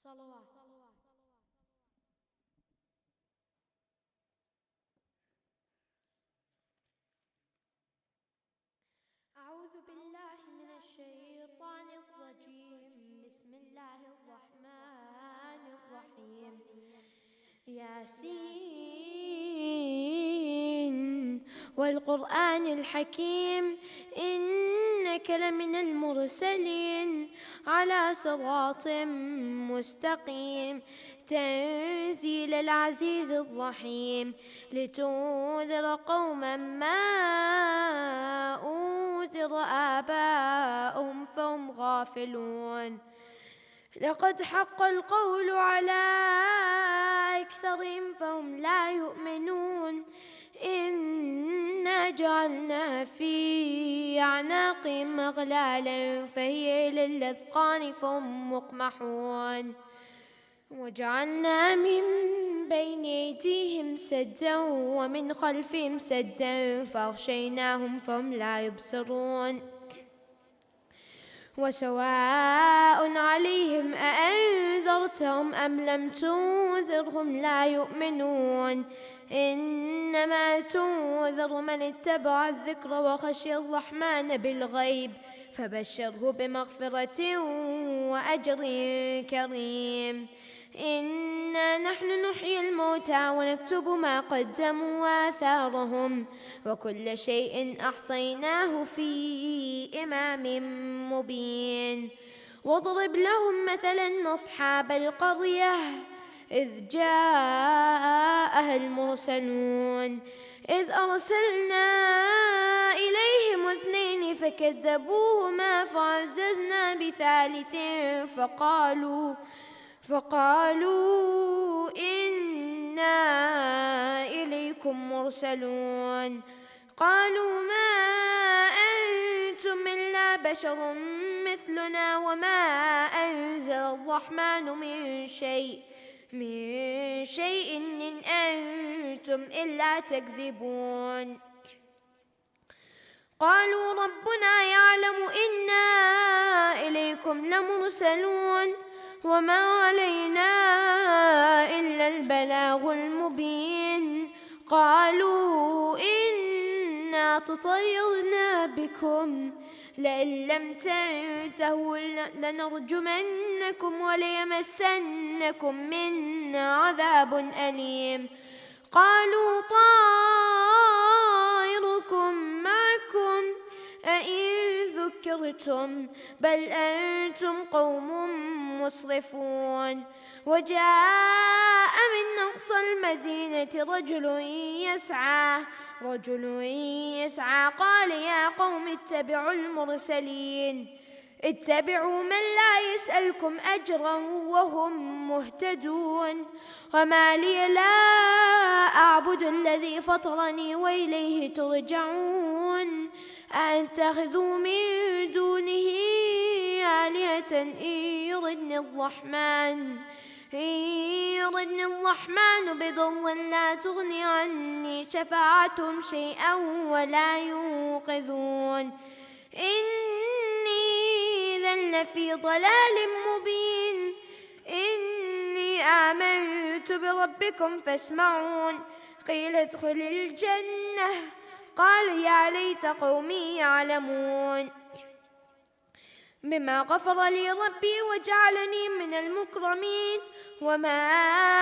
صلوات. أعوذ بالله من الشيطان الرجيم. بسم الله الرحمن الرحيم. ياسين والقرآن الحكيم إنك لمن المرسلين على صراط مستقيم تنزيل العزيز الرحيم لتنذر قوما ما أنذر آباؤهم فهم غافلون. لقد حق القول على أكثرهم فهم لا يؤمنون. إنا جعلنا في أعناقهم أغلالا فهي إلى الأذقان فهم مقمحون. وجعلنا من بين أيديهم سدا ومن خلفهم سدا فأغشيناهم فهم لا يبصرون. وسواء عليهم أأنذرتهم أم لم تنذرهم لا يؤمنون. إنما تنذر من اتبع الذكر وخشي الرحمن بالغيب فبشره بمغفرة وأجر كريم. إنا نحن نحيي الموتى ونكتب ما قدموا وآثارهم وكل شيء أحصيناه في إمام مبين. واضرب لهم مثلا أصحاب القرية إذ جاءها المرسلون إذ أرسلنا إليهم اثنين فكذبوهما فعززنا بثالث فقالوا إنا إليكم مرسلون. قالوا ما أنتم إلا بشر مثلنا وما أنزل الرحمن من شيء إن أنتم إلا تكذبون. قالوا ربنا يعلم إنا إليكم لمرسلون وما علينا إلا البلاغ المبين. قالوا إنا تطيرنا بكم لئن لم تنتهوا لنرجمنكم وليمسنكم منا عذاب أليم. قالوا طائركم معكم أئن ذكرتم بل أنتم قوم مسرفون. وجاء من أقصى المدينة رجل يسعى قال يا قوم اتبعوا المرسلين اتبعوا من لا يسألكم أجرا وهم مهتدون. وما لي لا أعبد الذي فطرني وإليه ترجعون. أأتخذوا من دونه آلهة إن يردني الرحمن بضر لا تغني عني شفاعتهم شيئا ولا ينقذون. إني إذا لفي ضلال مبين. إني آمنت بربكم فاسمعون. قيل ادخل الجنة قال يا ليت قومي يعلمون. بما غفر لي ربي وجعلني من المكرمين. وما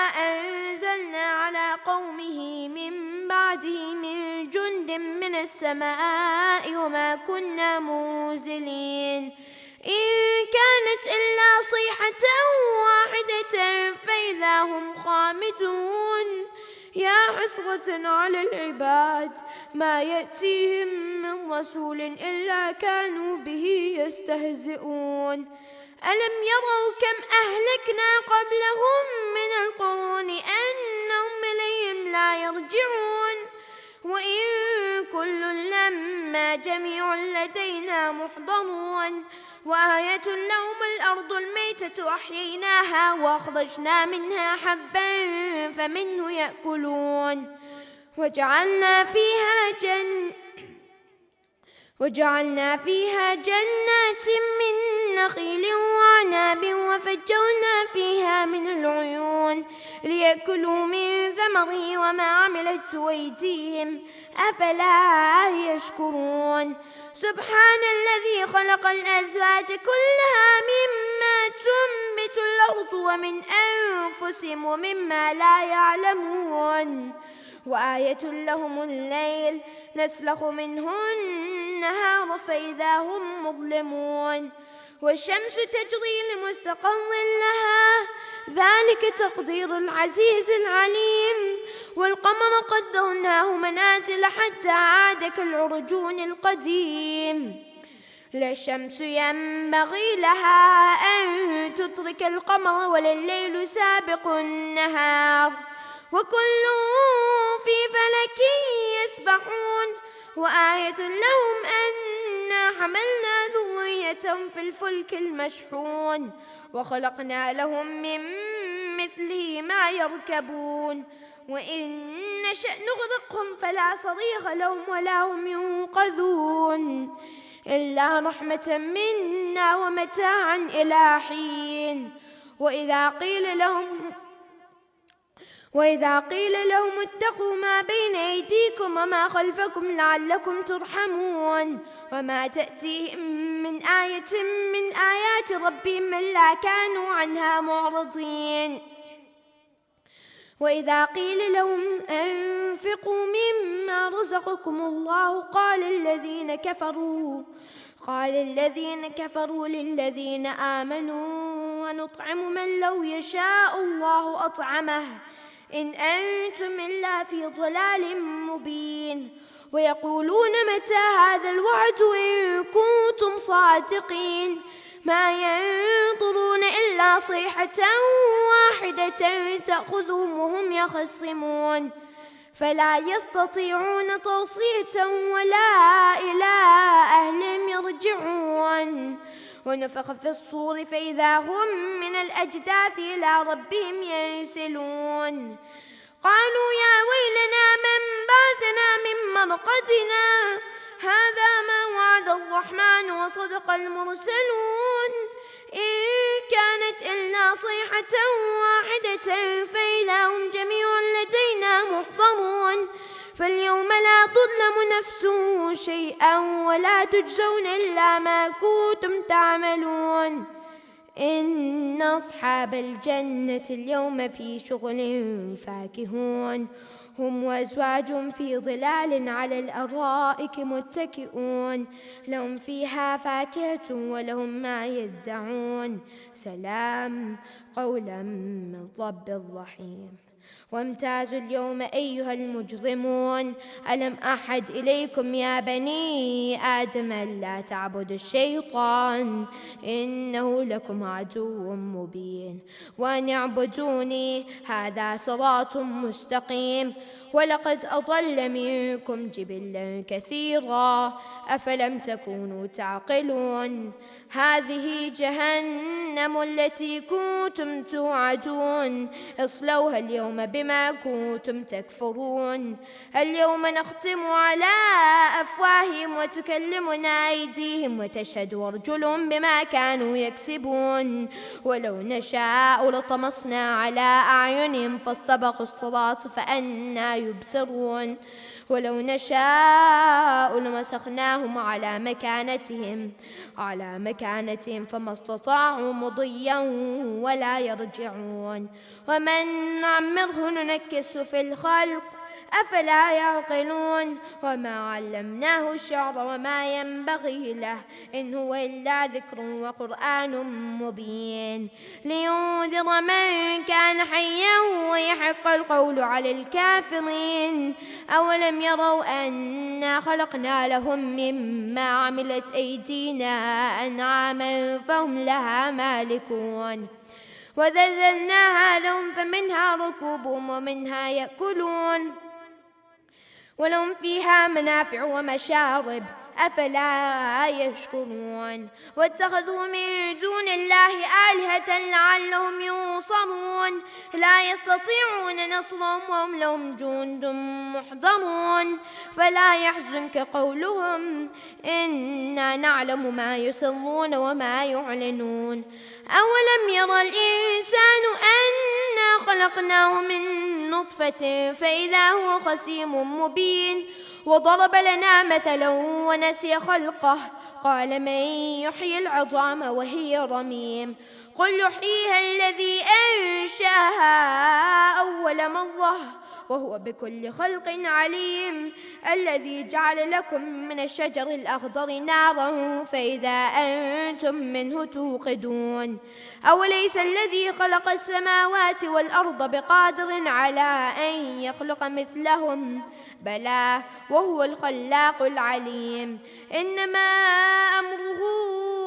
أنزلنا على قومه من بعده من جند من السماء وما كنا منزلين. إن كانت إلا صيحة واحدة فإذا هم خامدون. يا حسرة على العباد ما يأتيهم من رسول إلا كانوا به يستهزئون. ألم يروا كم أهلكنا قبلهم من القرون أنهم إليهم لا يرجعون. وإن كل لما جميع لدينا محضرون. وآية لهم الأرض الميتة أحييناها وأخرجنا منها حبا فمنه يأكلون. وجعلنا فيها جنات من نخيل وعناب وفجرنا فيها من العيون ليأكلوا من ثمره وما عملته أيديهم أفلا يشكرون سبحان الذي خلق الأزواج كلها مما تنبت الأرض ومن أنفسهم ومما لا يعلمون وآية لهم الليل نسلخ منه النهار فإذا هم مظلمون والشمس تجري لمستقر لها ذلك تقدير العزيز العليم والقمر قدرناه منازل حتى عاد كالعرجون القديم لا الشمس ينبغي لها أن تدرك القمر ولا الليل سابق النهار وكل في فلك يسبحون وآية لهم أنا حملنا ذريتهم في الفلك المشحون وخلقنا لهم من مثله ما يركبون وإن نشأ نغرقهم فلا صريخ لهم ولا هم ينقذون إلا رحمة منا ومتاعا إلى حين وإذا قيل لهم اتقوا ما بين أيديكم وما خلفكم لعلكم ترحمون وما تأتيهم من آية من آيات ربهم إلا كانوا عنها معرضين وإذا قيل لهم أنفقوا مما رزقكم الله قال الذين كفروا للذين آمنوا ونطعم من لو يشاء الله أطعمه إن أنتم إلا في ضلال مبين ويقولون متى هذا الوعد إن كنتم صادقين ما ينظرون إلا صيحة واحدة تأخذهم وهم يخصمون فلا يستطيعون توصية ولا إلى أهلهم يرجعون ونفخ في الصور فإذا هم من الأجداث إلى ربهم ينسلون قالوا يا ويلنا من بعثنا من مرقدنا هذا ما وعد الرحمن وصدق المرسلون إن كانت إلا صيحة واحدة فإذا هم جميع لدينا محضرون فاليوم لا تظلم نفس شيئا ولا تجزون إلا ما كنتم تعملون إن أصحاب الجنة اليوم في شغل فاكهون هم وأزواجهم في ظلال على الأرائك متكئون لهم فيها فاكهة ولهم ما يدعون سلام قولا من رب رحيم وامتازوا اليوم أيها المجرمون ألم أحد إليكم يا بني آدم ألا تعبدوا الشيطان إنه لكم عدو مبين وأن اعبدوني هذا صراط مستقيم ولقد أضل منكم جبلا كثيرا أفلم تكونوا تعقلون هذه جهنم التي كنتم توعدون اصلوها اليوم بما كنتم تكفرون اليوم نختم على أفواههم وتكلمنا أيديهم وتشهد أرجلهم بما كانوا يكسبون ولو نشاء لطمسنا على أعينهم فاستبقوا الصراط فأنى يبصرون ولو نشاء لمسخناهم على مكانتهم فما استطاعوا مضيا ولا يرجعون ومن نعمره ننكس في الخلق أفلا يعقلون وما علمناه الشعر وما ينبغي له إن هو إلا ذكر وقرآن مبين لينذر من كان حيا ويحق القول على الكافرين أولم يروا أنا خلقنا لهم مما عملت أيدينا أنعاما فهم لها مالكون وذللناها لهم فمنها ركوبهم ومنها يأكلون ولهم فيها منافع ومشارب أفلا يشكرون واتخذوا من دون الله آلهة لعلهم ينصرون لا يستطيعون نصرهم وهم لهم جند محضرون فلا يحزنك قولهم إنا نعلم ما يسرون وما يعلنون أولم يرى الإنسان أنا خلقناه من نطفة فإذا هو خصيم مبين وضرب لنا مثلا ونسي خلقه قال من يحيي العظام وهي رميم قل يحييها الذي أنشاها أول مرة وهو بكل خلق عليم الذي جعل لكم من الشجر الأخضر نارا فإذا أنتم منه توقدون أوليس الذي خلق السماوات والأرض بقادر على أن يخلق مثلهم بلى وهو الخلاق العليم إنما أمره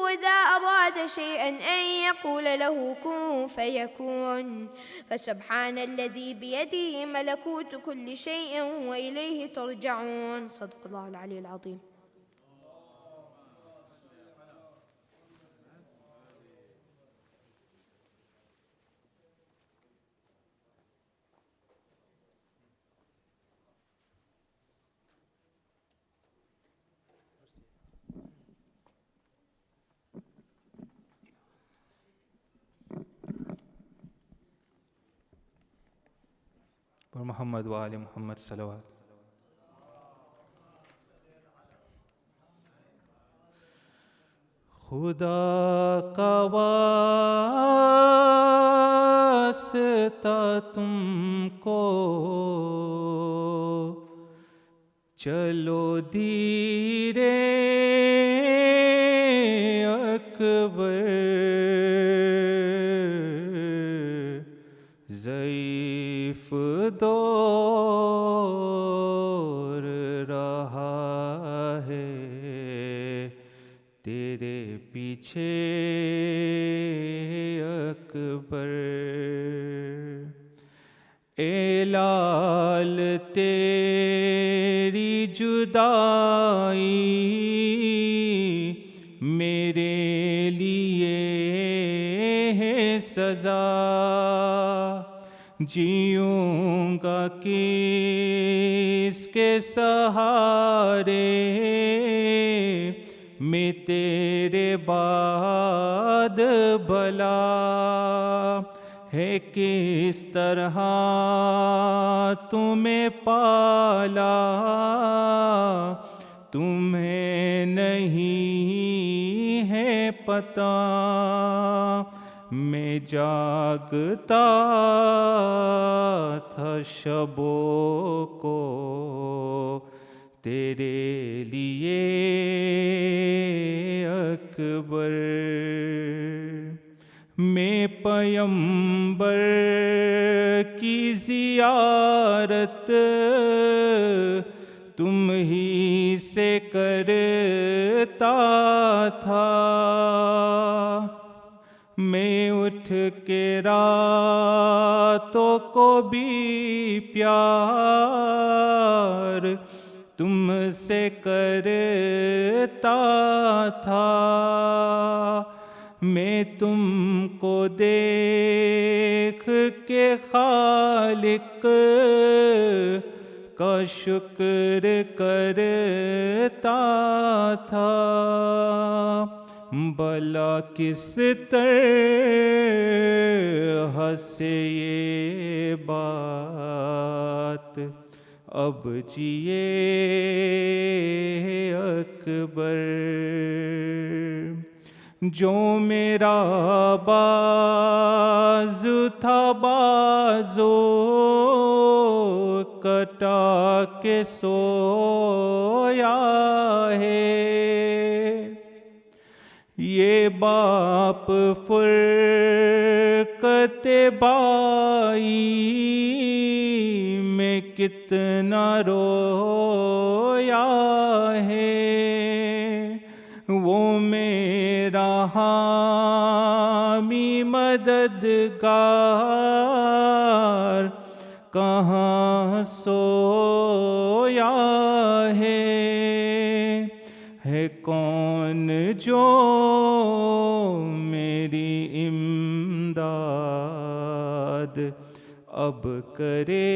إذا أراد شيئا أن يقول له كن فيكون فسبحان الذي بيده ملكوت كل شيء وإليه ترجعون صدق الله العلي العظيم. پر محمد و آل محمد صلوات. خدا کا واسطہ تم کو چلو دیرے اکبر ضعیف دور رہا ہے تیرے پیچھے اکبر اے لال تیری جدائی میرے لیے ہے سزا جیوں گا کس کے سہارے میں تیرے بعد بلا ہے کس طرح تمہیں پالا تمہیں نہیں ہے پتہ میں جاگتا تھا شبوں کو تیرے لیے اکبر میں پیمبر کی زیارت تم ہی سے کرتا تھا میں اٹھ کے راتوں کو بھی پیار تم سے کرتا تھا میں تم کو دیکھ کے خالق کا شکر کرتا تھا بلا کس طرح سے یہ بات اب جیے اکبر جو میرا بازو تھا بازو کٹا کے سویا ہے یہ باپ فرقت بائی میں کتنا رویا ہے وہ میرا حامی مددگار کہاں سویا ہے کون جو میری امداد اب کرے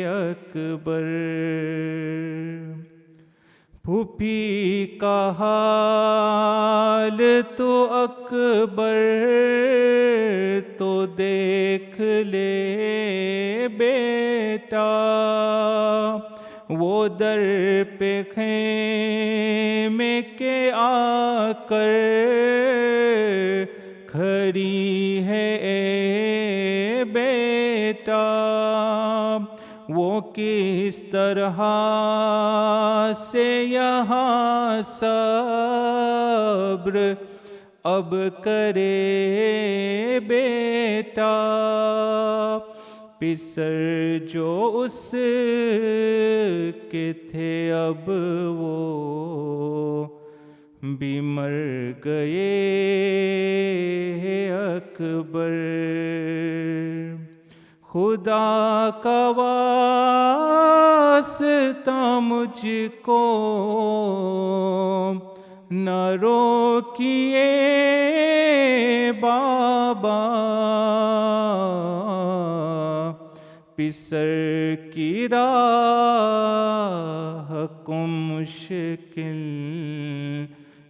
اکبر. پھوپھی کا حال تو اکبر تو دیکھ لے بیٹا، وہ در پہ خیمے کے آ کر کھڑی ہے اے بیٹا. وہ کس طرح سے یہاں صبر اب کرے بیٹا. پسر جو اس کے تھے اب وہ بھی مر گئے اکبر. خدا کا واسطہ مجھ کو نہ روکیے بابا، پسر کی راہ کو مشکل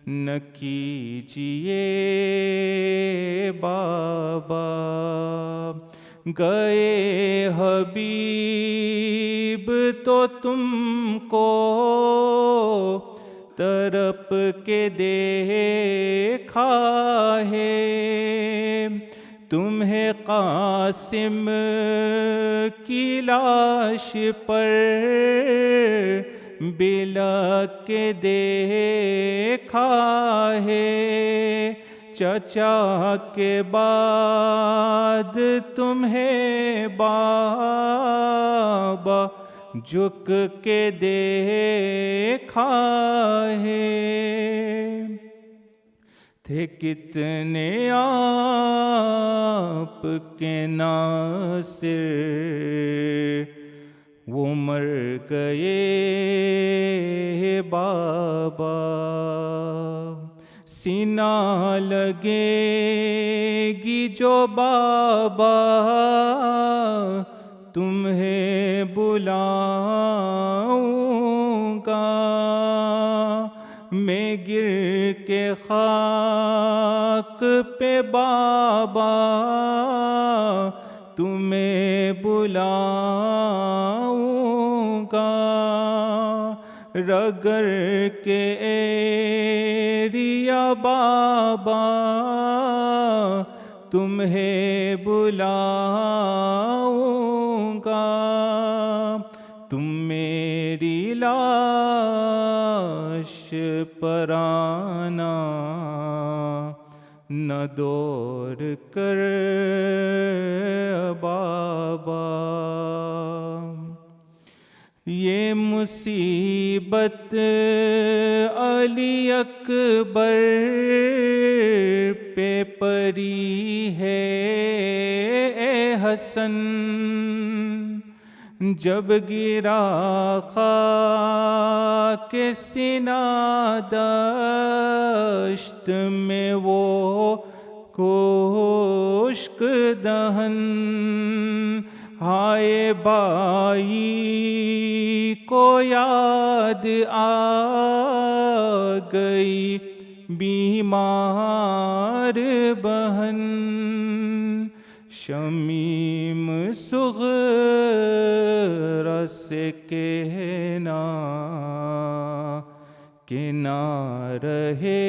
نہ کیجیے بابا. گئے حبیب تو تم کو تڑپ کے دیکھا ہے، تمہیں قاسم کی لاش پر بلا کے دیکھا ہے. چچا کے بعد تمہیں بابا جھک کے دیکھا ہے. تھے کتنے آپ کے ناصر وہ مر گئے بابا. سینہ لگے گی جو بابا تمہیں بلاؤں گا، میں گر کے خاک پہ بابا تمہیں بلاؤں گا. رگر کے ایریا بابا تمہیں بلاؤں گا. تم میری لاش پر آنا نہ دور کر بابا. یہ مصیبت علی اکبر پہ پڑی ہے اے حسن، جب گرا خاک سینہ دشت میں وہ خشک دہن. ہائے بھائی کو یاد آ گئی بیمار بہن، شمیم صغرا سے کہنا کہ نہ رہے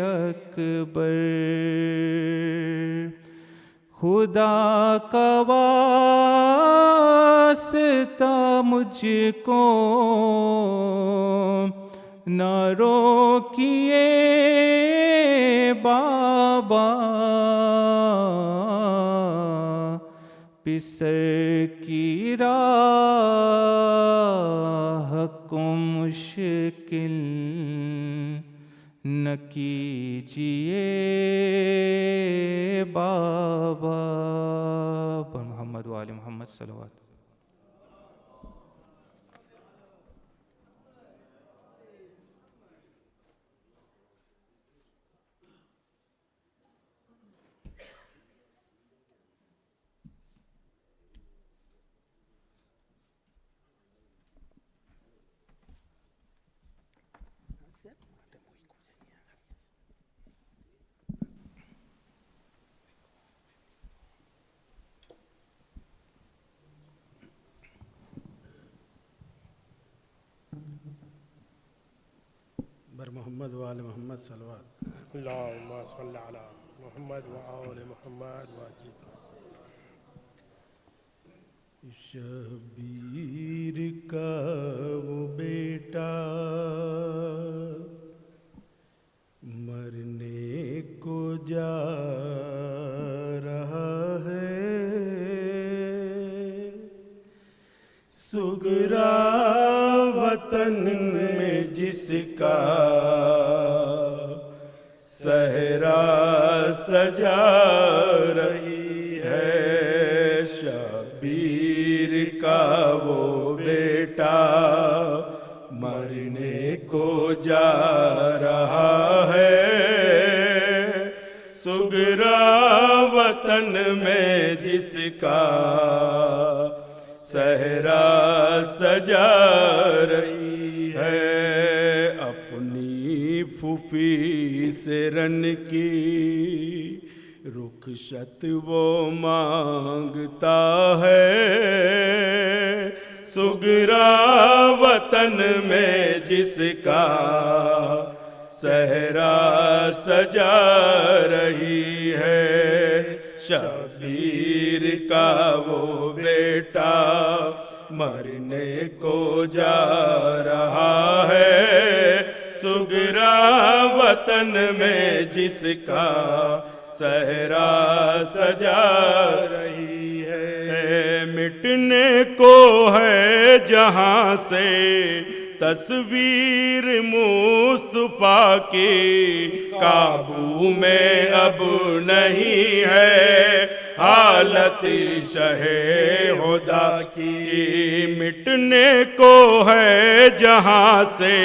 اکبر. خدا کا واسطہ مجھ کو نہ روکیے بابا، پسر کی راہ کو مشکل نہ کیجیے بابا. پر محمد و آل محمد صلوات. بر محمد و آل محمد صلوات. اللہم صلی علی محمد و آل محمد واجب. شبیر کا وہ بیٹا مرنے کو جا رہا ہے، سگرا وطن میں جس کا صحرا سجا رہی ہے. شبیر کا وہ بیٹا مرنے کو جا رہا ہے، سگرا وطن میں جس کا صحرا سجا رہی ہے. اپنی پھوپھی سے رن کی رخصت وہ مانگتا ہے، سگرا وطن میں جس کا صحرا سجا رہی ہے. شبیر کا وہ بیٹا مرنے کو جا رہا ہے، سگرا وطن میں جس کا صحرا سجا رہی ہے. مٹنے کو ہے جہاں سے تصویر مصطفیٰ کی، قابو میں اب نہیں ہے حالت شہ ہدا کی. مٹنے کو ہے جہاں سے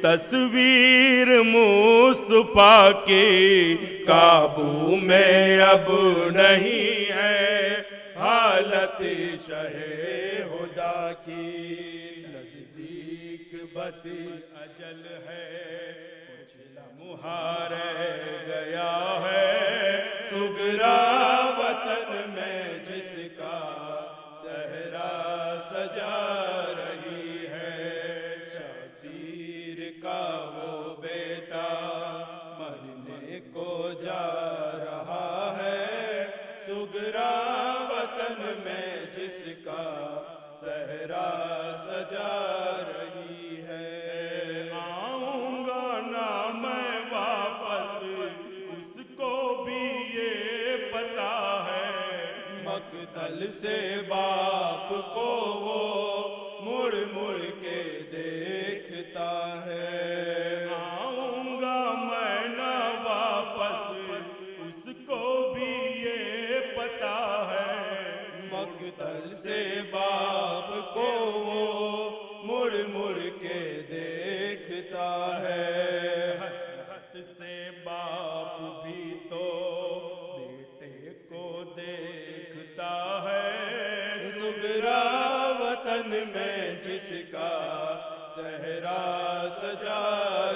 تصویر مصطفیٰ کی، قابو میں اب نہیں ہے حالت شہ ہدا کی. نزدیک بس اجل ہے، کچھ لمحہ رہ گیا ہے، سگرا وطن میں جس کا صحرا سجا رہی ہے. شبیر کا وہ بیٹا مرنے کو جا رہا ہے، سگرا وطن میں جس کا صحرا سجا رہی ہے. آؤں گا نہ میں واپس اس کو بھی یہ پتا ہے، مقتل سے باپ کو وہ مڑ مڑ کے دیکھتا ہے. آؤں گا میں نہ واپس اس کو بھی یہ پتا ہے، مقتل سے باپ کو وہ مڑ مڑ کے دیکھتا ہے. ہنس سے باپ بھی تو بیٹے کو دیکھتا ہے، سگرا وطن میں جس کا صحرا سجا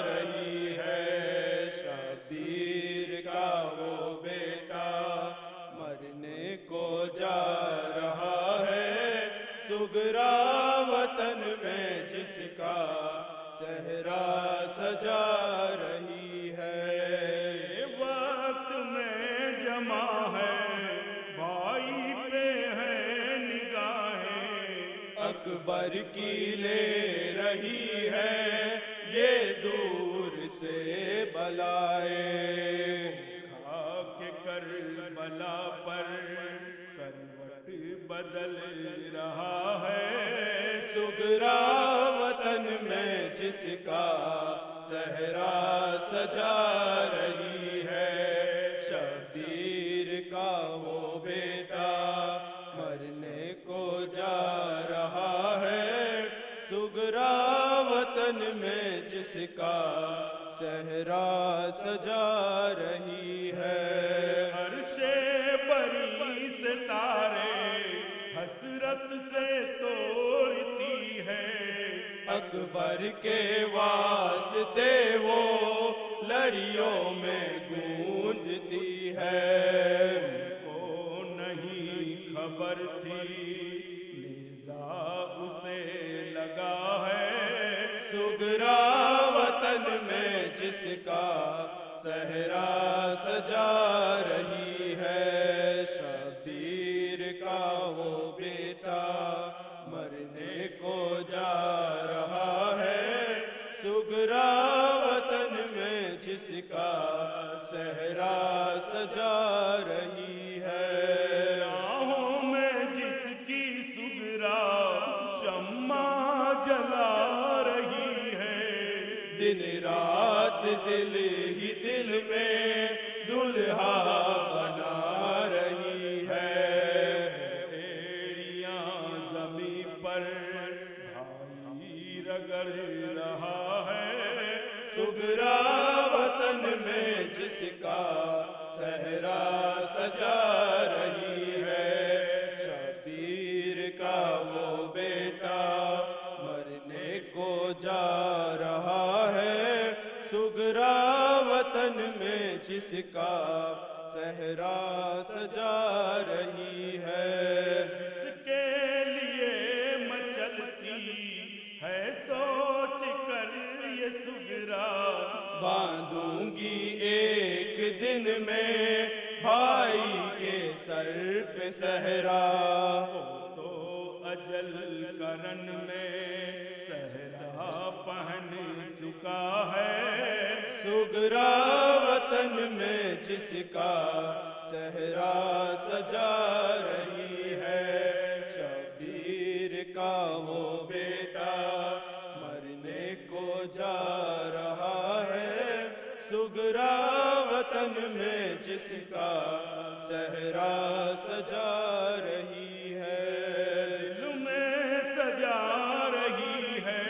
رہی ہے. شبیر کا وہ بیٹا مرنے کو جا رہا ہے، سگرا وطن میں جس کا صحرا سجا رہی ہے. وقت میں جمع ہے بھائی پہ ہے نگاہیں، اکبر کی لے رہی ہے یہ دور سے بلائیں. کھا کے کربلا پر کروٹ بدل رہا ہے، سگرا وطن میں جس کا صحرا سجا رہی ہے. شبیر کا وہ بیٹا مرنے کو جا رہا ہے، سگرا وطن میں جس کا صحرا سجا رہی ہے. عرش بری سے تارے حسرت سے توڑتی ہے، اکبر کے واسطے وہ لڑیوں میں گونجتی ہے. ان کو نہیں خبر تھی نیزا اسے لگا ہے، سگرا وطن میں جس کا صحرا سجا رہی ہے، شبیر کا وہ بیٹا مرنے کو جا رہا ہے، سگرا وطن میں جس کا صحرا سجا رہی ہے، راہوں میں جس کی سگرا شمع جلا رہی ہے، دن رات دل ہی دل میں دلہا بنا رہی ہے، ایڑیاں زمیں پر بھائی رگڑ رہا ہے، سگرا وطن میں جس کا صحرا سجا رہی ہے، شبیر کا وہ بیٹا مرنے کو جا رہا ہے، سگرا وطن میں جس کا صحرا سجا رہی ہے، جس کے لیے مچلتی ہے سوچ کر یہ سگرا، باندھوں گی ایک دن میں بھائی کے سر پہ صحرا، تو اجل کرن میں صحرا پہن چکا ہے، سگرا وطن میں جس کا صحرا سجا رہی ہے، شبیر کا وہ بیٹا مرنے کو جا رہا ہے، سگرا وطن میں جس کا صحرا سجا رہی ہے، دل میں سجا رہی ہے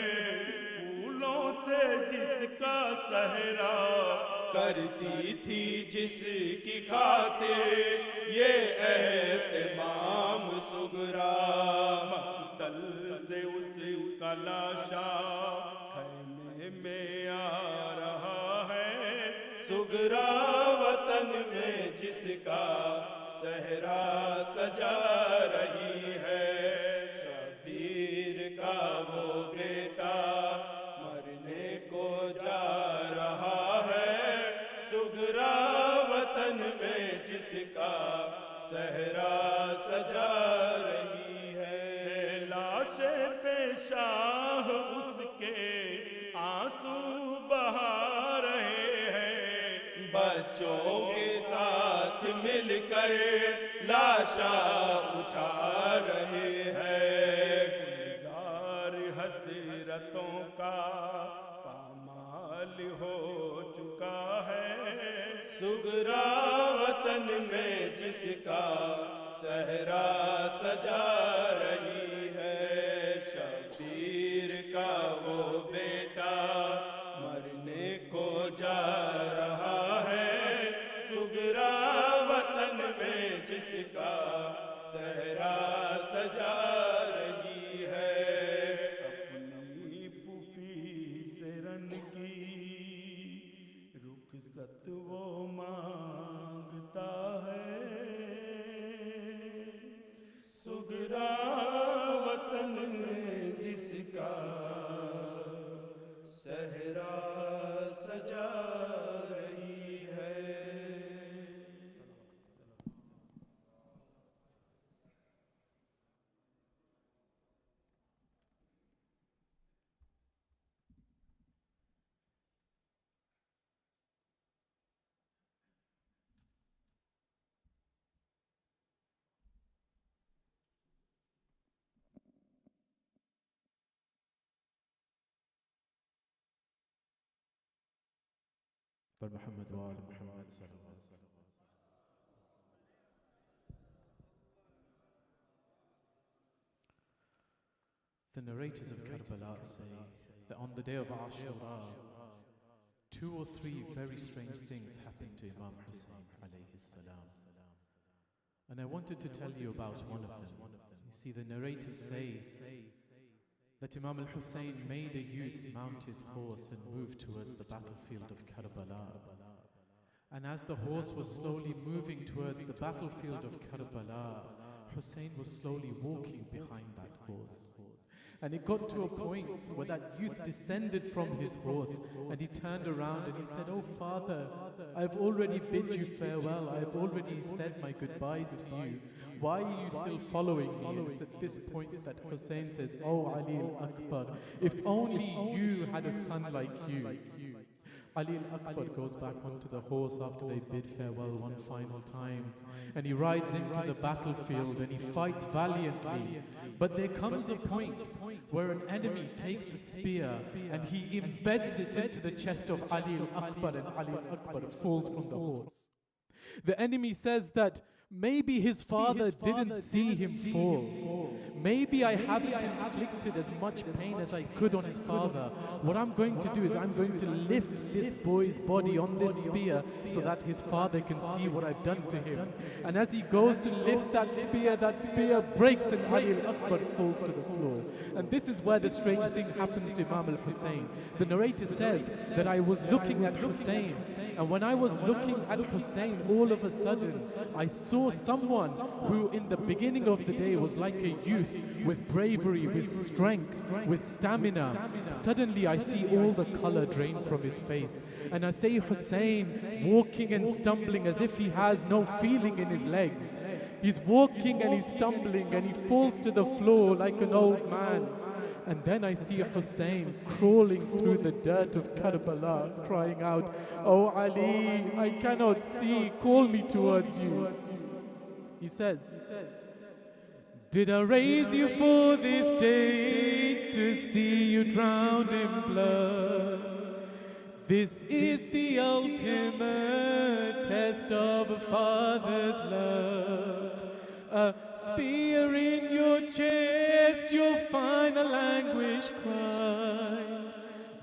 پھولوں سے جس کا صحرا، کرتی تھی جس کی خاطر یہ اہتمام سگرا، مقتل سے اس کا لاشا خیمے میں آ رہا ہے، سگرا وطن میں جس کا صحرا سجا رہی ہے، شبیر کا وہ بیٹا مرنے کو جا رہا ہے، سگرا وطن میں جس کا صحرا سجا رہی ہے، لاش پہ شاہ اس کے آنسو بہا رہے ہیں، بچوں کے ساتھ مل کر لاشا اٹھا رہے ہیں، گلزار حسرتوں کا پامال ہو چکا ہے، سگرا وطن میں جس کا صحرا سجا رہی ہے، شبیر کا وہ بیٹا مرنے کو جا رہا ہے، سگرا وطن میں جس کا صحرا سجا رہی ہے، اپنی پھوپھی سے رن کی رخصت وہ مانگتا ہے، سگرا وطن میں جس کا صحرا سجا رہی ہے۔ پر محمد وآل محمد صلوات. The narrators of Karbala say that on the day of Ashura, 2 or 3 very strange things happened to Imam Hussain alayhi salam. And I wanted to tell you about one of them. You see, the narrators say that Imam al-Husayn made a youth mount his horse and move towards the battlefield of Karbala. And as the horse was slowly moving towards the battlefield of Karbala, Hussain was slowly walking behind that horse. And it got to a point where that youth descended from his horse and he turned around and he said, "Oh father, I've already bid you farewell. I've already said my goodbyes to you. Why are you still following me?" And it's at this point that Hussain says, "Oh Ali Akbar, if only you had a son like you." Ali Akbar goes back onto the horse after they bid farewell one final time, and he rides into the battlefield and he fights valiantly. But there comes a point where an enemy takes a spear and he embeds it into the chest of Ali Akbar, and Ali Akbar falls from the horse. The enemy says that maybe his father didn't see him fall. Maybe I haven't inflicted as much pain as I could on his father. What I'm going to do is I'm going to lift this boy's body on this spear so that his father can see what I've done to him. And as he goes to lift that spear breaks and Ali Akbar falls to the floor. And this is where the strange thing happens to Imam al-Hussain. The narrator says that I was looking at Hussain, and when I was looking at Hussain, all of a sudden I saw someone who in the beginning of the day was like a youth with bravery, with strength, with stamina. Suddenly I see all the color drain from his face, and I see Hussain walking and stumbling as if he has no feeling in his legs. He's walking and he's stumbling and he falls to the floor like an old man. And then I see Hussain crawling through the dirt of Karbala, crying out, "Oh Ali, I cannot see, call me towards you." He says, "Did I raise you for this day to see you drowned in blood? This is the ultimate test of a father's love. A spear in your chest, your final anguish cries.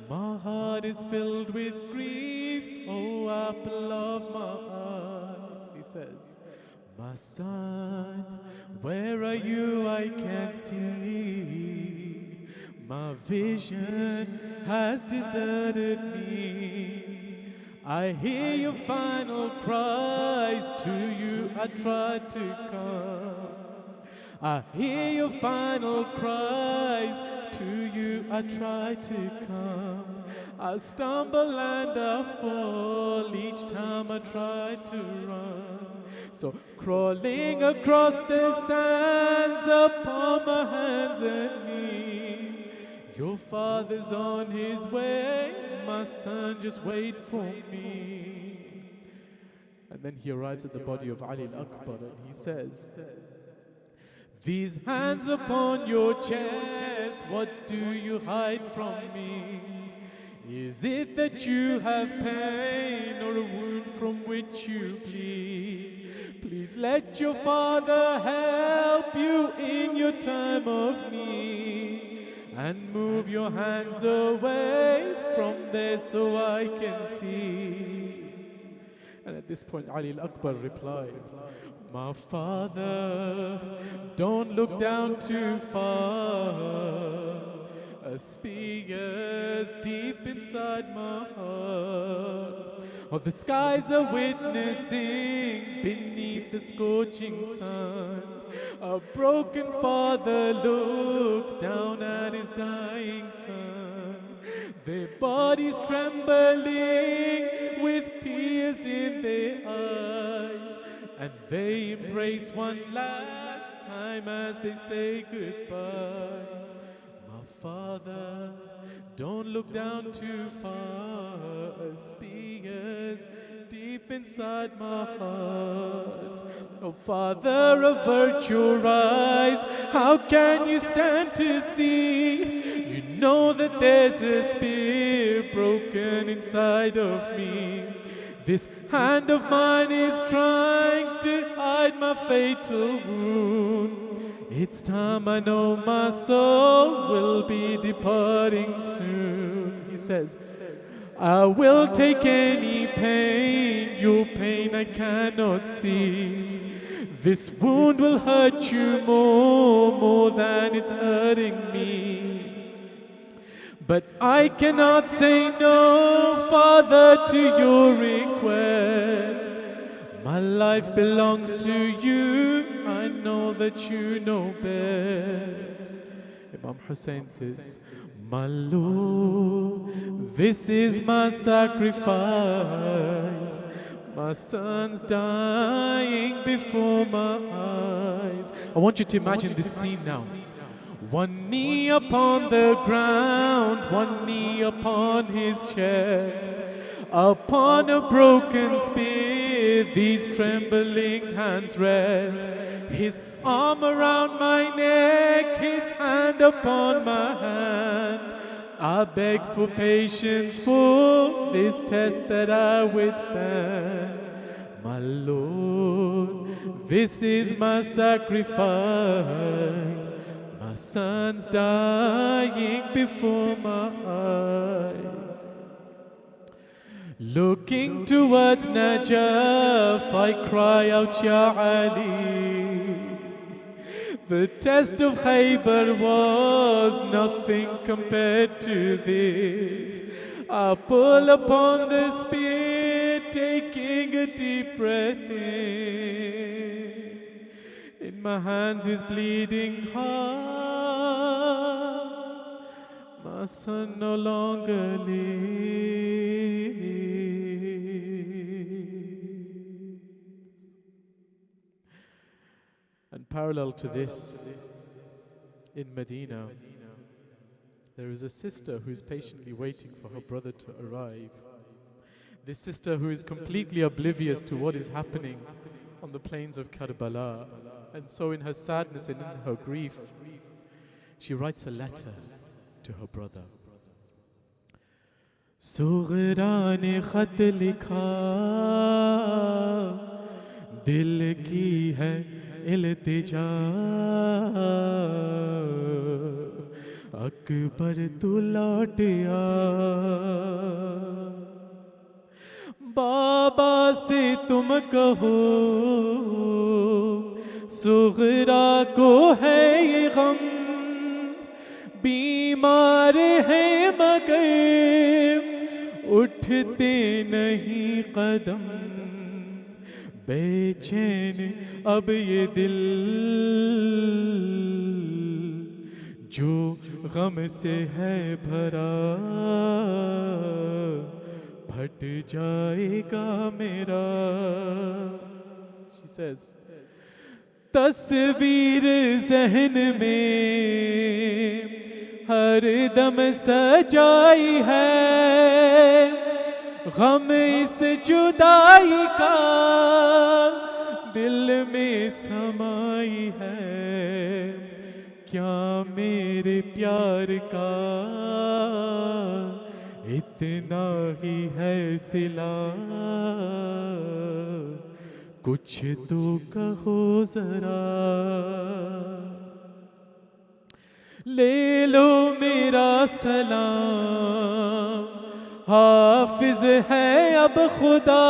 My heart is filled with grief, oh apple of my eyes." He says, "My son, where are you? I can't see. My vision has deserted me. I hear your final cries, to you I tried to come. I hear your final cries, to you I try to come. I stumble and I fall each time I try to run. So crawling across the sands upon my hands and knees. Your father's on his way, my son, just wait for me." And then he arrives at the body of Ali Akbar and he says, "These hands upon your chest, what do you hide from me? Is it that you have pain or a wound from which you bleed? Please let your father help you in your time of need, and move your hands away from there so I can see." And at this point Ali Akbar replies, "My father, don't look down too far. A spear's deep inside my heart. Oh, the skies are witnessing beneath the scorching sun. A broken father looks down at his dying son. Their bodies trembling with tears in their eyes, and they embrace one last time as they say goodbye. My father, don't look down too far. A spear's deep inside my heart. Oh Father, avert your eyes. How can you stand to see? You know that there's a spear broken inside of me. This hand of mine is trying to hide my fatal wound. It's time, I know my soul will be departing soon." He says, "I will take any pain, your pain I cannot see. This wound will hurt you more than it's hurting me. But I cannot say no, Father, to your request. My life belongs to you, I know that you know best." Imam Hussain says, "My Lord, this is my sacrifice. My son's dying before my eyes." I want you to imagine this scene now. One knee upon the ground, one knee upon his chest. Upon a broken spear, these trembling hands rest. His arm around my neck, his hand upon my hand. I beg for patience for this test that I withstand. My Lord, this is my sacrifice. My son's dying before my eyes. Looking towards Najaf, I cry out, Ya Ali. The test of Khaybar was nothing compared to this. I pull upon the spear, taking a deep breath in. In my hands is bleeding heart. My son no longer lives. And parallel to this, in Medina, there is a sister who is patiently waiting for her brother to arrive. This sister who is completely oblivious to what is happening on the plains of Karbala. And so in her sadness and in her grief, she writes a letter to her brother. Sughra ne khat likha, dil ki hai iltija, Akbar tu laut aa. بابا سے تم کہو صغرا کو ہے یہ غم بیمار ہے مگر اٹھتے نہیں قدم بے چین اب یہ دل جو غم سے ہے بھرا پھٹ جائے گا میرا. She says, تصویر ذہن میں ہر دم سجائی ہے غم اس جدائی کا دل میں سمائی ہے کیا میرے پیار کا اتنا ہی ہے صلہ کچھ تو کہو ذرا لے لو میرا سلام حافظ ہے اب خدا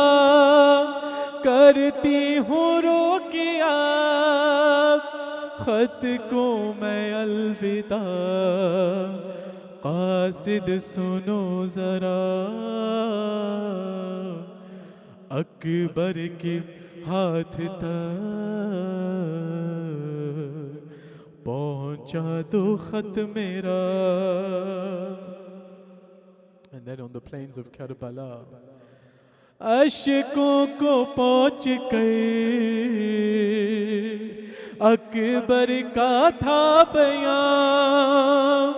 کرتی ہوں رو کیا خط کو میں الوداع قاصد سنو ذرا اکبر کے ہاتھ تک پہنچا دو خط میرا. And then on the plains of Karbala, اشکوں کو پہنچ کر اکبر کا تھا بیان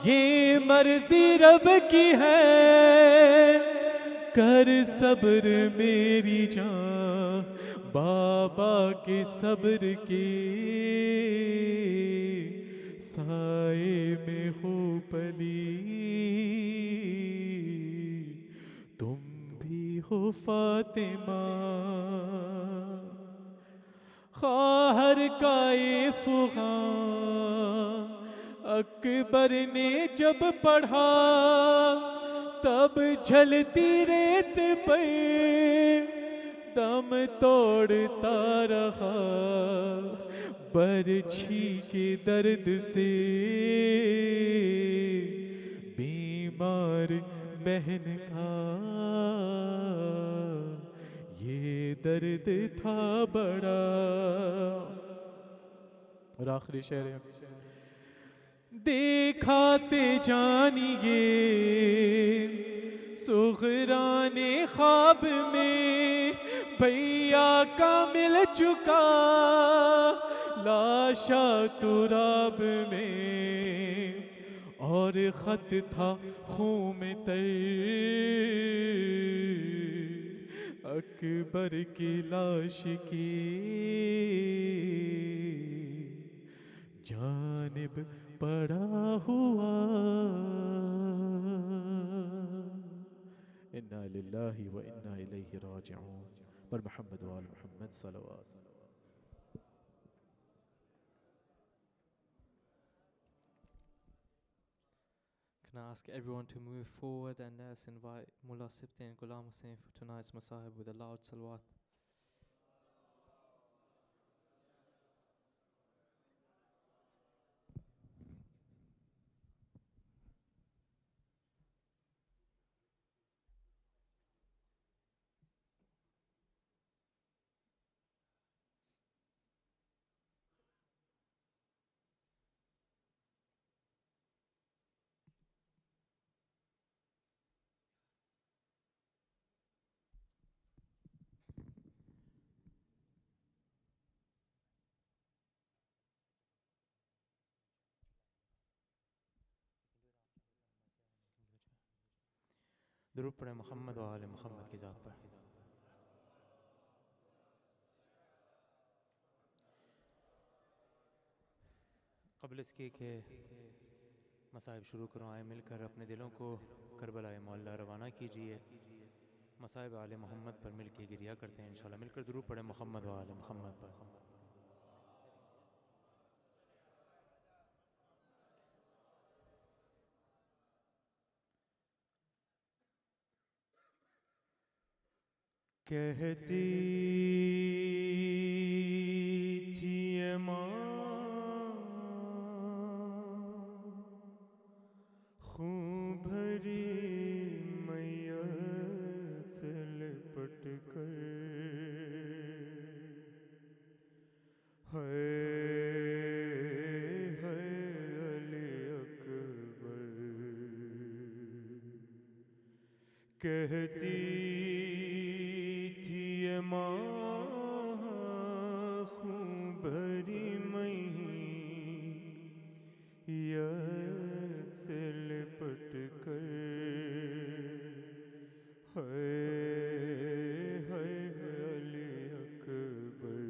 یہ مرضی رب کی ہے کر صبر میری جان بابا کے صبر کے سائے میں ہو پلی تم بھی ہو فاطمہ خواہر کا فغاں اکبر نے جب پڑھا تب جھلتی ریت پر دم توڑتا رہا برچھی کے درد سے بیمار بہن کا یہ درد تھا بڑا. اور آخری شعر ہے دیکھاتے جانیے سغران خواب میں بھیا کا مل چکا لاشا تراب میں، اور خط تھا خون میں تر اکبر کی لاش کی جانب پڑا ہوا۔ انا للہ و انا الیہ راجعون، پر محمد وآل محمد صلوات۔ Can I ask everyone to move forward and let's invite Mulla Sibtain and Ghulam Hussain for tonight's Masahib with a loud salawat. درود پڑھیں محمد و آل محمد کی ذات پر۔ قبل اس کے کہ مصائب شروع کروں، آئے مل کر اپنے دلوں کو کربلا معلیٰ روانہ کیجئے۔ مصائب آل محمد پر مل کے گریہ کرتے ہیں انشاءاللہ۔ مل کر درود پڑھیں محمد و آل محمد پر۔ کہتی تھی یہ ماں خون بھری میت سے لپٹ کر، ہے علی اکبر، کہتی ماں خون بھری میت سے لپٹ کر، ہے علی اکبر،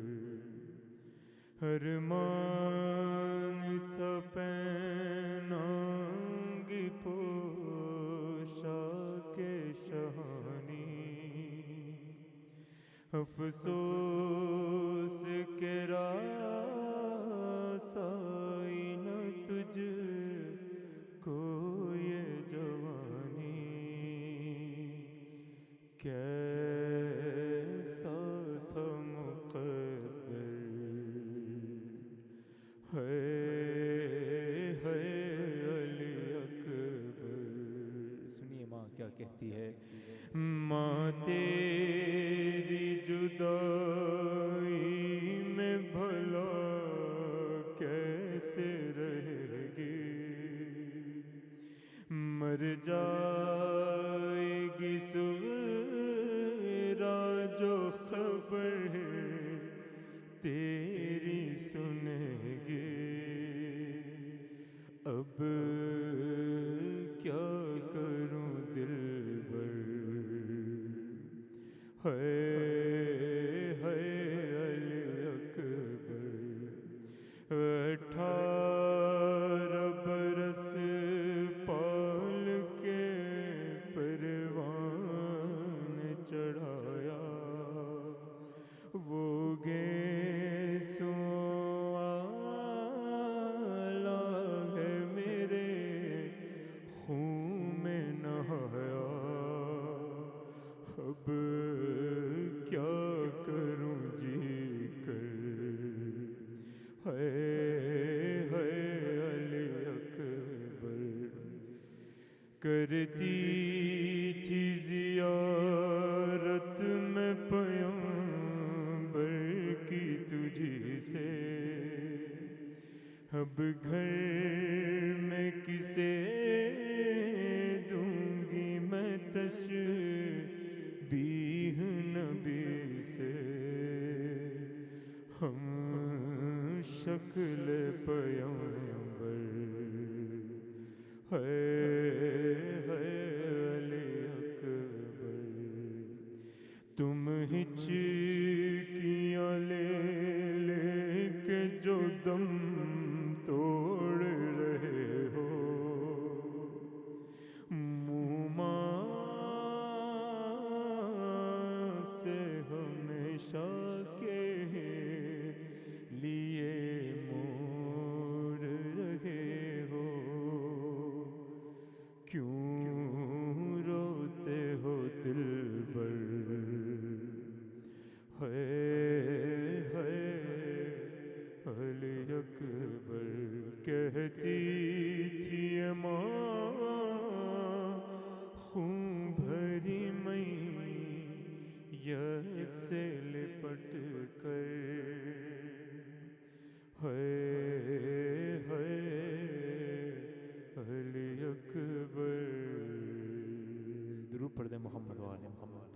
ارمان تھا پہنانگی پوشاک شہانی، افسوس کے رسائی نہ تجھ کو یہ جوانی، کیسا تھا مقدر، ہے علی اکبر۔ سنیے ماں کیا کہتی ہے۔ ماں تیری جدائی میں بھلا کیسے رہے گی، مر جائے گی سغرا جو خبر تیری سنے گی، اب کیا کروں دلبر، ہے علی اکبر، 18 برس پال کے پروان چڑھایا، وہ گیسوں آلہ ہے میرے خون میں نہایا، اب کیا کروں جی کر، ہے علی اکبر، کرتی تھی زیارت میں پیغمبر کی تجھی سے، اب گھر شکل پیغمبر ہے علی اکبر تم ہچکیاں لے لے کے جو دم توڑ رہے ہو سے ہمیشہ کے لیے موڑ رہے ہو کیوں روتے ہو دلبر ہے علی اکبر کہتی تھی ماں خون بھری میت سے لپٹ کر ہے علی اکبر درود پڑھ دیں محمد و آل محمد.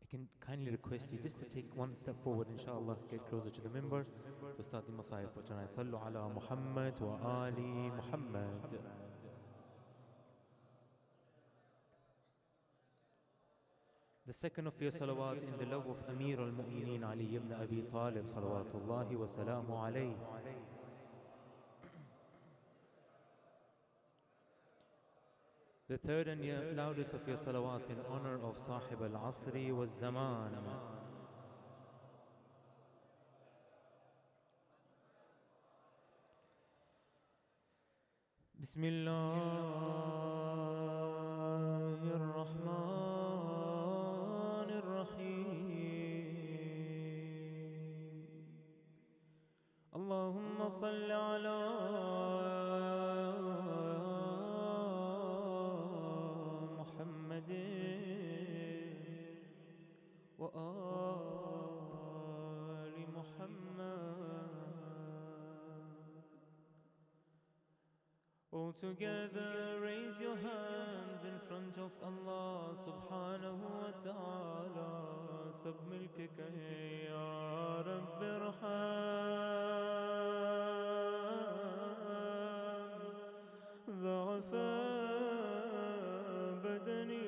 I can kindly request you just to take one step forward, inshallah, get closer to the minbar. We'll start the Masayib for tonight. Sallu ala Muhammad wa Ali Muhammad. The second of your salawat in the love of Amir al-Mu'mineen Ali ibn Abi Talib salawatullahi wa salamu alayhi. The third and loudest of your salawats in honor of Sahib al-Asri wa Zaman. Bismillahir Rahmanir Rahim. Allahumma salli ala وآل محمد. All together raise your hands in front of Allah subhanahu wa ta'ala. Sab milke kahe ya Rabb irham dha'fa badani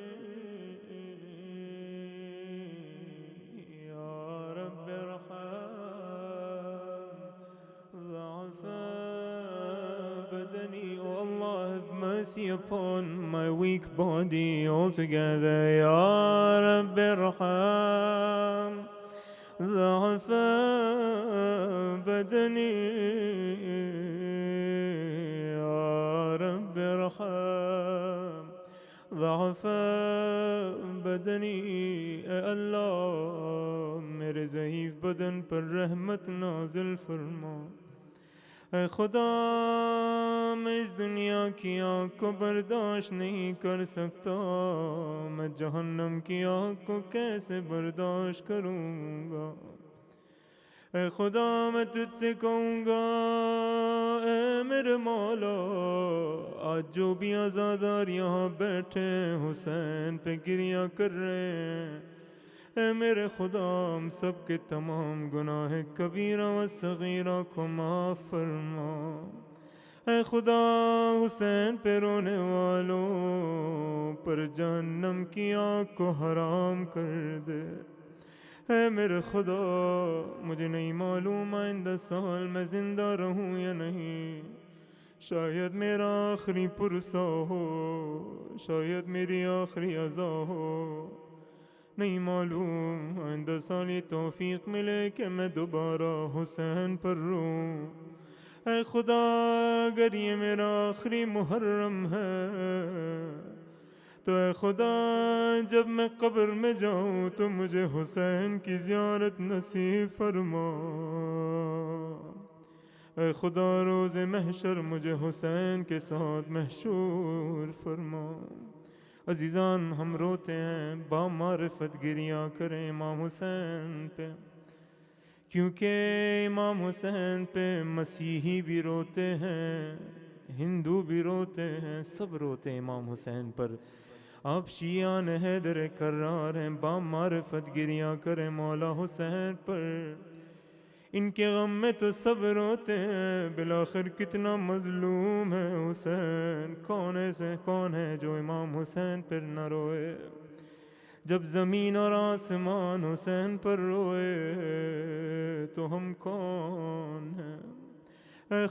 mercy upon my weak body. All together, Ya Rabbi Irham Dha'fa badani Ya Rabbi Irham Dha'fa badani. اے اللہ میرے ضعیف بدن پر رحمت نازل فرما. اے خدا میں اس دنیا کی آگ کو برداشت نہیں کر سکتا. میں جہنم کی آگ کو کیسے برداشت کروں گا. اے خدا میں تجھ سے کہوں گا اے میرے مولا آج جو بھی عزادار یہاں بیٹھے حسین پہ گریہ کر رہے ہیں اے میرے خدا ہم سب کے تمام گناہ کبیرہ و صغیرہ کو معاف فرما. اے خدا حسین پہ رونے والوں پر جہنم کی آگ کو حرام کر دے. اے میرے خدا مجھے نہیں معلوم آئندہ سال میں زندہ رہوں یا نہیں. شاید میرا آخری پرسہ ہو, شاید میری آخری عزا ہو, نہیں معلوم. آئندہ سال یہ توفیق ملے کہ میں دوبارہ حسین پر روں. اے خدا اگر یہ میرا آخری محرم ہے تو اے خدا جب میں قبر میں جاؤں تو مجھے حسین کی زیارت نصیب فرما. اے خدا روز محشر مجھے حسین کے ساتھ محشور فرما. عزیزان ہم روتے ہیں با معرفت گریہ کریں امام حسین پہ, کیونکہ امام حسین پہ مسیحی بھی روتے ہیں, ہندو بھی روتے ہیں, سب روتے ہیں امام حسین پر. آپ شیعان حیدر کرار ہیں، با معرفت گریاں کریں مولا حسین پر، ان کے غم میں تو سب روتے ہیں، بالآخر کتنا مظلوم ہے حسین، کون ہے جو امام حسین پر نہ روئے، جب زمین اور آسمان حسین پر روئے تو ہم کون ہیں؟ اے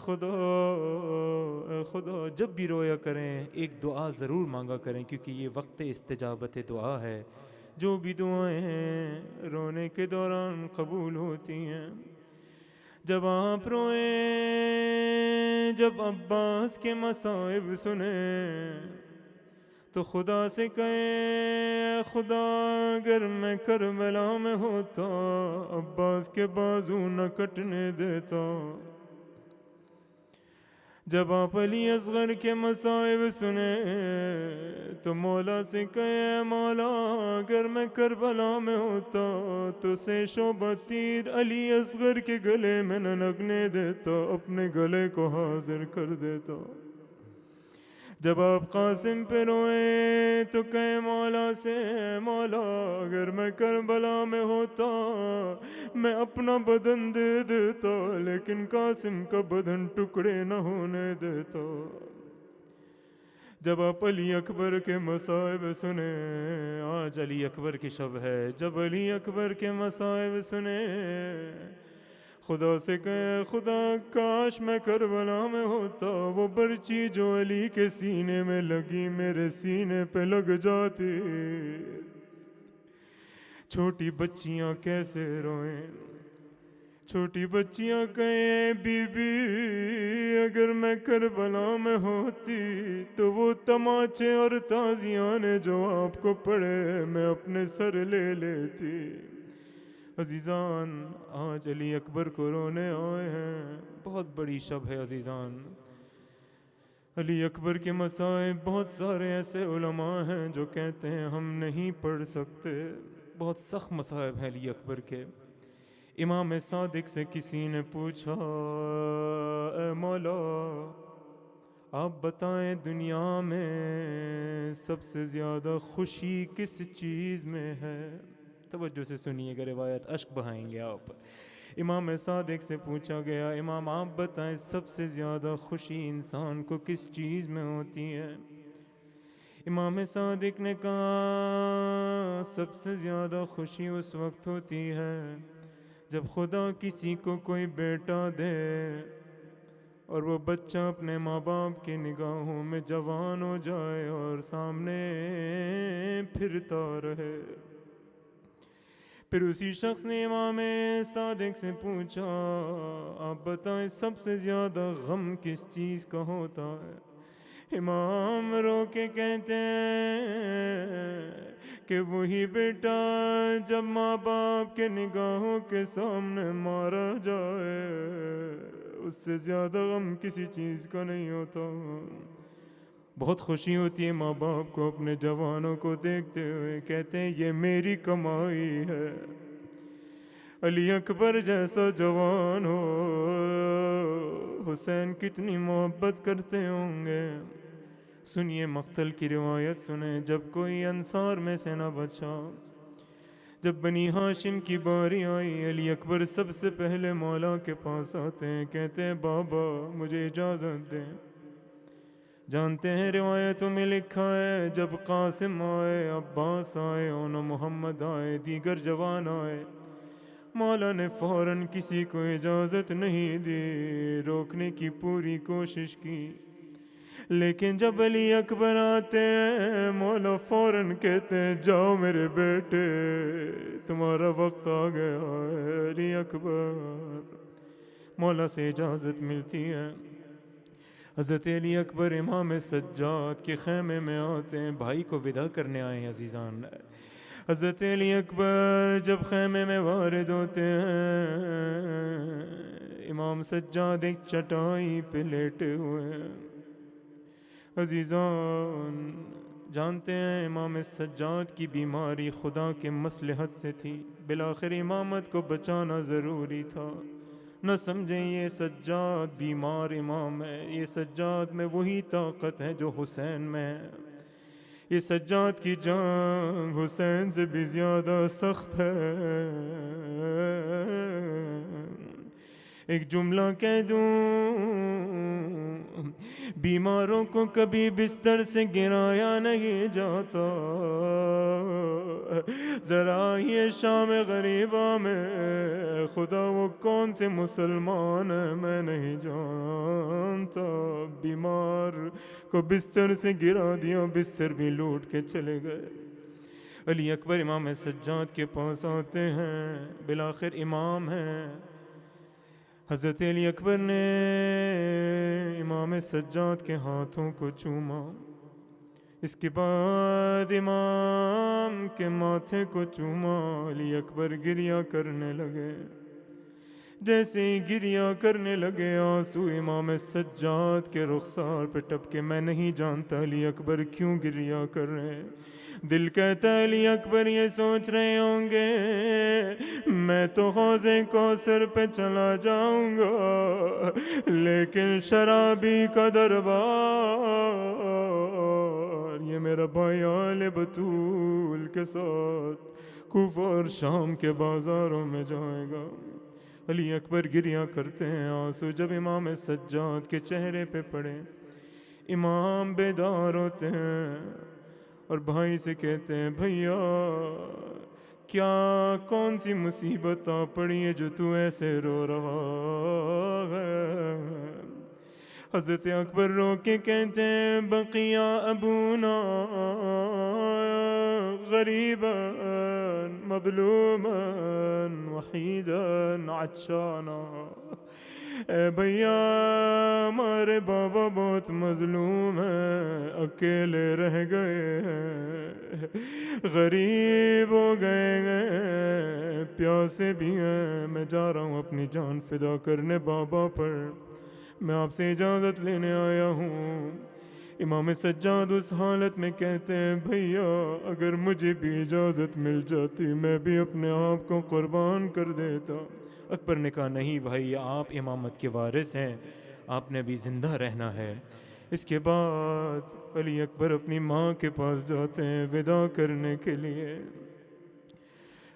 خدا جب بھی رویا کریں ایک دعا ضرور مانگا کریں، کیونکہ یہ وقت استجابت دعا ہے، جو بھی دعائیں ہیں رونے کے دوران قبول ہوتی ہیں۔ جب آپ روئیں، جب عباس کے مصائب سنیں تو خدا سے کہیں خدا اگر میں کربلا میں ہوتا عباس کے بازو نہ کٹنے دیتا۔ جب آپ علی اصغر کے مصائب سنیں تو مولا سے کہیں مولا اگر میں کربلا میں ہوتا تو شعبہ تیر علی اصغر کے گلے میں نہ لگنے دیتا، اپنے گلے کو حاضر کر دیتا۔ جب آپ قاسم پہ روئیں تو کہیں مولا سے مولا اگر میں کربلا میں ہوتا میں اپنا بدن دے دیتا، لیکن قاسم کا بدن ٹکڑے نہ ہونے دیتا۔ جب آپ علی اکبر کے مصائب سنیں، آج علی اکبر کی شب ہے، جب علی اکبر کے مصائب سنیں خدا سے کہیں خدا کاش میں کربلا میں ہوتا، وہ برچی جو علی کے سینے میں لگی میرے سینے پہ لگ جاتی۔ چھوٹی بچیاں کیسے روئیں، چھوٹی بچیاں کہیں بی بی اگر میں کربلا میں ہوتی تو وہ تماچے اور تازیاں نے جو آپ کو پڑے میں اپنے سر لے لیتی۔ عزیزان آج علی اکبر کو رونے آئے ہیں، بہت بڑی شب ہے عزیزان۔ علی اکبر کے مصائب، بہت سارے ایسے علماء ہیں جو کہتے ہیں ہم نہیں پڑھ سکتے، بہت سخت مصائب ہیں علی اکبر کے۔ امام صادق سے کسی نے پوچھا اے مولا آپ بتائیں دنیا میں سب سے زیادہ خوشی کس چیز میں ہے؟ توجہ سے سنیے گا روایت، اشک بہائیں گے آپ۔ امام صادق سے پوچھا گیا امام آپ بتائیں سب سے زیادہ خوشی انسان کو کس چیز میں ہوتی ہے؟ امام صادق نے کہا سب سے زیادہ خوشی اس وقت ہوتی ہے جب خدا کسی کو کوئی بیٹا دے اور وہ بچہ اپنے ماں باپ کی نگاہوں میں جوان ہو جائے اور سامنے پھرتا رہے۔ پھر اسی شخص نے امام صادق سے پوچھا آپ بتائیں سب سے زیادہ غم کس چیز کا ہوتا ہے؟ امام رو کے کہتے ہیں کہ وہی بیٹا جب ماں باپ کے نگاہوں کے سامنے مارا جائے، اس سے زیادہ غم کسی چیز کا نہیں ہوتا۔ بہت خوشی ہوتی ہے ماں باپ کو اپنے جوانوں کو دیکھتے ہوئے، کہتے ہیں یہ میری کمائی ہے۔ علی اکبر جیسا جوان ہو، حسین کتنی محبت کرتے ہوں گے۔ سنیے مقتل کی روایت سنیں، جب کوئی انصار میں سے نہ بچا، جب بنی ہاشم کی باری آئی، علی اکبر سب سے پہلے مولا کے پاس آتے ہیں، کہتے ہیں بابا مجھے اجازت دیں۔ جانتے ہیں روایتوں میں لکھا ہے جب قاسم آئے، عباس آئے، اونو محمد آئے، دیگر جوان آئے، مولا نے فوراً کسی کو اجازت نہیں دی، روکنے کی پوری کوشش کی، لیکن جب علی اکبر آتے ہیں مولا فوراً کہتے ہیں جاؤ میرے بیٹے تمہارا وقت آ گیا ہے۔ علی اکبر مولا سے اجازت ملتی ہے، حضرت علی اکبر امام سجاد کے خیمے میں آتے ہیں، بھائی کو ودا کرنے آئے ہیں عزیزان۔ حضرت علی اکبر جب خیمے میں وارد ہوتے ہیں، امام سجاد ایک چٹائی پہ لیٹے ہوئے ہیں۔ عزیزان جانتے ہیں امام سجاد کی بیماری خدا کے مصلحت سے تھی، بالآخر امامت کو بچانا ضروری تھا۔ نہ سمجھیں یہ سجاد بیمار امام ہے، یہ سجاد میں وہی طاقت ہے جو حسین میں ہے۔ یہ سجاد کی جنگ حسین سے بھی زیادہ سخت ہے. ایک جملہ کہہ دوں، بیماروں کو کبھی بستر سے گرایا نہیں جاتا. ذرا یہ شام غریبہ میں خدا وہ کون سے مسلمان ہیں میں نہیں جانتا. بیمار کو بستر سے گرا دیا، بستر بھی لوٹ کے چلے گئے. علی اکبر امام سجاد کے پاس آتے ہیں، بالآخر امام ہیں. حضرت علی اکبر نے امام سجاد کے ہاتھوں کو چوما، اس کے بعد امام کے ماتھے کو چوما. علی اکبر گریہ کرنے لگے. جیسے ہی گریہ کرنے لگے آنسو امام سجاد کے رخسار پہ ٹپکے. میں نہیں جانتا علی اکبر کیوں گریہ کر رہے ہیں. دل کہتا ہے علی اکبر یہ سوچ رہے ہوں گے میں تو حوض کوثر پہ چلا جاؤں گا، لیکن شرابی کا دربار یہ میرا بھائی آل بطول کے ساتھ کوفہ اور شام کے بازاروں میں جائے گا. علی اکبر گریہ کرتے ہیں. آنسو جب امام سجاد کے چہرے پہ پڑے، امام بیدار ہوتے ہیں اور بھائی سے کہتے ہیں بھیا کیا کون سی مصیبت آ پڑی ہے جو تو ایسے رو رہا ہے. حضرت اکبر رو کے کہتے ہیں بقیا ابونا غریبا مظلوما وحیدا عطشانا. اے بھیا ہمارے بابا بہت مظلوم ہیں، اکیلے رہ گئے ہیں، غریب ہو گئے ہیں، پیاسے بھی ہیں. میں جا رہا ہوں اپنی جان فدا کرنے بابا پر، میں آپ سے اجازت لینے آیا ہوں. امام سجاد اس حالت میں کہتے ہیں بھیا اگر مجھے بھی اجازت مل جاتی میں بھی اپنے آپ کو قربان کر دیتا. اکبر نے کہا نہیں بھائی آپ امامت کے وارث ہیں، آپ نے بھی زندہ رہنا ہے. اس کے بعد علی اکبر اپنی ماں کے پاس جاتے ہیں وداع کرنے کے لیے.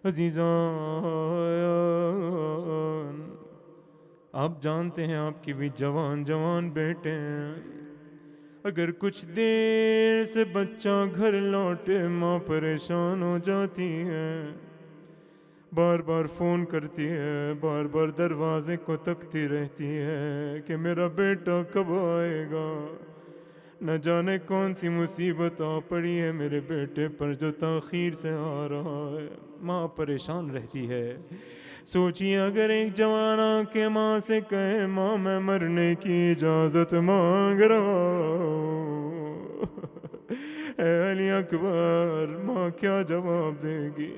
عزیزان آپ جانتے ہیں آپ کی بھی جوان بیٹے ہیں. اگر کچھ دیر سے بچہ گھر لوٹے ماں پریشان ہو جاتی ہے، بار بار فون کرتی ہے، بار بار دروازے کو تکتی رہتی ہے کہ میرا بیٹا کب آئے گا. نہ جانے کون سی مصیبت آ پڑی ہے میرے بیٹے پر جو تاخیر سے آ رہا ہے. ماں پریشان رہتی ہے. سوچیے اگر ایک جوان آ کے ماں سے کہے ماں میں مرنے کی اجازت مانگ رہا ہوں، اے علی اکبر ماں کیا جواب دے گی؟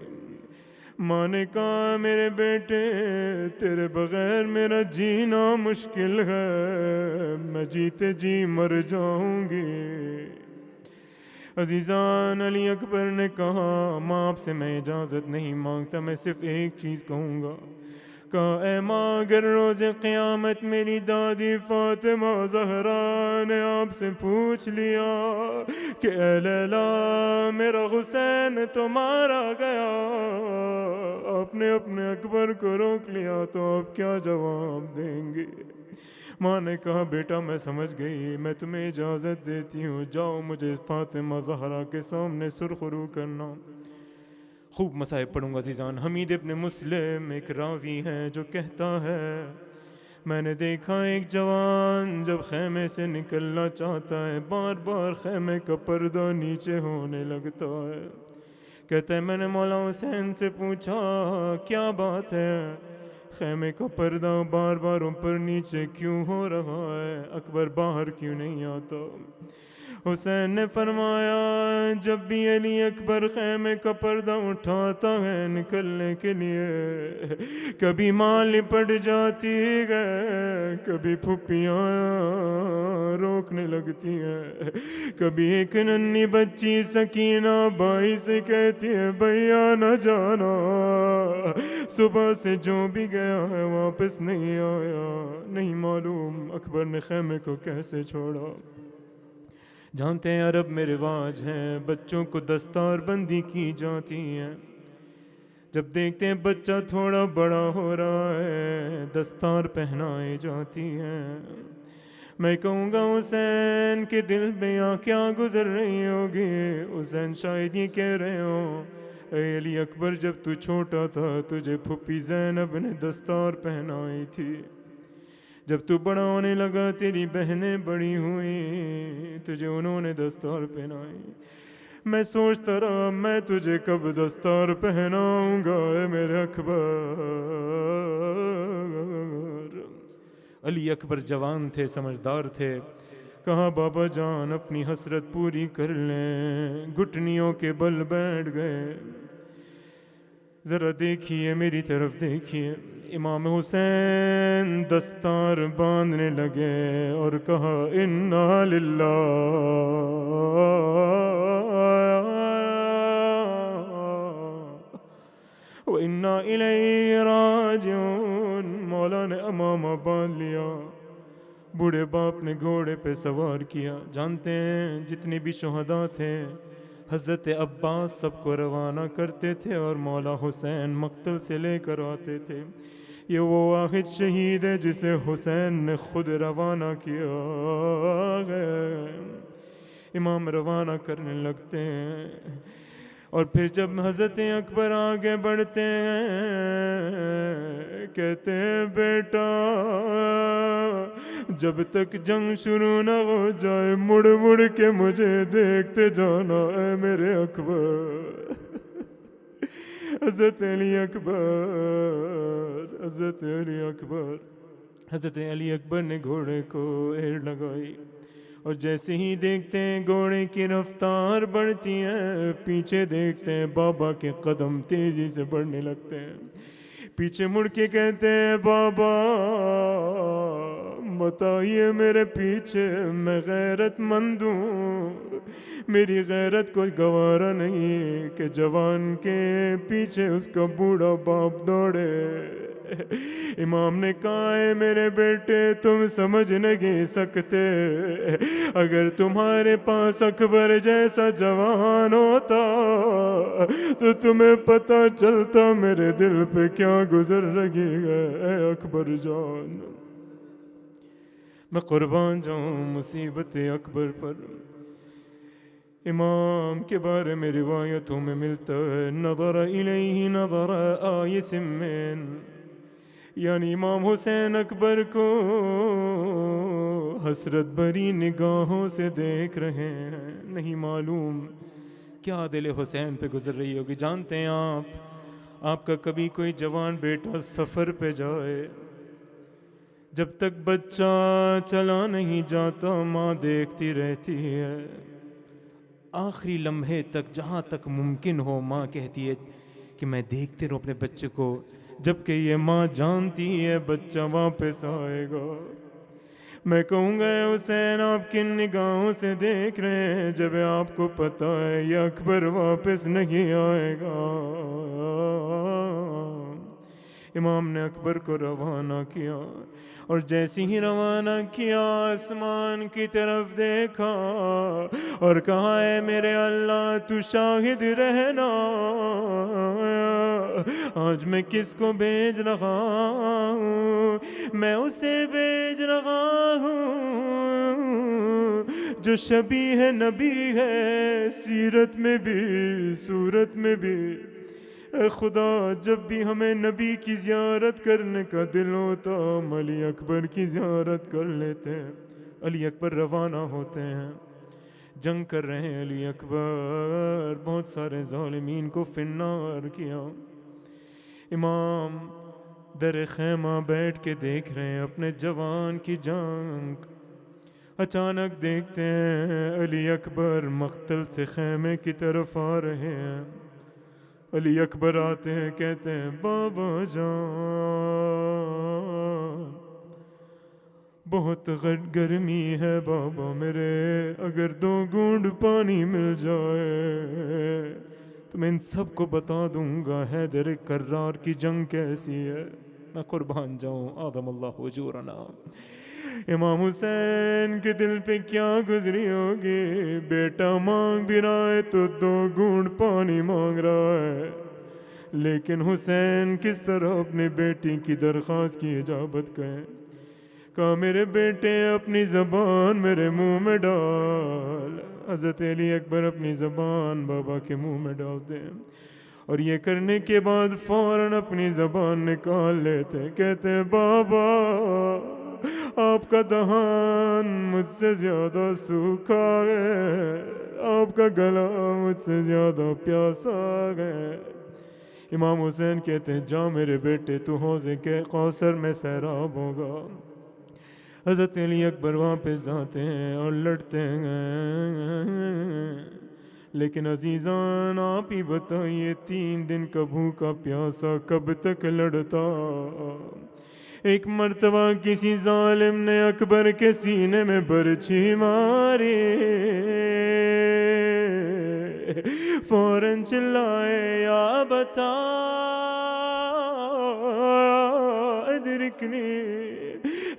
ماں نے کہا میرے بیٹے تیرے بغیر میرا جینا مشکل ہے، میں جیتے جی مر جاؤں گی. عزیزان علی اکبر نے کہا ماں آپ سے میں اجازت نہیں مانگتا، میں صرف ایک چیز کہوں گا. کہا اے ماں اگر روز قیامت میری دادی فاطمہ زہرا نے آپ سے پوچھ لیا کہ اے لیلا میرا حسین تو مارا گیا، آپ نے اپنے اکبر کو روک لیا، تو آپ کیا جواب دیں گے؟ ماں نے کہا بیٹا میں سمجھ گئی، میں تمہیں اجازت دیتی ہوں، جاؤ مجھے فاطمہ زہرا کے سامنے سرخرو کرنا. خوب مصائب پڑھوں گا عزیزان. حمید ابن مسلم ایک راوی ہے جو کہتا ہے میں نے دیکھا ایک جوان جب خیمے سے نکلنا چاہتا ہے بار بار خیمے کا پردہ نیچے ہونے لگتا ہے. کہتا ہے میں نے مولا حسین سے پوچھا کیا بات ہے، خیمے کا پردہ بار بار اوپر نیچے کیوں ہو رہا ہے، اکبر باہر کیوں نہیں آتا؟ حسین نے فرمایا جب بھی علی اکبر خیمے کا پردہ اٹھاتا ہے نکلنے کے لیے، کبھی ماں لپٹ جاتی ہے، کبھی پھپھیاں روکنے لگتی ہیں، کبھی ایک ننھی بچی سکینہ بھائی سے کہتی ہے بھیا نہ جانا، صبح سے جو بھی گیا ہے واپس نہیں آیا. نہیں معلوم اکبر نے خیمے کو کیسے چھوڑا. جانتے ہیں عرب میں رواج ہیں، بچوں کو دستار بندی کی جاتی ہے. جب دیکھتے ہیں بچہ تھوڑا بڑا ہو رہا ہے دستار پہنائی جاتی ہے. میں کہوں گا حسین کے دل میں یہاں کیا گزر رہی ہوگی. حسین شاید یہ کہہ رہے ہوں اے علی اکبر جب تو چھوٹا تھا تجھے پھپھی زینب نے دستار پہنائی تھی، جب تو بڑا ہونے لگا تیری بہنیں بڑی ہوئیں تجھے انہوں نے دستار پہنائی. میں سوچتا رہا میں تجھے کب دستار پہناؤں گا اے میرے اکبر. علی اکبر جوان تھے، سمجھدار تھے. کہا بابا جان اپنی حسرت پوری کر لیں. گھٹنیوں کے بل بیٹھ گئے. ذرا دیکھیے میری طرف دیکھیے. امام حسین دستار باندھنے لگے اور کہا انا للہ وَإِنَّا إِلَيْهِ رَاجِعُونَ. مولا نے امامہ باندھ لیا، بوڑھے باپ نے گھوڑے پہ سوار کیا. جانتے ہیں جتنے بھی شہداء تھے حضرت عباس سب کو روانہ کرتے تھے اور مولا حسین مقتل سے لے کر آتے تھے. یہ وہ واحد شہید ہے جسے حسین نے خود روانہ کیا ہے. امام روانہ کرنے لگتے ہیں اور پھر جب حضرت اکبر آگے بڑھتے ہیں کہتے ہیں بیٹا جب تک جنگ شروع نہ ہو جائے مڑ مڑ کے مجھے دیکھتے جانا اے میرے اکبر. حضرت علی اکبر، حضرت علی اکبر، حضرت علی اکبر نے گھوڑے کو ایڑ لگائی اور جیسے ہی دیکھتے ہیں گھوڑے کی رفتار بڑھتی ہے پیچھے دیکھتے ہیں بابا کے قدم تیزی سے بڑھنے لگتے ہیں. پیچھے مڑ کے کہتے ہیں بابا مت آئیے میرے پیچھے، میں غیرت مند ہوں، میری غیرت کوئی گوارا نہیں کہ جوان کے پیچھے اس کا بوڑھا باپ دوڑے. امام نے کہا ہے میرے بیٹے تم سمجھ نہیں سکتے، اگر تمہارے پاس اکبر جیسا جوان ہوتا تو تمہیں پتہ چلتا میرے دل پہ کیا گزر رہی ہے. اے اکبر جان میں قربان جاؤں مصیبت اکبر پر. امام کے بارے میں روایتوں میں ملتا ہے نظر الیہ نظر آیس من، یعنی امام حسین اکبر کو حسرت بھری نگاہوں سے دیکھ رہے ہیں. نہیں معلوم کیا دل حسین پہ گزر رہی ہوگی. جانتے ہیں آپ کا کبھی کوئی جوان بیٹا سفر پہ جائے جب تک بچہ چلا نہیں جاتا ماں دیکھتی رہتی ہے، آخری لمحے تک جہاں تک ممکن ہو ماں کہتی ہے کہ میں دیکھتے رہوں اپنے بچے کو، جبکہ یہ ماں جانتی ہے بچہ واپس آئے گا. میں کہوں گا حسین آپ کن نگاہوں سے دیکھ رہے ہیں جب آپ کو پتہ ہے یہ اکبر واپس نہیں آئے گا. امام نے اکبر کو روانہ کیا اور جیسے ہی روانہ کیا آسمان کی طرف دیکھا اور کہا ہے میرے اللہ تو شاہد رہنا آج میں کس کو بھیج رہا ہوں. میں اسے بھیج رہا ہوں جو شبیہ نبی ہے سیرت میں بھی صورت میں بھی. اے خدا جب بھی ہمیں نبی کی زیارت کرنے کا دل ہوتا ہم علی اکبر کی زیارت کر لیتے ہیں. علی اکبر روانہ ہوتے ہیں، جنگ کر رہے ہیں. علی اکبر بہت سارے ظالمین کو فنار کیا. امام در خیمہ بیٹھ کے دیکھ رہے ہیں اپنے جوان کی جنگ. اچانک دیکھتے ہیں علی اکبر مقتل سے خیمے کی طرف آ رہے ہیں. علی اکبر آتے ہیں کہتے ہیں بابا جان بہت گرمی ہے بابا میرے، اگر 2 گھونٹ پانی مل جائے تو میں ان سب کو بتا دوں گا حیدر کرار کی جنگ کیسی ہے. میں قربان جاؤں آدم اللہ اجورنا. امام حسین کے دل پہ کیا گزری ہوگی، بیٹا مانگ بھی رہا ہے تو 2 گھونٹ پانی مانگ رہا ہے، لیکن حسین کس طرح اپنی بیٹی کی درخواست کی اجابت کریں؟ کہا میرے بیٹے اپنی زبان میرے منہ میں ڈال۔ حضرت علی اکبر اپنی زبان بابا کے منہ میں ڈالتے ہیں، اور یہ کرنے کے بعد فوراً اپنی زبان نکال لیتے ہیں، کہتے ہیں بابا آپ کا دہان مجھ سے زیادہ سوکھا ہے، آپ کا گلا مجھ سے زیادہ پیاسا ہے۔ امام حسین کہتے ہیں جا میرے بیٹے تو حوض کے کوثر میں سیراب ہوگا۔ حضرت علی اکبر واپس جاتے ہیں اور لڑتے ہیں، لیکن عزیزان آپ ہی بتائیے 3 دن کا بھوکا پیاسا کب تک لڑتا؟ ایک مرتبہ کسی ظالم نے اکبر کے سینے میں برچھی ماری، فوراً چلائے یا بتا ادرکنی،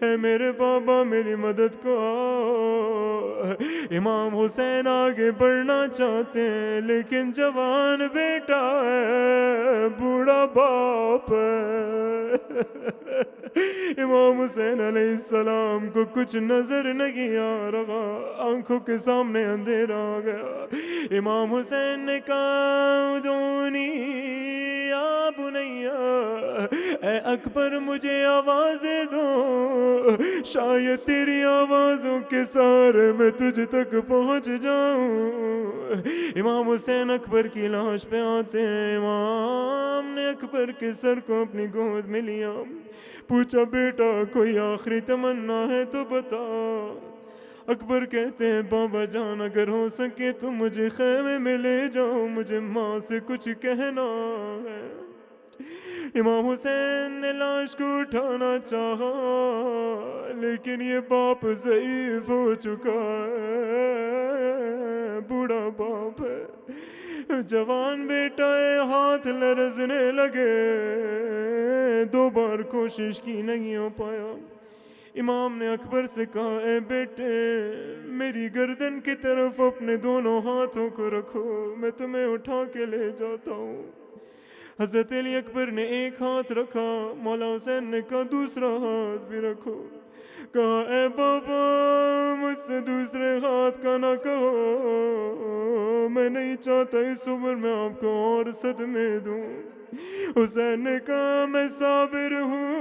اے میرے بابا میری مدد کو۔ امام حسین آگے بڑھنا چاہتے ہیں لیکن جوان بیٹا ہے، بوڑھا باپ ہے۔ امام حسین علیہ السلام کو کچھ نظر نہیں آ رہا، آنکھوں کے سامنے اندھیرا آ گیا۔ امام حسین نے کہا دونی یا بنیا، اے اکبر مجھے آوازیں دو، شاید تیری آوازوں کے سہارے میں تجھ تک پہنچ جاؤں۔ امام حسین اکبر کی لاش پہ آتے ہیں، امام نے اکبر کے سر کو اپنی گود میں لیا، پوچھا بیٹا کوئی آخری تمنا ہے تو بتا۔ اکبر کہتے ہیں بابا جان اگر ہو سکے تو مجھے خیمے میں لے جاؤ، مجھے ماں سے کچھ کہنا ہے۔ امام حسین نے لاش کو اٹھانا چاہا لیکن یہ باپ ضعیف ہو چکا ہے، بوڑھا باپ ہے، جوان بیٹا ہے، ہاتھ لرزنے لگے، 2 بار کوشش کی نہیں ہو پایا۔ امام نے اکبر سے کہا اے بیٹے میری گردن کی طرف اپنے دونوں ہاتھوں کو رکھو، میں تمہیں اٹھا کے لے جاتا ہوں۔ حضرت علی اکبر نے ایک ہاتھ رکھا، مولا حسین نے کہا دوسرا ہاتھ بھی رکھو۔ کہا اے بابا مجھ سے دوسرے ہاتھ کا نہ کہو، میں نہیں چاہتا اس عمر میں آپ کو اور صدمے دوں۔ حسین نے کہا میں صابر ہوں،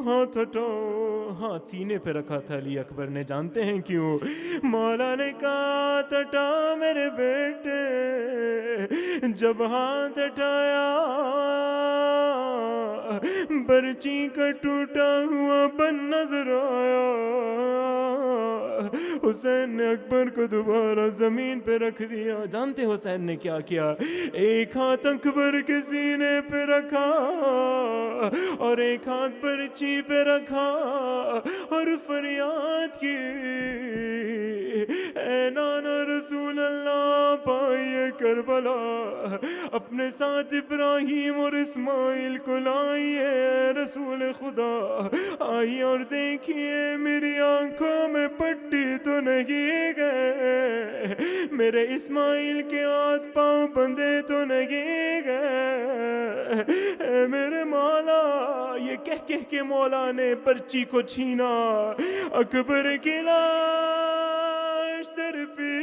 ہاتھ ہٹاؤ۔ ہاتھ سینے پہ رکھا تھا علی اکبر نے، جانتے ہیں کیوں؟ مولا نے کہا ہاتھ ہٹا میرے بیٹے۔ جب ہاتھ ہٹایا برچی کا ٹوٹا ہوا بن نظر آیا۔ حسین نے اکبر کو دوبارہ زمین پہ رکھ دیا۔ جانتے حسین نے کیا کیا؟ ایک ہاتھ اکبر کے سینے پہ رکھا اور ایک ہاتھ برچی پہ رکھا اور فریاد کی اے نانا رسول اللہ پائیے کربلا، اپنے ساتھ ابراہیم اور اسماعیل کو لائیے رسول خدا، آئیے اور دیکھیے میری آنکھوں میں پٹی تو نہیں گئے، میرے اسماعیل کے ہاتھ پاؤں بندھے تو نہیں گئے، اے میرے مولا۔ یہ کہہ کے مولا نے پرچی کو چھینا، اکبر کی لاش تڑپی،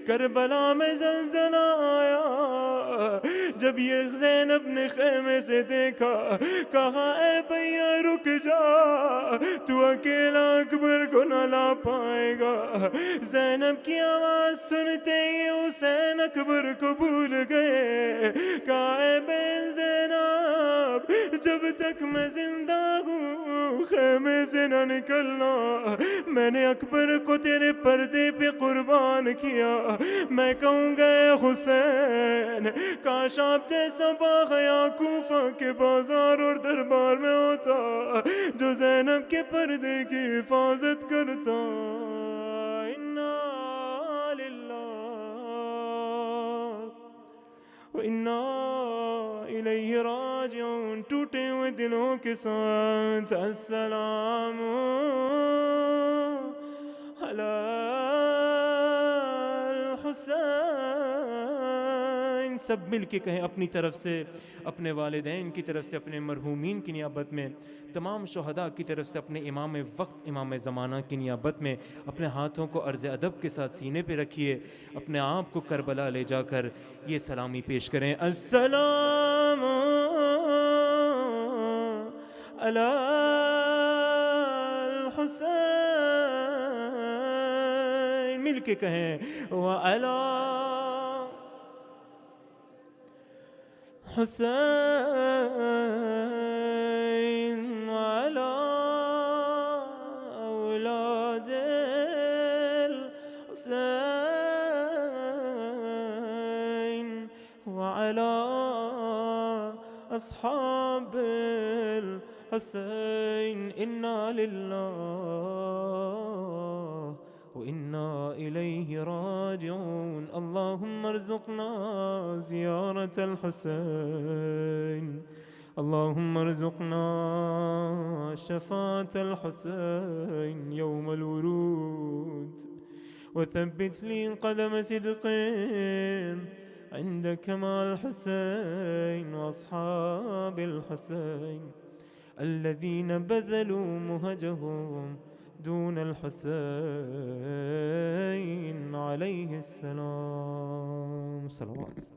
کربلا میں زلزلہ آیا۔ جب یہ زینب نے خیمے سے دیکھا، کہا اے بھیا رک جا، تو اکیلا اکبر کو نہ لا پائے گا۔ زینب کی آواز سنتے ہی حسین اکبر کو بھول گئے، کہا اے بہن زینب جب تک میں زندہ ہوں خیمے سے نہ نکلنا، میں نے اکبر کو تیرے پردے پہ قربان کیا۔ میں کہوں گا اے حسین کاش آپ جیسا باغیا کوفہ کے بازار اور دربار میں ہوتا جو زینب کے پردے کی حفاظت کرتا۔ انا للہ وانا الیہ راجعون۔ राजिऊन, टूटे हुए दिलों के साथ अस्सलाम अला हुसैन। सब मिल के कहें अपनी तरफ से, अपने वालिदैन की तरफ से, अपने मरहूमीन की नियाबत में, तमाम शुहदा की तरफ से, अपने इमाम वक्त इमाम ज़माना की नियाबत में अपने हाथों को अर्ज़ अदब के साथ सीने पे रखिए, अपने आप को करबला ले जाकर ये सलामी पेश करें। अस्सलाम अला हुसैन। मिल के कहें व अला हुसैन व अला औलादिल हुसैन व अला अस्हाबिल हुसैन। इन्ना लिल्लाह व इन्ना इलैहि राजिऊन। अल्लाहुम्मा अर्ज़ुक़ना ज़ियारतल हुसैन, अल्लाहुम्मा अर्ज़ुक़ना शफ़ाअतल हुसैन यौमल वुरूद, व थब्बित ली क़दम सिद्क़िन عندك مع الحسين وأصحاب الحسين الذين بذلوا مهجهم دون الحسين عليه السلام. صلوات.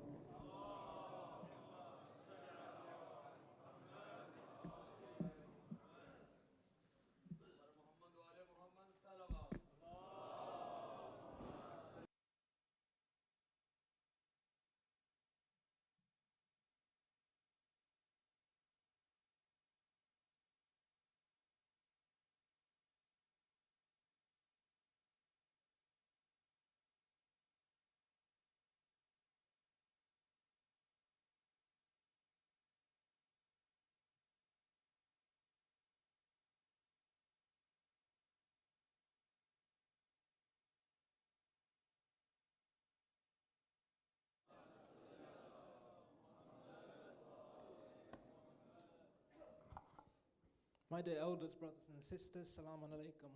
My dear elders, brothers and sisters, Salaam alaikum.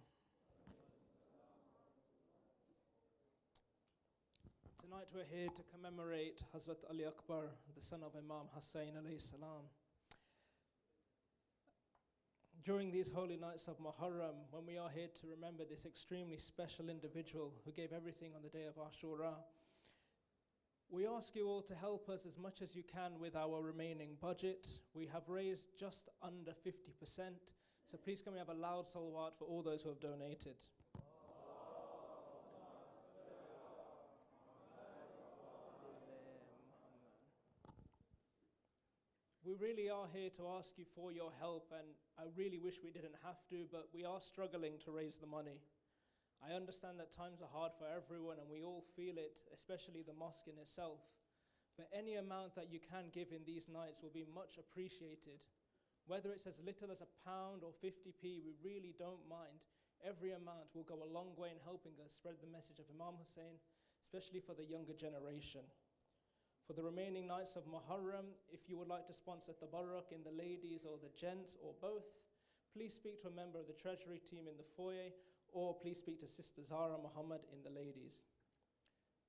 Tonight we're here to commemorate Hazrat Ali Akbar, the son of Imam Hussain alayhi salam. During these holy nights of Muharram, when we are here to remember this extremely special individual who gave everything on the day of Ashura, we ask you all to help us as much as you can with our remaining budget. We have raised just under 50%, so please can we have a loud salawat for all those who have donated. We really are here to ask you for your help, and I really wish we didn't have to, but we are struggling to raise the money. I understand that times are hard for everyone and we all feel it, especially the mosque in itself. But any amount that you can give in these nights will be much appreciated. Whether it's as little as £1 or 50p, we really don't mind. Every amount will go a long way in helping us spread the message of Imam Hussain, especially for the younger generation. For the remaining nights of Muharram, if you would like to sponsor Tabarruk in the ladies or the gents or both, please speak to a member of the treasury team in the foyer, or please speak to Sister Zara Muhammad in the ladies.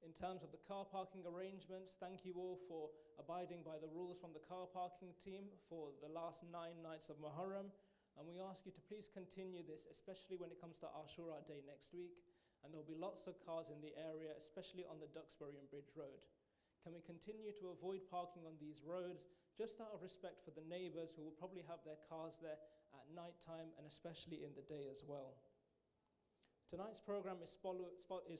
In terms of the car parking arrangements, thank you all for abiding by the rules from the car parking team for the last 9 nights of Muharram, and we ask you to please continue this, especially when it comes to Ashura Day next week, and there will be lots of cars in the area, especially on the Duxbury and Bridge Road. Can we continue to avoid parking on these roads, just out of respect for the neighbours who will probably have their cars there at night time and especially in the day as well. Tonight's program is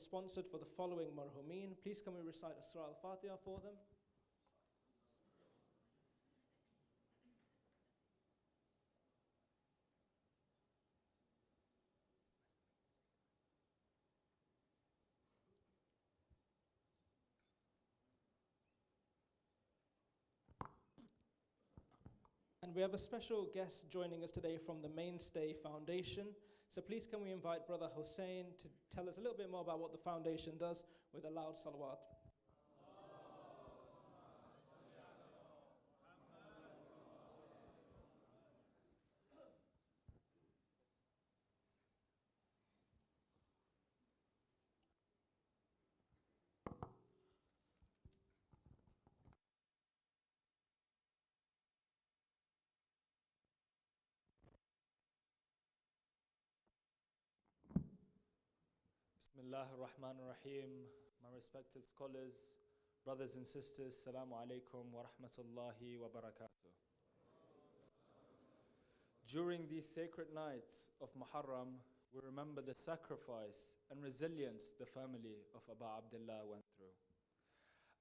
sponsored for the following marhumeen. Please can we recite a Surah Al-Fatiha for them? And we have a special guest joining us today from the Mainstay Foundation. So please can we invite Brother Hussain to tell us a little bit more about what the foundation does with a loud salawat. Bismillah ar-Rahman ar-Rahim. My respected scholars, brothers and sisters, Assalamu alaikum wa rahmatullahi wa barakatuh. During these sacred nights of Muharram, we remember the sacrifice and resilience the family of Abu Abdullah went through.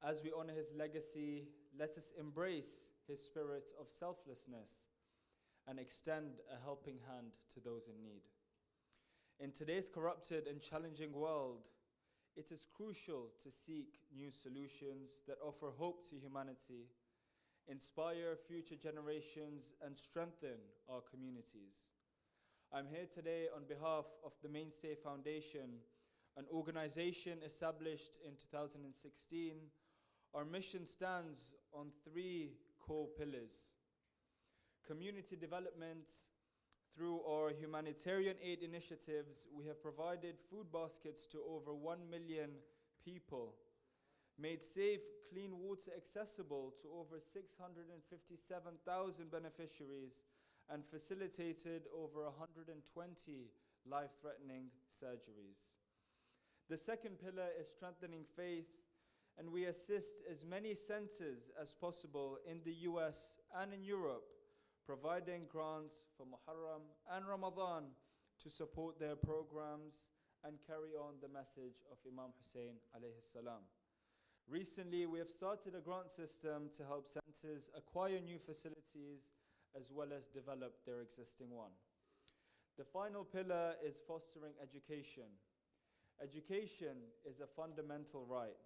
As we honor his legacy, let us embrace his spirit of selflessness and extend a helping hand to those in need. In today's corrupted and challenging world, it is crucial to seek new solutions that offer hope to humanity, inspire future generations, and strengthen our communities. I'm here today on behalf of the Mainstay Foundation, an organization established in 2016. Our mission stands on three core pillars: community development. Through our humanitarian aid initiatives, we have provided food baskets to over 1 million people, made safe, clean water accessible to over 657,000 beneficiaries, and facilitated over 120 life-threatening surgeries. The second pillar is strengthening faith, and we assist as many centers as possible in the US and in Europe, providing grants for Muharram and Ramadan to support their programs and carry on the message of Imam Husayn alayhi salam. Recently, we have started a grant system to help centers acquire new facilities as well as develop their existing one. The final pillar is fostering education. Education is a fundamental right.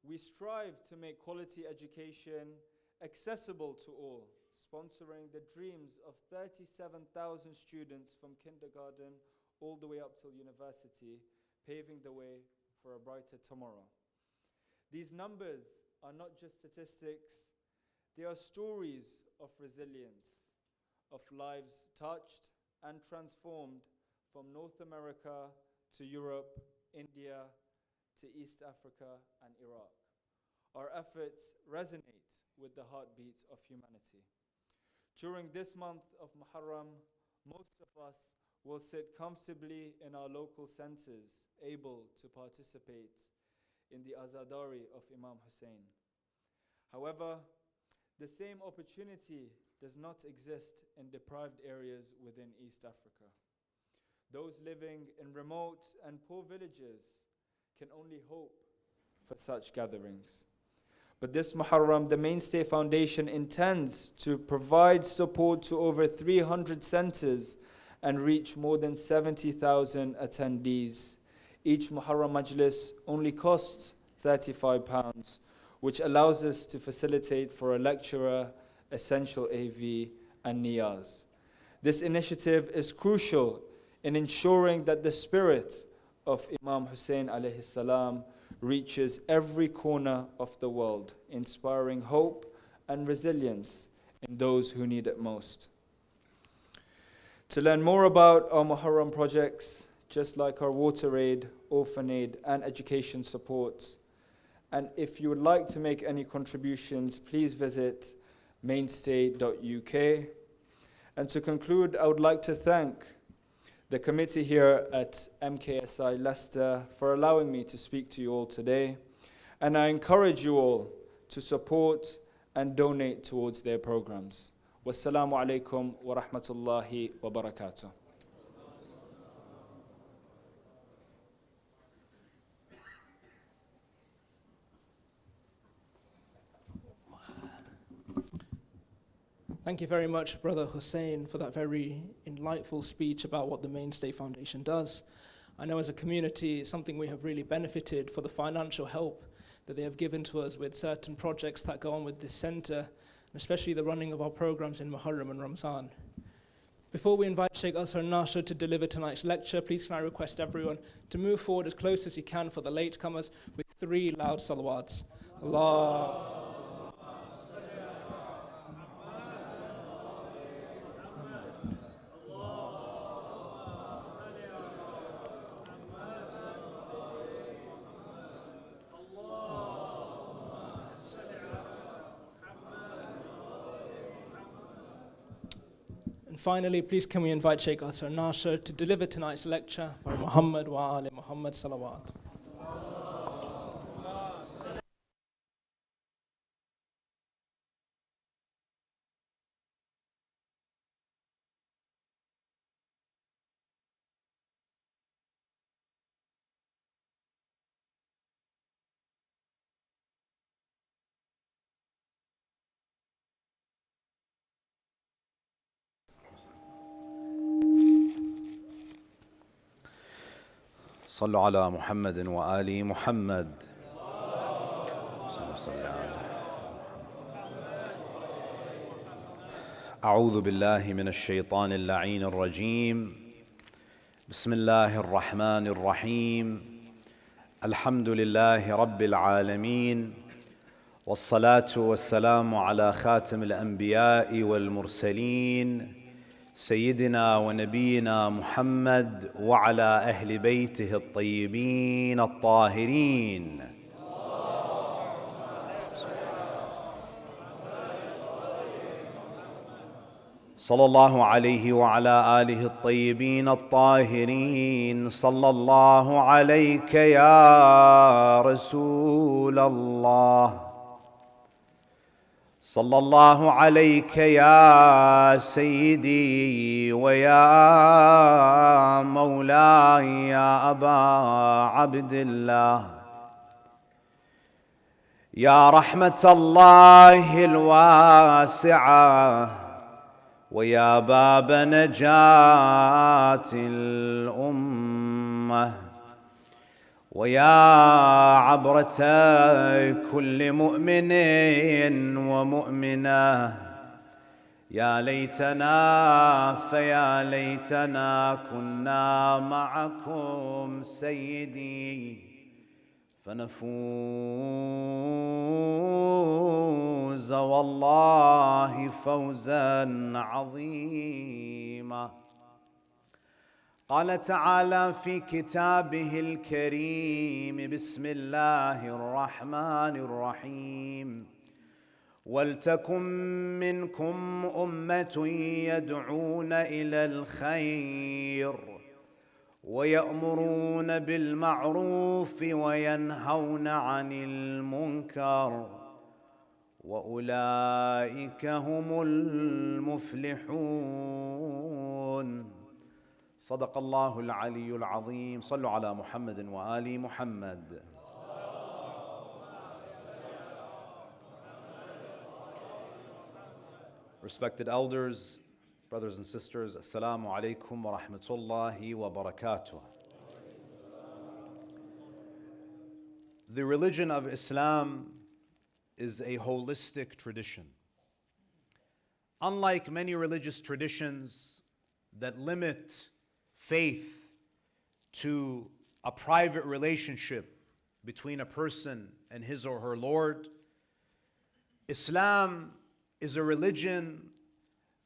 We strive to make quality education accessible to all, sponsoring the dreams of 37,000 students from kindergarten all the way up till university, paving the way for a brighter tomorrow. These numbers are not just statistics, they are stories of resilience, of lives touched and transformed from North America to Europe, India, to East Africa and Iraq. Our efforts resonate with the heartbeat of humanity. During this month of Muharram, most of us will sit comfortably in our local centers, able to participate in the Azadari of Imam Husayn. However, the same opportunity does not exist in deprived areas within East Africa. Those living in remote and poor villages can only hope for such gatherings. But this Muharram, the Mainstay Foundation intends to provide support to over 300 centers and reach more than 70,000 attendees. Each Muharram Majlis only costs £35, which allows us to facilitate for a lecturer, essential AV, and niyaz. This initiative is crucial in ensuring that the spirit of Imam Husayn alayhi salam reaches every corner of the world, inspiring hope and resilience in those who need it most. To learn more about our Muharram projects, just like our water aid, orphan aid, and education support, and if you would like to make any contributions, please visit mainstay.uk. And to conclude, I would like to thank the committee here at MKSI Leicester for allowing me to speak to you all today. And I encourage you all to support and donate towards their programs. Wassalamu alaikum wa rahmatullahi wa barakatuh. Thank you very much, Brother Hussain, for that very enlightful speech about what the Mainstay Foundation does. I know as a community, it's something we have really benefited for the financial help that they have given to us with certain projects that go on with this center, and especially the running of our programs in Muharram and Ramzan. Before we invite Sheikh Azhar Nasser to deliver tonight's lecture, please can I request everyone to move forward as close as you can for the latecomers with 3 loud salawats. Allah. finally, please can we invite Sheikh Azhar Nasser to deliver tonight's lecture by Muhammad wa Ali Muhammad salawat. صلوا على محمد وآل محمد. أعوذ بالله من الشيطان اللعين الرجيم. بسم الله الرحمن الرحيم. الحمد لله رب العالمين، والصلاة والسلام على خاتم الأنبياء والمرسلين سيدنا ونبينا محمد وعلى أهل بيته الطيبين الطاهرين. صلى الله عليه وعلى آله الطيبين الطاهرين. صلى الله عليك يا رسول الله، صلى الله عليك يا سيدي ويا مولاي يا أبا عبد الله، يا رحمة الله الواسعة ويا باب نجاة الأمة ويا عبرة كل مؤمن ومؤمنة. يا ليتنا فيا ليتنا كنا معكم سيدي فنفوز والله فوزا عظيما. قال تعالى في كتابه الكريم: بسم الله الرحمن الرحيم: ولتكن منكم أمة يدعون إلى الخير ويأمرون بالمعروف وينهون عن المنكر وأولئك هم المفلحون. صدق الله العلي العظيم. صلوا على محمد وآل محمد. Respected elders, brothers and sisters, Assalamu alaikum wa rahmatullahi wa barakatuh. The religion of Islam is a holistic tradition. Unlike many religious traditions that limit faith to a private relationship between a person and his or her Lord, Islam is a religion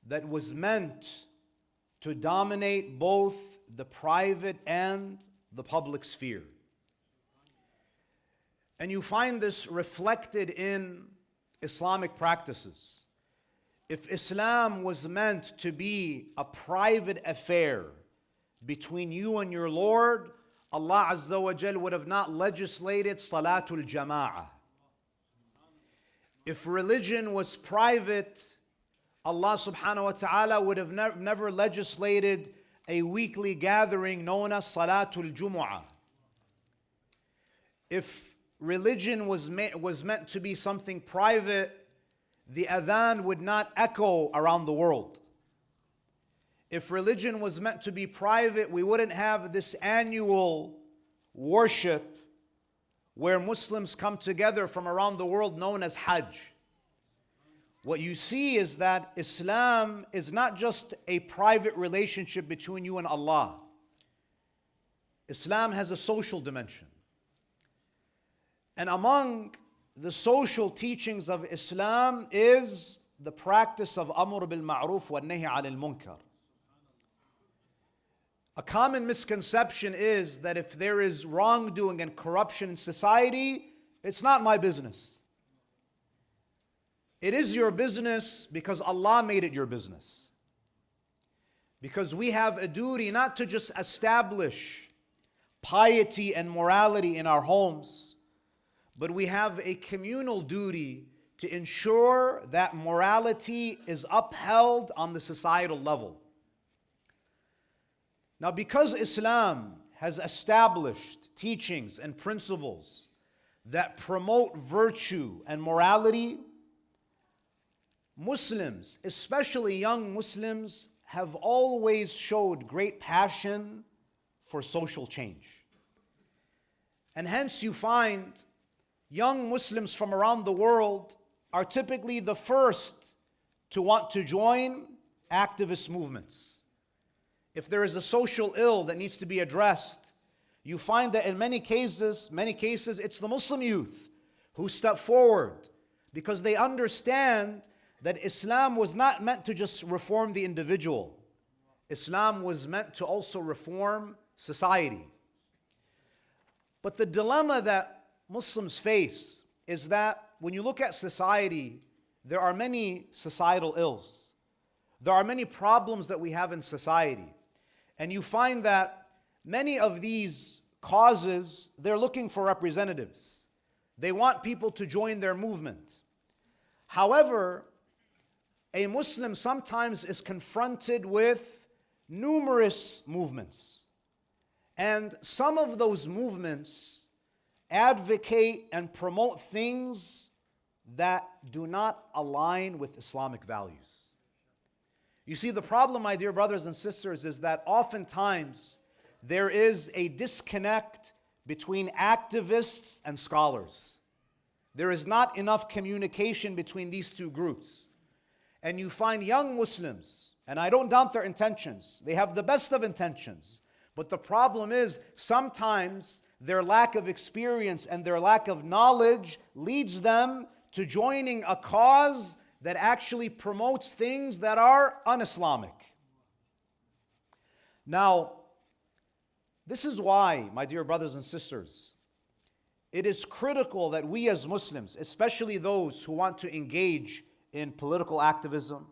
that was meant to dominate both the private and the public sphere. And you find this reflected in Islamic practices. If Islam was meant to be a private affair between you and your Lord, Allah Azza wa Jal would have not legislated Salatul Jama'ah. If religion was private, Allah subhanahu wa ta'ala would have never legislated a weekly gathering known as Salatul Jumu'ah. If religion was meant to be something private, the adhan would not echo around the world. If religion was meant to be private, we wouldn't have this annual worship where Muslims come together from around the world known as Hajj. What you see is that Islam is not just a private relationship between you and Allah. Islam has a social dimension. And among the social teachings of Islam is the practice of Amr bil Ma'ruf wa Nahy anil Munkar. A common misconception is that if there is wrongdoing and corruption in society, it's not my business. It is your business because Allah made it your business. Because we have a duty not to just establish piety and morality in our homes, but we have a communal duty to ensure that morality is upheld on the societal level. Now, because Islam has established teachings and principles that promote virtue and morality, Muslims, especially young Muslims, have always showed great passion for social change. And hence you find young Muslims from around the world are typically the first to want to join activist movements. If there is a social ill that needs to be addressed, you find that in many cases, it's the Muslim youth who step forward because they understand that Islam was not meant to just reform the individual. Islam was meant to also reform society. But the dilemma that Muslims face is that when you look at society, there are many societal ills. There are many problems that we have in society. And you find that many of these causes, they're looking for representatives. They want people to join their movement. However, a Muslim sometimes is confronted with numerous movements. And some of those movements advocate and promote things that do not align with Islamic values. You see, the problem, my dear brothers and sisters, is that oftentimes there is a disconnect between activists and scholars. There is not enough communication between these two groups. And you find young Muslims, and I don't doubt their intentions, they have the best of intentions, but the problem is sometimes their lack of experience and their lack of knowledge leads them to joining a cause that actually promotes things that are un-Islamic. Now, this is why, my dear brothers and sisters, it is critical that we as Muslims, especially those who want to engage in political activism,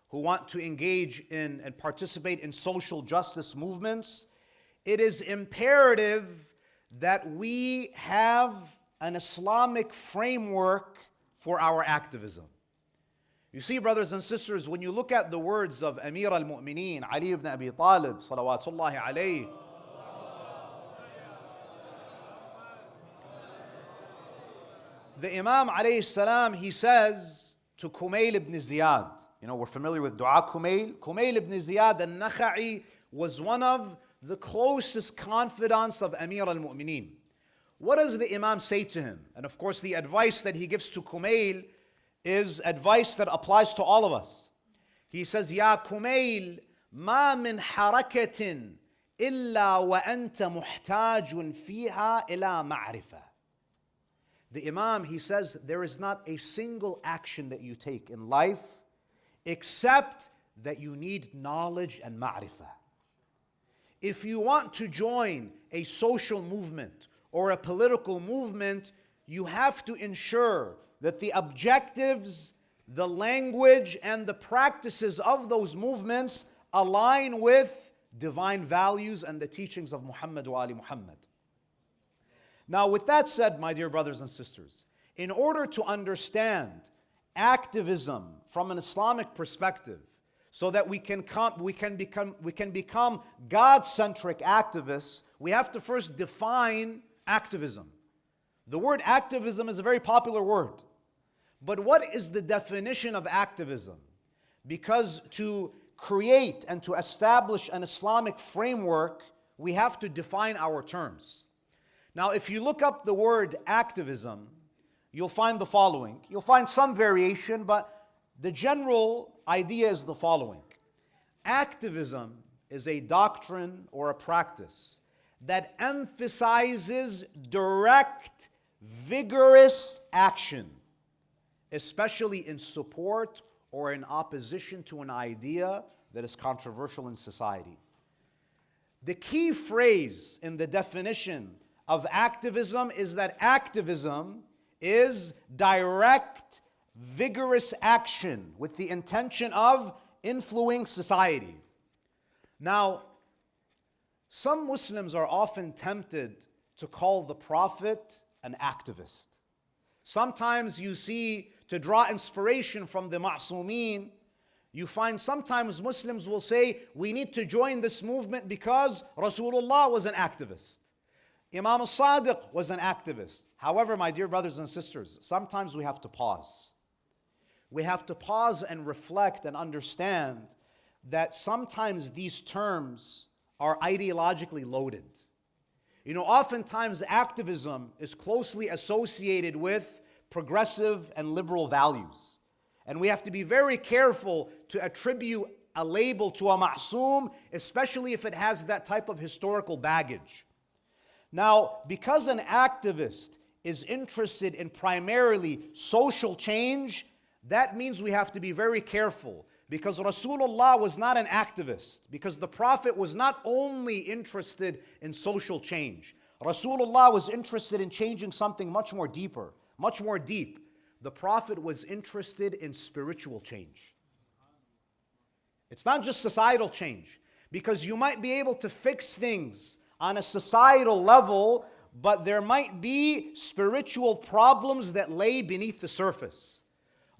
who want to engage in and participate in social justice movements, it is imperative that we have an Islamic framework for our activism. You see, brothers and sisters, when you look at the words of Amir al-Mu'mineen, Ali ibn Abi Talib, salawatullahi alayhi, the Imam alayhi salam, he says to Kumail ibn Ziyad, you know, we're familiar with Dua Kumail. Kumail ibn Ziyad al-Nakha'i was one of the closest confidants of Amir al-Mu'mineen. What does the Imam say to him? And of course, the advice that he gives to Kumail is advice that applies to all of us. He says, Ya Kumail, ma min harakatin illa wa anta muhtajun fiha ila ma'rifah. The Imam, he says, there is not a single action that you take in life except that you need knowledge and ma'rifah. If you want to join a social movement or a political movement, you have to ensure that the objectives, the language, and the practices of those movements align with divine values and the teachings of Muhammad wa Ali Muhammad. Now, with that said, my dear brothers and sisters, in order to understand activism from an Islamic perspective, so that we can become God-centric activists, we have to first define activism. The word activism is a very popular word. But what is the definition of activism? Because to create and to establish an Islamic framework, we have to define our terms. Now, if you look up the word activism, you'll find the following. You'll find some variation, but the general idea is the following. Activism is a doctrine or a practice that emphasizes direct, vigorous action, especially in support or in opposition to an idea that is controversial in society. The key phrase in the definition of activism is that activism is direct, vigorous action with the intention of influencing society. Now, some Muslims are often tempted to call the Prophet an activist. Sometimes you see, to draw inspiration from the Ma'soomeen, you find sometimes Muslims will say, we need to join this movement because Rasulullah was an activist. Imam al-Sadiq was an activist. However, my dear brothers and sisters, sometimes we have to pause. We have to pause and reflect and understand that sometimes these terms are ideologically loaded. You know, oftentimes activism is closely associated with progressive and liberal values. And we have to be very careful to attribute a label to a ma'soom, especially if it has that type of historical baggage. Now, because an activist is interested in primarily social change, that means we have to be very careful, because Rasulullah was not an activist, because the Prophet was not only interested in social change. Rasulullah was interested in changing something much more deeper, much more deep. The Prophet was interested in spiritual change. It's not just societal change, because you might be able to fix things on a societal level, but there might be spiritual problems that lay beneath the surface.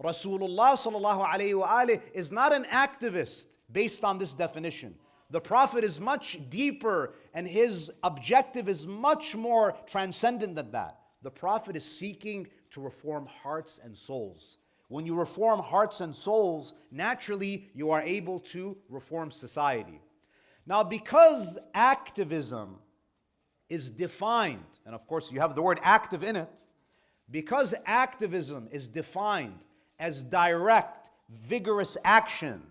Rasulullah sallallahu alayhi wa is not an activist based on this definition. The Prophet is much deeper and his objective is much more transcendent than that. The Prophet is seeking to reform hearts and souls. When you reform hearts and souls, naturally you are able to reform society. Now, because activism is defined, and of course you have the word active in it, because activism is defined as direct, vigorous action,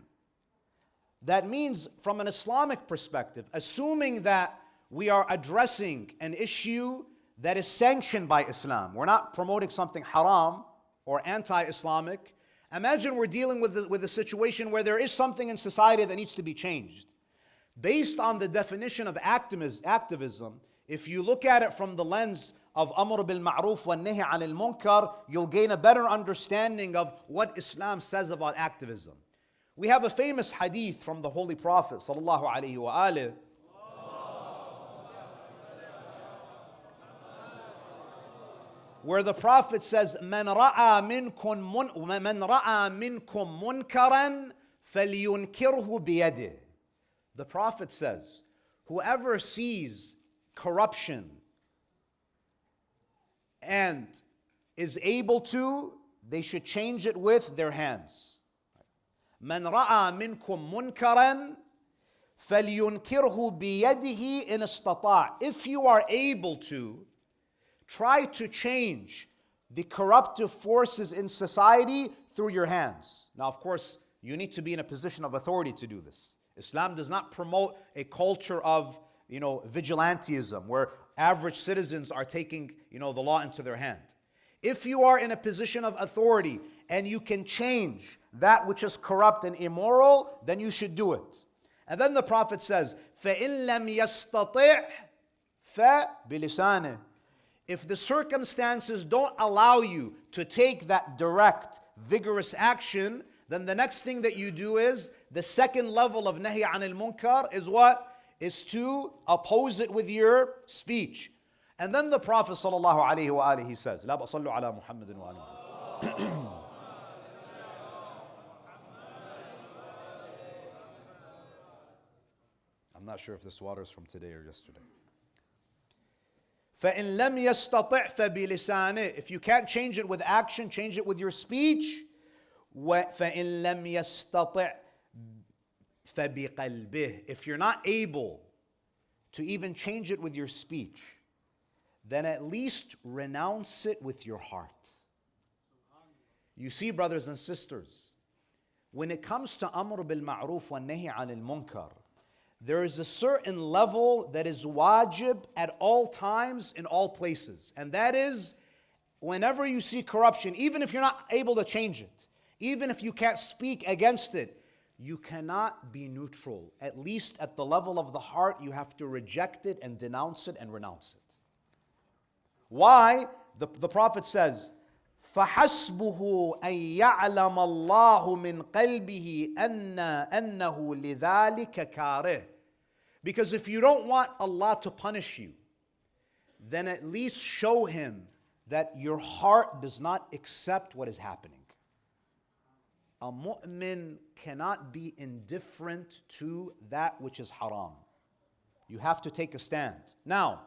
that means from an Islamic perspective, assuming that we are addressing an issue that is sanctioned by Islam, we're not promoting something haram or anti-Islamic. Imagine we're dealing with a situation where there is something in society that needs to be changed. Based on the definition of activism, if you look at it from the lens of Amr bil Ma'ruf wa Nahy anil Munkar, you'll gain a better understanding of what Islam says about activism. We have a famous hadith from the Holy Prophet sallallahu alaihi wasallam, where the Prophet says, "Man ra'a minkum munkaran falyunkirhu biyadihi." The Prophet says, whoever sees corruption and is able to, they should change it with their hands. Man ra'a minkum munkaran falyunkirhu biyadihi in istata'. If you are able to, try to change the corruptive forces in society through your hands. Now, of course, you need to be in a position of authority to do this. Islam does not promote a culture of, vigilantism, where average citizens are taking, the law into their hand. If you are in a position of authority and you can change that which is corrupt and immoral, then you should do it. And then the Prophet says, فَإِن لَمْ يَسْتَطِعْ فَبِلِسَانِهِ. If the circumstances don't allow you to take that direct, vigorous action, then the next thing that you do is, the second level of Nahy anil Munkar is what? Is to oppose it with your speech. And then the Prophet sallallahu alaihi wa alihi says, لا بصلوا على محمد وآله. I'm not sure if this water is from today or yesterday. فَإِن لَمْ يَسْتَطِعْ فَبِلِسَانِهِ. If you can't change it with action, change it with your speech. فَإِن لَمْ يَسْتَطِعْ فَبِقَلْبِهِ. If you're not able to even change it with your speech, then at least renounce it with your heart. You see, brothers and sisters, when it comes to Amr bil Ma'ruf wa Nahy anil Munkar, there is a certain level that is wajib at all times, in all places. And that is, whenever you see corruption, even if you're not able to change it, even if you can't speak against it, you cannot be neutral. At least at the level of the heart, you have to reject it and denounce it and renounce it. Why? The Prophet says, فَحَسْبُهُ أَن يَعْلَمَ اللَّهُ مِنْ قَلْبِهِ أَنَّهُ لِذَلِكَ كَارِهٌ. Because if you don't want Allah to punish you, then at least show Him that your heart does not accept what is happening. A mu'min cannot be indifferent to that which is haram. You have to take a stand. Now,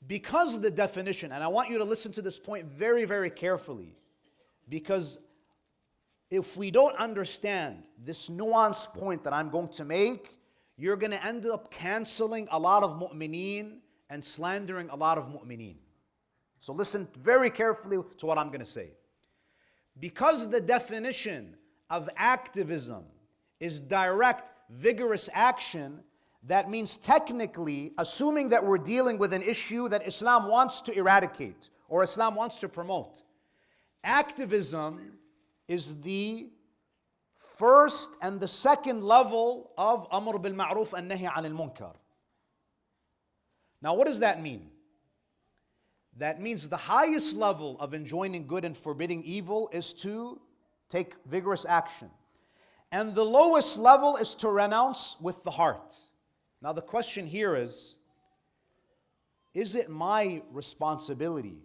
because the definition, and I want you to listen to this point very, very carefully, because if we don't understand this nuanced point that I'm going to make, you're going to end up canceling a lot of mu'mineen and slandering a lot of mu'mineen. So listen very carefully to what I'm going to say. Because the definition of activism is direct, vigorous action, that means technically, assuming that we're dealing with an issue that Islam wants to eradicate or Islam wants to promote, activism is the first and the second level of Amr bil Ma'ruf and Nahy anil Munkar. Now, what does that mean? That means the highest level of enjoining good and forbidding evil is to take vigorous action. And the lowest level is to renounce with the heart. Now the question here is it my responsibility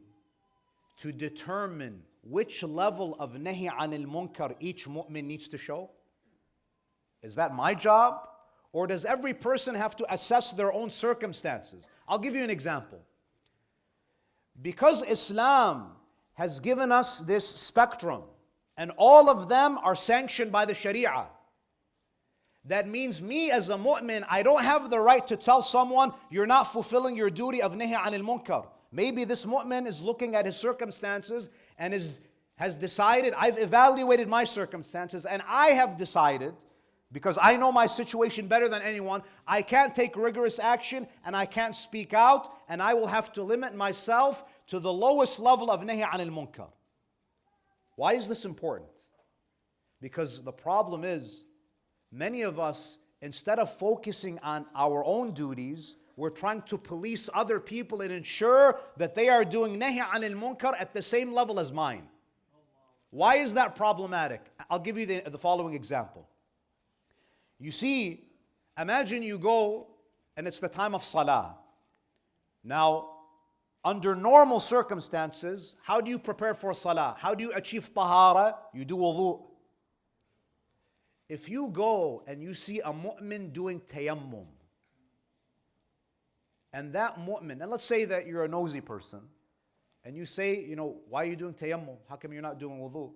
to determine which level of Nahy anil Munkar each mu'min needs to show? Is that my job? Or does every person have to assess their own circumstances? I'll give you an example. Because Islam has given us this spectrum, and all of them are sanctioned by the Sharia, that means me as a mu'min, I don't have the right to tell someone, you're not fulfilling your duty of Nahy anil Munkar. Maybe this mu'min is looking at his circumstances and has decided, I've evaluated my circumstances, and I have decided, because I know my situation better than anyone, I can't take rigorous action and I can't speak out, and I will have to limit myself to the lowest level of Nahy anil Munkar. Why is this important? Because the problem is, many of us, instead of focusing on our own duties, we're trying to police other people and ensure that they are doing Nahy anil Munkar at the same level as mine. Why is that problematic? I'll give you the following example. You see, imagine you go and it's the time of Salah. Now, under normal circumstances, how do you prepare for Salah? How do you achieve tahara? You do wudu. If you go and you see a mu'min doing tayammum, and that mu'min, and let's say that you're a nosy person, and you say, why are you doing tayammum? How come you're not doing wudu?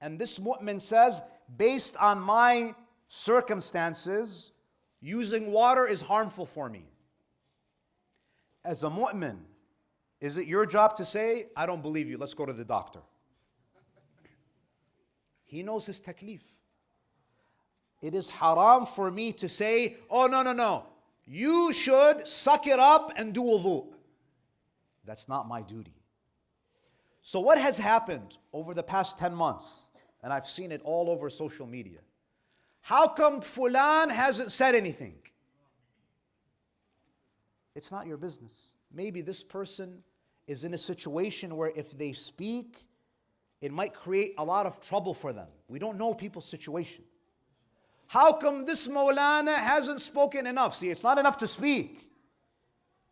And this mu'min says, based on my circumstances, using water is harmful for me. As a mu'min, is it your job to say, I don't believe you, let's go to the doctor? He knows his taklif. It is haram for me to say, oh, no, you should suck it up and do wudu. That's not my duty. So what has happened over the past 10 months, and I've seen it all over social media, how come Fulan hasn't said anything? It's not your business. Maybe this person is in a situation where if they speak, it might create a lot of trouble for them. We don't know people's situation. How come this Maulana hasn't spoken enough? See, it's not enough to speak.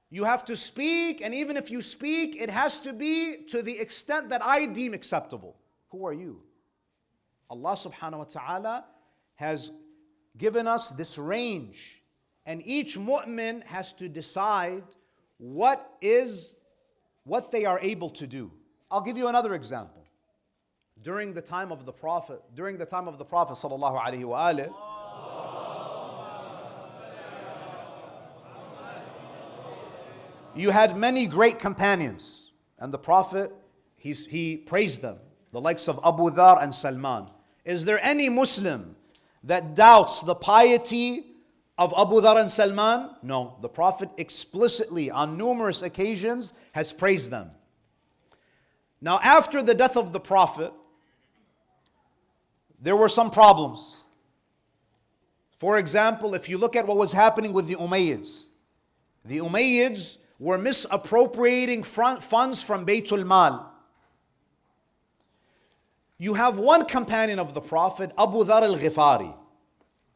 You have to speak, and even if you speak, it has to be to the extent that I deem acceptable. Who are you? Allah subhanahu wa ta'ala has given us this range, and each mu'min has to decide what they are able to do. I'll give you another example. During the time of the Prophet sallallahu alaihi wasallam, you had many great companions, and the Prophet, he praised them, the likes of Abu Dhar and Salman. Is there any Muslim that doubts the piety of Abu Dhar and Salman? No, the Prophet explicitly on numerous occasions has praised them. Now, after the death of the Prophet, there were some problems. For example, if you look at what was happening with the Umayyads were misappropriating funds from Baytul Mal. You have one companion of the Prophet, Abu Dhar al-Ghifari.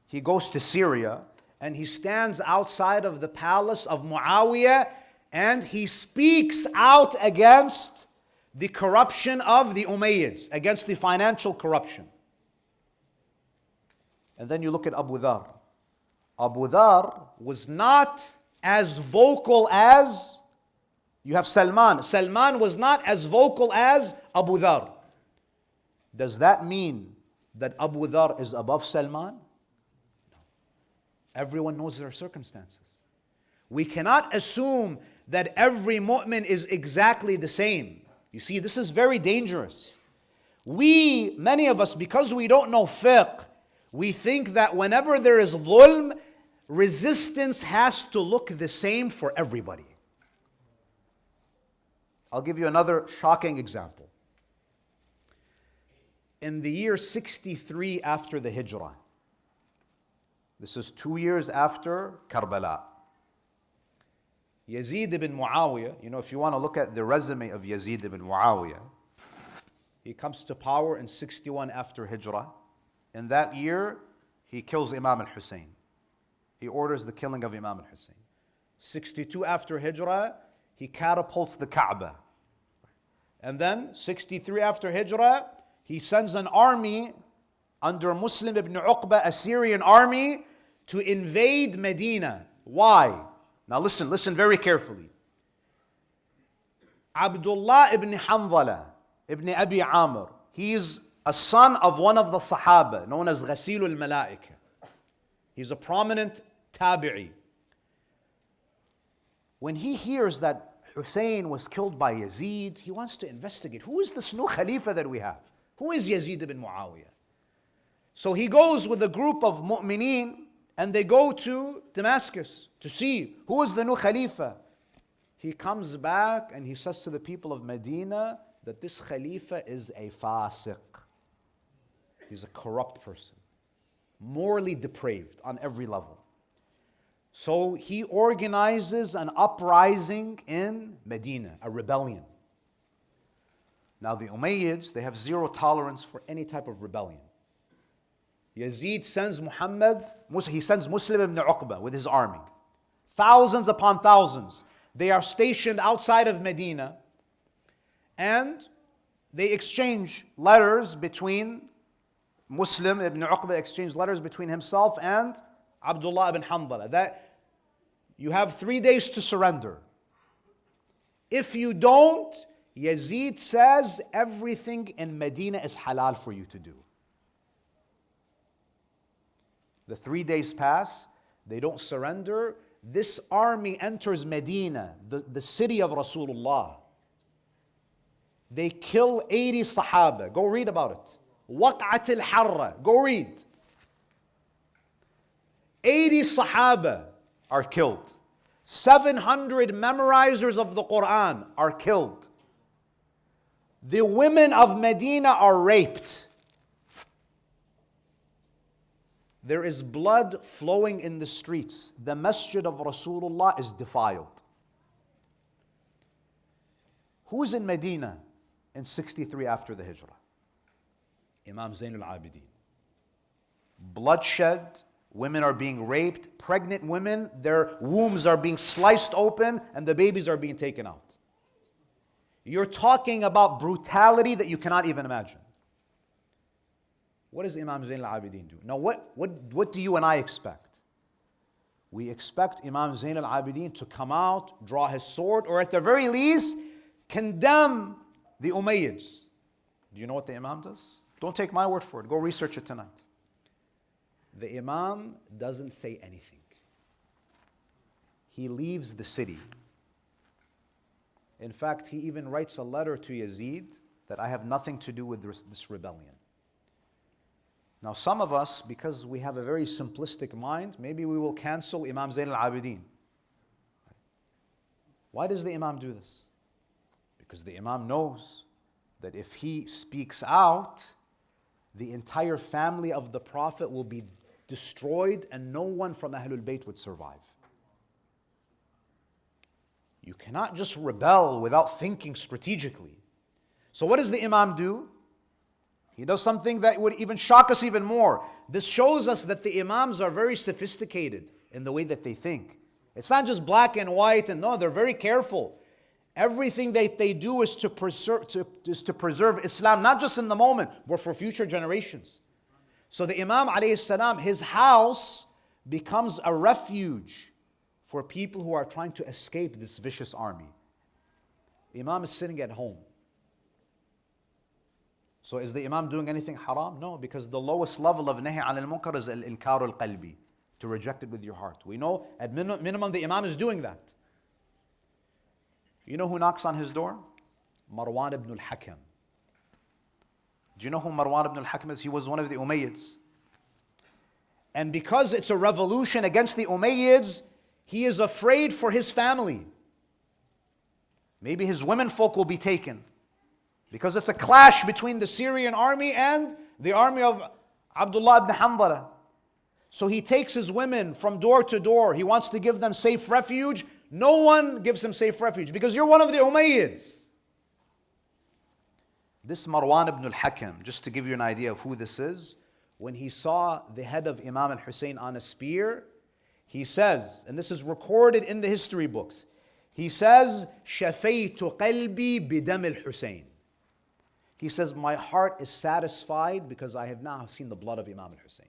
He goes to Syria and he stands outside of the palace of Muawiyah and he speaks out against the corruption of the Umayyads, against the financial corruption. And then you look at Abu Dhar. Abu Dhar was not as vocal as, you have Salman. Salman was not as vocal as Abu Dhar. Does that mean that Abu Dhar is above Salman? No. Everyone knows their circumstances. We cannot assume that every mu'min is exactly the same. You see, this is very dangerous. Many of us, because we don't know fiqh, we think that whenever there is dhulm, resistance has to look the same for everybody. I'll give you another shocking example. In the year 63 after the Hijrah, this is 2 years after Karbala, Yazid ibn Muawiyah, if you want to look at the resume of Yazid ibn Muawiyah, he comes to power in 61 after Hijrah. In that year, he kills Imam al-Husayn. He orders the killing of Imam al-Husayn. 62 after Hijrah, he catapults the Kaaba. And then 63 after Hijrah, he sends an army under Muslim ibn Uqba, a Syrian army, to invade Medina. Why? Now listen very carefully. Abdullah ibn Hanzala ibn Abi Amr, he is a son of one of the Sahaba, known as Ghasil al-Malaika. He's a prominent tabi'i. When he hears that Husayn was killed by Yazid, he wants to investigate. Who is this new Khalifa that we have? Who is Yazid ibn Muawiyah? So he goes with a group of mu'mineen and they go to Damascus to see who is the new Khalifa. He comes back and he says to the people of Medina that this Khalifa is a fasiq. He's a corrupt person, morally depraved on every level. So he organizes an uprising in Medina, a rebellion. Now the Umayyads, they have zero tolerance for any type of rebellion. Yazid sends he sends Muslim ibn Uqba with his army. Thousands upon thousands. They are stationed outside of Medina and they exchange letters between Muslim ibn Uqba exchanged letters between himself and Abdullah ibn Hanbala that you have 3 days to surrender. If you don't, Yazid says everything in Medina is halal for you to do. The 3 days pass, they don't surrender. This army enters Medina, the city of Rasulullah. They kill 80 Sahaba. Go read about it. Waq'at al-Harra. Go read. 80 Sahaba are killed. 700 memorizers of the Quran are killed. The women of Medina are raped. There is blood flowing in the streets. The Masjid of Rasulullah is defiled. Who's in Medina in 63 after the Hijrah? Imam Zain al-Abidin. Bloodshed, women are being raped, pregnant women, their wombs are being sliced open and the babies are being taken out. You're talking about brutality that you cannot even imagine. What does Imam Zain al-Abidin do? Now what do you and I expect? We expect Imam Zain al-Abidin to come out, draw his sword, or at the very least, condemn the Umayyads. Do you know what the Imam does? Don't take my word for it. Go research it tonight. The Imam doesn't say anything. He leaves the city. In fact, he even writes a letter to Yazid that I have nothing to do with this rebellion. Now some of us, because we have a very simplistic mind, maybe we will cancel Imam Zain al-Abidin. Why does the Imam do this? Because the Imam knows that if he speaks out, the entire family of the Prophet will be destroyed and no one from Ahlul Bayt would survive. You cannot just rebel without thinking strategically. So what does the Imam do? He does something that would even shock us even more. This shows us that the Imams are very sophisticated. in the way that they think. It's not just black and white, and no, they're very careful. Everything that they do is to preserve Islam, not just in the moment, but for future generations. So the Imam alayhi salam, his house becomes a refuge for people who are trying to escape this vicious army. Imam is sitting at home. So is the Imam doing anything haram? No, because the lowest level of nahi anil munkar is al-inkar al-qalbi, to reject it with your heart. We know at minimum the Imam is doing that. You know who knocks on his door? Marwan ibn al-Hakam. Do you know who Marwan ibn al-Hakam is? He was one of the Umayyads. And because it's a revolution against the Umayyads, he is afraid for his family. Maybe his women folk will be taken. Because it's a clash between the Syrian army and the army of Abdullah ibn Hanbala. So he takes his women from door to door. He wants to give them safe refuge. No one gives him safe refuge because you're one of the Umayyads. This Marwan ibn al-Hakam, just to give you an idea of who this is, when he saw the head of Imam al-Husayn on a spear, he says, and this is recorded in the history books, he says, شَفَيْتُ قَلْبِي بِدَمِ الْحُسَيْنِ. He says, my heart is satisfied because I have now seen the blood of Imam al-Husayn.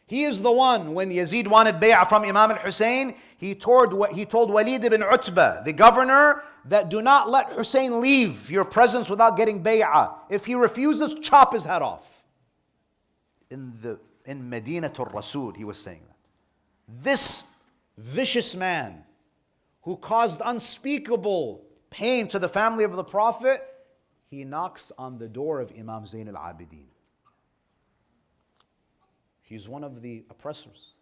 He is the one, when Yazid wanted bay'ah from Imam al-Husayn, he told Walid ibn Utbah, the governor, that do not let Husayn leave your presence without getting bay'ah. If he refuses, chop his head off. In Madinatul Rasul, he was saying that. This vicious man who caused unspeakable pain to the family of the Prophet, he knocks on the door of Imam Zayn al-Abidin. He's one of the oppressors.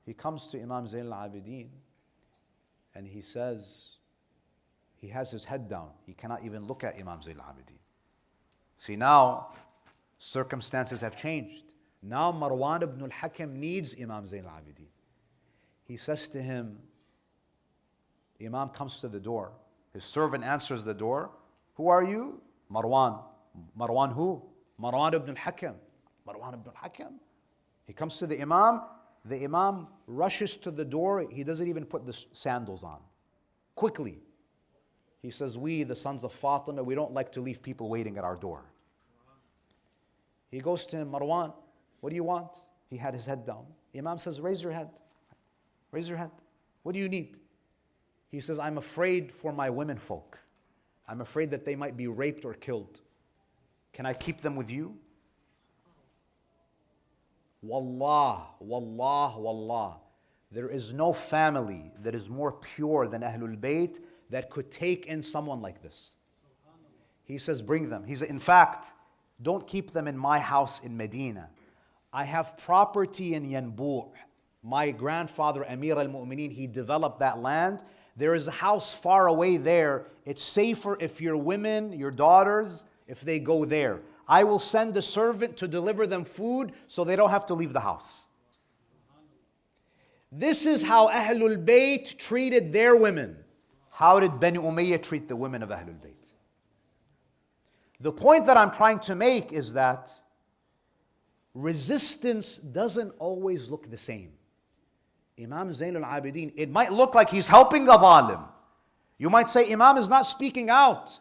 He comes to Imam Zayn al-Abidin and he says, he has his head down. He cannot even look at Imam Zayn al-Abidin. See, now circumstances have changed. Now Marwan ibn al-Hakam needs Imam Zayn al-Abidin. He says to him, Imam comes to the door. His servant answers the door. Who are you? Marwan. Marwan who? Marwan ibn al-Hakam. Marwan ibn al-Hakam. He comes to the Imam rushes to the door, he doesn't even put the sandals on. Quickly. He says, we, the sons of Fatima, we don't like to leave people waiting at our door. He goes to him, Marwan, what do you want? He had his head down. Imam says, raise your head. Raise your head. What do you need? He says, I'm afraid for my women folk. I'm afraid that they might be raped or killed. Can I keep them with you? Wallah, wallah, wallah. There is no family that is more pure than Ahlul Bayt that could take in someone like this. He says, bring them. He said, in fact, don't keep them in my house in Medina. I have property in Yanbu'. My grandfather, Amir al-Mu'mineen, he developed that land. There is a house far away there. It's safer if your women, your daughters, if they go there. I will send a servant to deliver them food so they don't have to leave the house. This is how Ahlul Bayt treated their women. How did Bani Umayyah treat the women of Ahlul Bayt? The point that I'm trying to make is that resistance doesn't always look the same. Imam Zayn al-Abidin, it might look like he's helping a zalim. You might say Imam is not speaking out.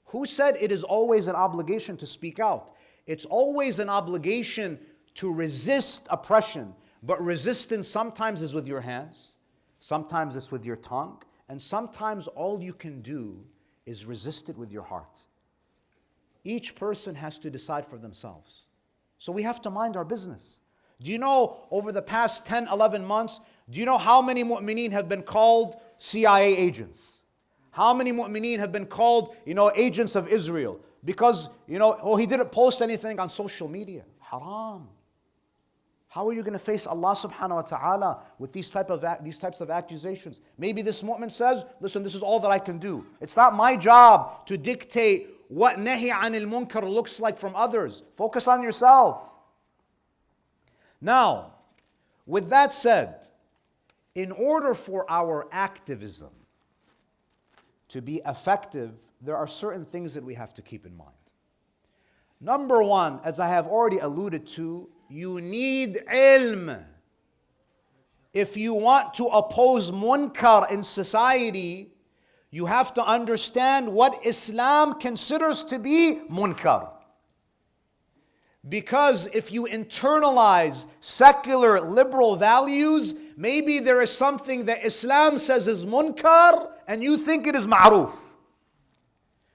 Who said it is always an obligation to speak out? It's always an obligation to resist oppression. But resistance sometimes is with your hands, sometimes it's with your tongue, and sometimes all you can do is resist it with your heart. Each person has to decide for themselves. So we have to mind our business. Do you know over the past 10, 11 months, do you know how many mu'mineen have been called CIA agents? How many mu'mineen have been called, agents of Israel? Because, he didn't post anything on social media. Haram. How are you going to face Allah subhanahu wa ta'ala with these types of accusations? Maybe this mu'min says, listen, this is all that I can do. It's not my job to dictate what nahi anil munkar looks like from others. Focus on yourself. Now, with that said, in order for our activism to be effective, there are certain things that we have to keep in mind. Number one, as I have already alluded to, you need ilm. if you want to oppose munkar in society, you have to understand what Islam considers to be munkar. Because if you internalize secular liberal values, maybe there is something that Islam says is munkar and you think it is ma'roof.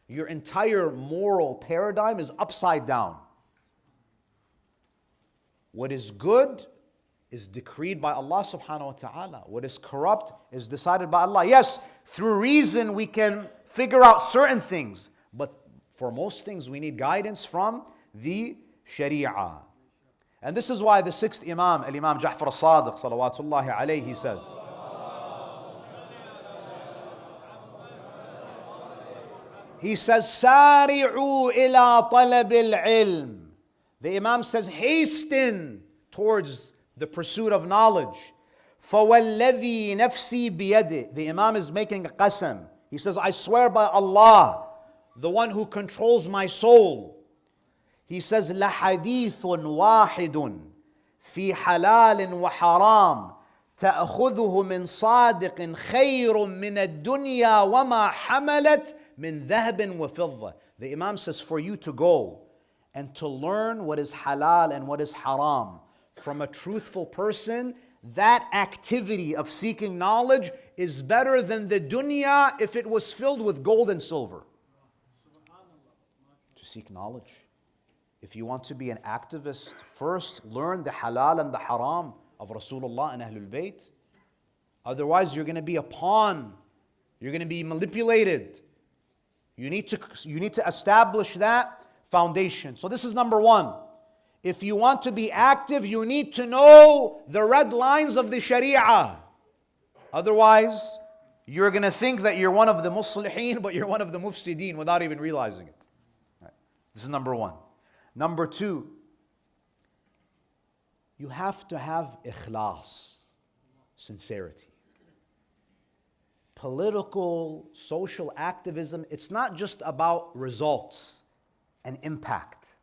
Your entire moral paradigm is upside down. What is good is decreed by Allah subhanahu wa ta'ala. What is corrupt is decided by Allah. Yes, through reason we can figure out certain things, but for most things we need guidance from the Sharia. And this is why the sixth Imam, Al-Imam Ja'far al-Sadiq, salawatullahi alayhi, he says, Sari'u ila talab al-ilm. The Imam says, hasten towards the pursuit of knowledge. فَوَالَّذِي نَفْسِي بِيَدِهِ. The Imam is making a qasam. He says, I swear by Allah, the one who controls my soul. He says, لَحَدِيثٌ وَاحِدٌ فِي حَلَالٍ وَحَرَامٍ تَأْخُذُهُ مِنْ صَادِقٍ خَيْرٌ مِنَ الدُّنْيَا وَمَا حَمَلَتْ مِنْ ذَهَبٍ وَفِضَّةٍ. The Imam says, for you to go and to learn what is halal and what is haram from a truthful person, that activity of seeking knowledge is better than the dunya if it was filled with gold and silver. To seek knowledge. If you want to be an activist, first learn the halal and the haram of Rasulullah and Ahlul Bayt. Otherwise, you're going to be a pawn. You're going to be manipulated. You need to establish that foundation. So this is number one. If you want to be active, you need to know the red lines of the Sharia. Otherwise, you're going to think that you're one of the muslihin, but you're one of the mufsideen without even realizing it. Right. This is number one. Number two, you have to have ikhlas, sincerity. Political, social activism, it's not just about results and impact.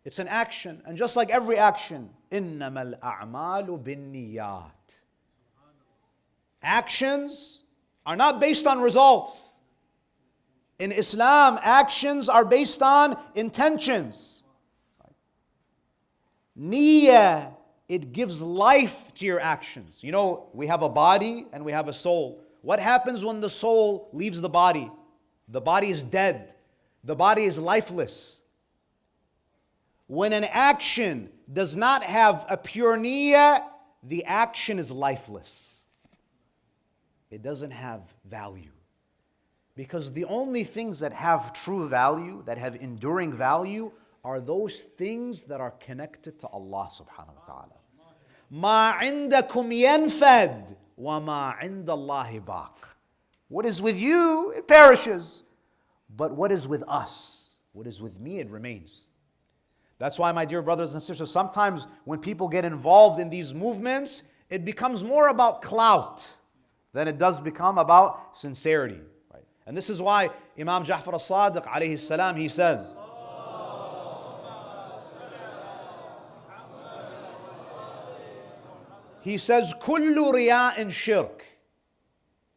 It's an action, and just like every action, إِنَّمَا الْأَعْمَالُ بِالنِّيَّاتِ. Actions are not based on results. In Islam, actions are based on intentions. Niyyah, it gives life to your actions. You know, we have a body and we have a soul. What happens when the soul leaves the body? The body is dead. The body is lifeless. When an action does not have a pure niyyah, the action is lifeless. It doesn't have value. Because the only things that have true value, that have enduring value, are those things that are connected to Allah subhanahu wa ta'ala. مَا عِنْدَكُمْ يَنْفَدْ وَمَا عِنْدَ اللَّهِ بَاقٍ. What is with you, it perishes. But what is with us, what is with me, it remains. That's why, my dear brothers and sisters, sometimes when people get involved in these movements, it becomes more about clout than it does become about sincerity. Right? And this is why Imam Ja'far al-Sadiq alayhi salam, he says, Kullu riya'in shirk.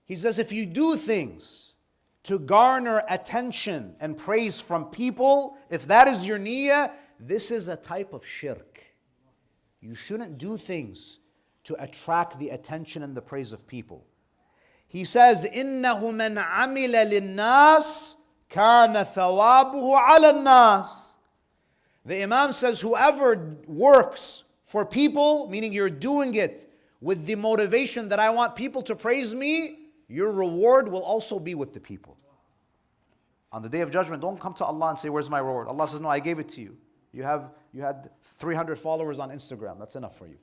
He says, if you do things to garner attention and praise from people, if that is your niyyah, this is a type of shirk. You shouldn't do things to attract the attention and the praise of people. He says, إِنَّهُ مَنْ عَمِلَ لِلنَّاسِ كَانَ ثَوَابُهُ عَلَى النَّاسِ. The Imam says, whoever works for people, meaning you're doing it with the motivation that I want people to praise me, your reward will also be with the people. On the Day of Judgment, don't come to Allah and say, where's my reward? Allah says, no, I gave it to you. You had 300 followers on Instagram. That's enough for you.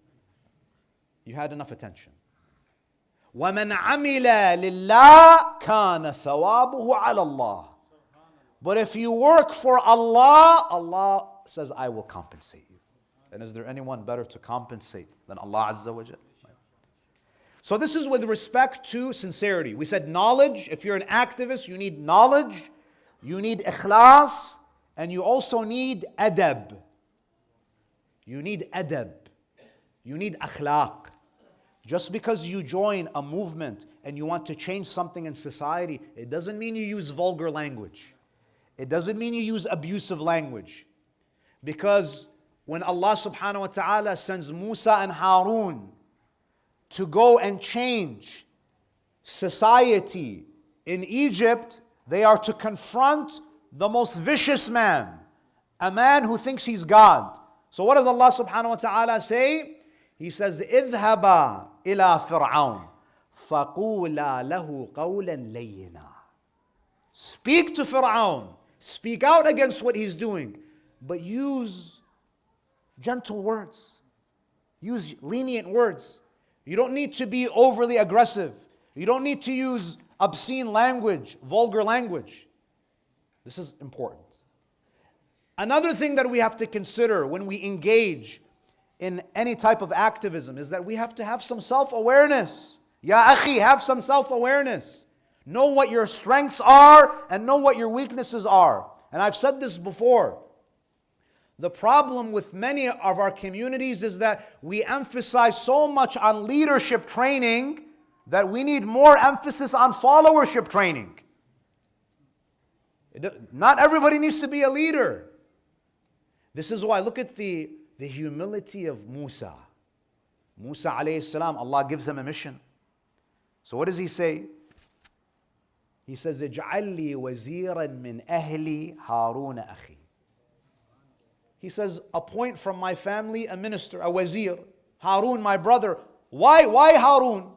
You had enough attention. وَمَنْ عَمِلَ لِلَّهِ كَانَ ثَوَابُهُ عَلَى اللَّهِ. But if you work for Allah, Allah says, I will compensate you. And is there anyone better to compensate than Allah Azza wa Jal? So this is with respect to sincerity. We said knowledge. If you're an activist, you need knowledge, you need ikhlas, and you also need adab. You need adab. You need akhlaq. Just because you join a movement and you want to change something in society, it doesn't mean you use vulgar language. It doesn't mean you use abusive language. Because when Allah subhanahu wa ta'ala sends Musa and Harun to go and change society in Egypt, they are to confront the most vicious man, a man who thinks he's God. So what does Allah subhanahu wa ta'ala say? He says, اذهبا إلى فرعون فقولا له قولا لينا. Speak to Fir'aun. Speak out against what he's doing. But use gentle words. Use lenient words. You don't need to be overly aggressive. You don't need to use obscene language, vulgar language. This is important. Another thing that we have to consider when we engage in any type of activism is that we have to have some self-awareness. Ya akhi, have some self-awareness. Know what your strengths are and know what your weaknesses are. And I've said this before. The problem with many of our communities is that we emphasize so much on leadership training that we need more emphasis on followership training. Not everybody needs to be a leader. This is why, look at the humility of Musa. Musa alayhi salam, Allah gives him a mission. So what does he say? He says, اجعل لي وزيرا من أهلي هارون أخي. He says, appoint from my family a minister, a wazir, Harun, my brother. Why Harun?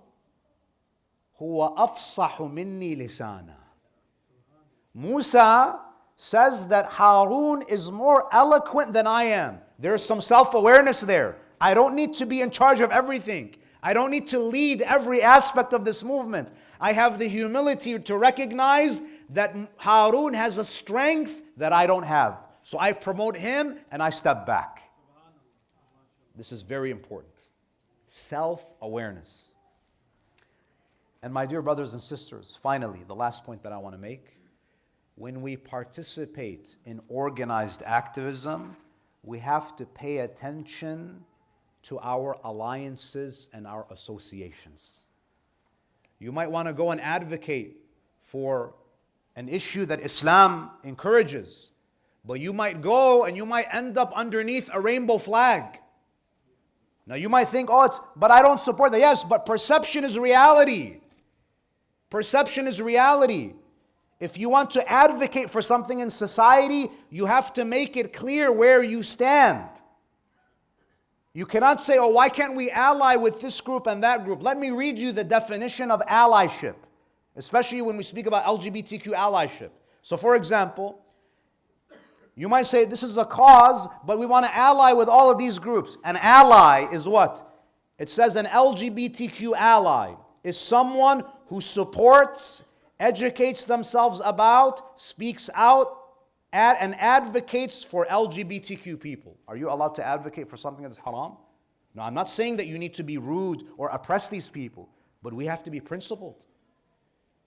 هو أفصح مني لسانا. Musa says that Harun is more eloquent than I am. There's some self-awareness there. I don't need to be in charge of everything. I don't need to lead every aspect of this movement. I have the humility to recognize that Harun has a strength that I don't have. So I promote him and I step back. This is very important. Self-awareness. And my dear brothers and sisters, finally, the last point that I want to make. When we participate in organized activism, we have to pay attention to our alliances and our associations. You might want to go and advocate for an issue that Islam encourages, but you might go and you might end up underneath a rainbow flag. Now you might think, but I don't support that. Yes, but perception is reality. Perception is reality. If you want to advocate for something in society, you have to make it clear where you stand. You cannot say, why can't we ally with this group and that group? Let me read you the definition of allyship, especially when we speak about LGBTQ allyship. So for example, you might say, this is a cause, but we want to ally with all of these groups. An ally is what? It says an LGBTQ ally is someone who supports, educates themselves about, speaks out, and advocates for LGBTQ people. Are you allowed to advocate for something that's haram? No, I'm not saying that you need to be rude or oppress these people, but we have to be principled.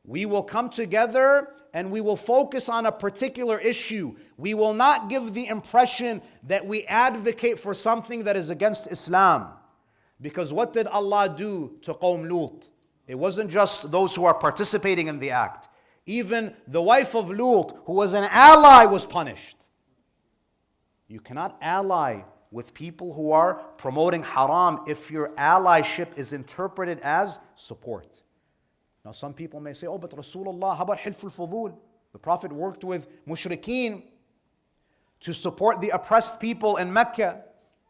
We will come together and we will focus on a particular issue. We will not give the impression that we advocate for something that is against Islam. Because what did Allah do to Qawm Lut? It wasn't just those who are participating in the act. Even the wife of Lut, who was an ally, was punished. You cannot ally with people who are promoting haram if your allyship is interpreted as support. Now some people may say, but Rasulullah, how about Hilf al-Fudul? The Prophet worked with mushrikeen to support the oppressed people in Mecca.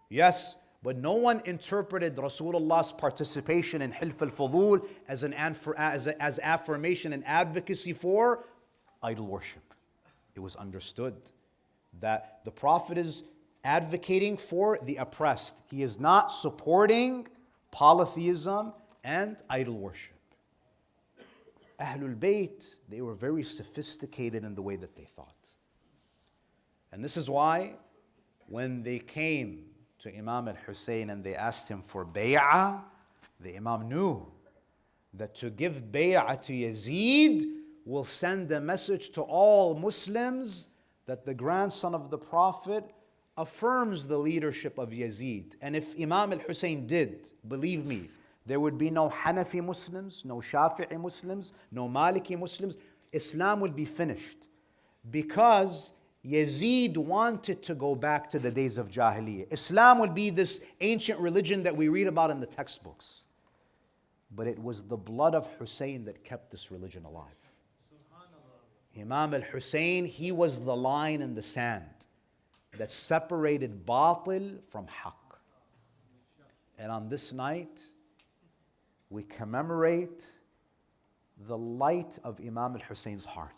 Yes, but no one interpreted Rasulullah's participation in Hilf al-Fudul as affirmation and advocacy for idol worship. It was understood that the Prophet is advocating for the oppressed. He is not supporting polytheism and idol worship. Ahlul Bayt, they were very sophisticated in the way that they thought. And this is why when they came to Imam al-Hussain and they asked him for bay'ah, the Imam knew that to give bay'ah to Yazid will send a message to all Muslims that the grandson of the Prophet affirms the leadership of Yazid. And if Imam al-Hussain did, believe me, There would be no Hanafi Muslims, no Shafi'i Muslims, no Maliki Muslims. Islam would be finished. Because Yazid wanted to go back to the days of Jahiliyyah. Islam would be this ancient religion that we read about in the textbooks. But it was the blood of Husayn that kept this religion alive. Imam al-Husayn, he was the line in the sand that separated batil from haqq. And on this night, we commemorate the light of Imam al-Husayn's heart,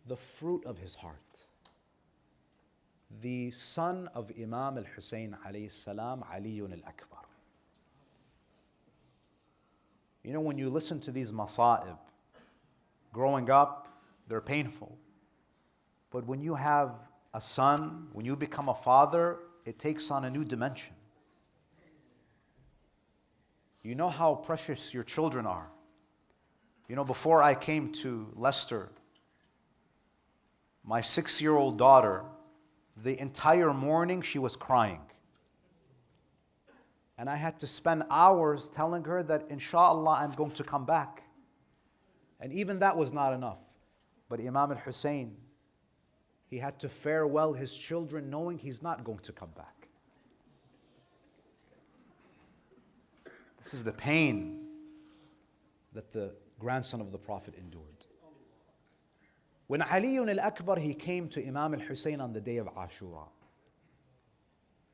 the fruit of his heart, the son of Imam al-Husayn alayhi salam, Ali al-Akbar. You know, when you listen to these masa'ib, growing up, they're painful. But when you have a son, when you become a father, it takes on a new dimension. You know how precious your children are. You know, before I came to Leicester, my 6-year-old daughter, the entire morning she was crying. And I had to spend hours telling her that inshallah I'm going to come back. And even that was not enough. But Imam al-Husayn, he had to farewell his children knowing he's not going to come back. This is the pain that the grandson of the Prophet endured. When Ali al-Akbar, he came to Imam al-Husayn on the day of Ashura.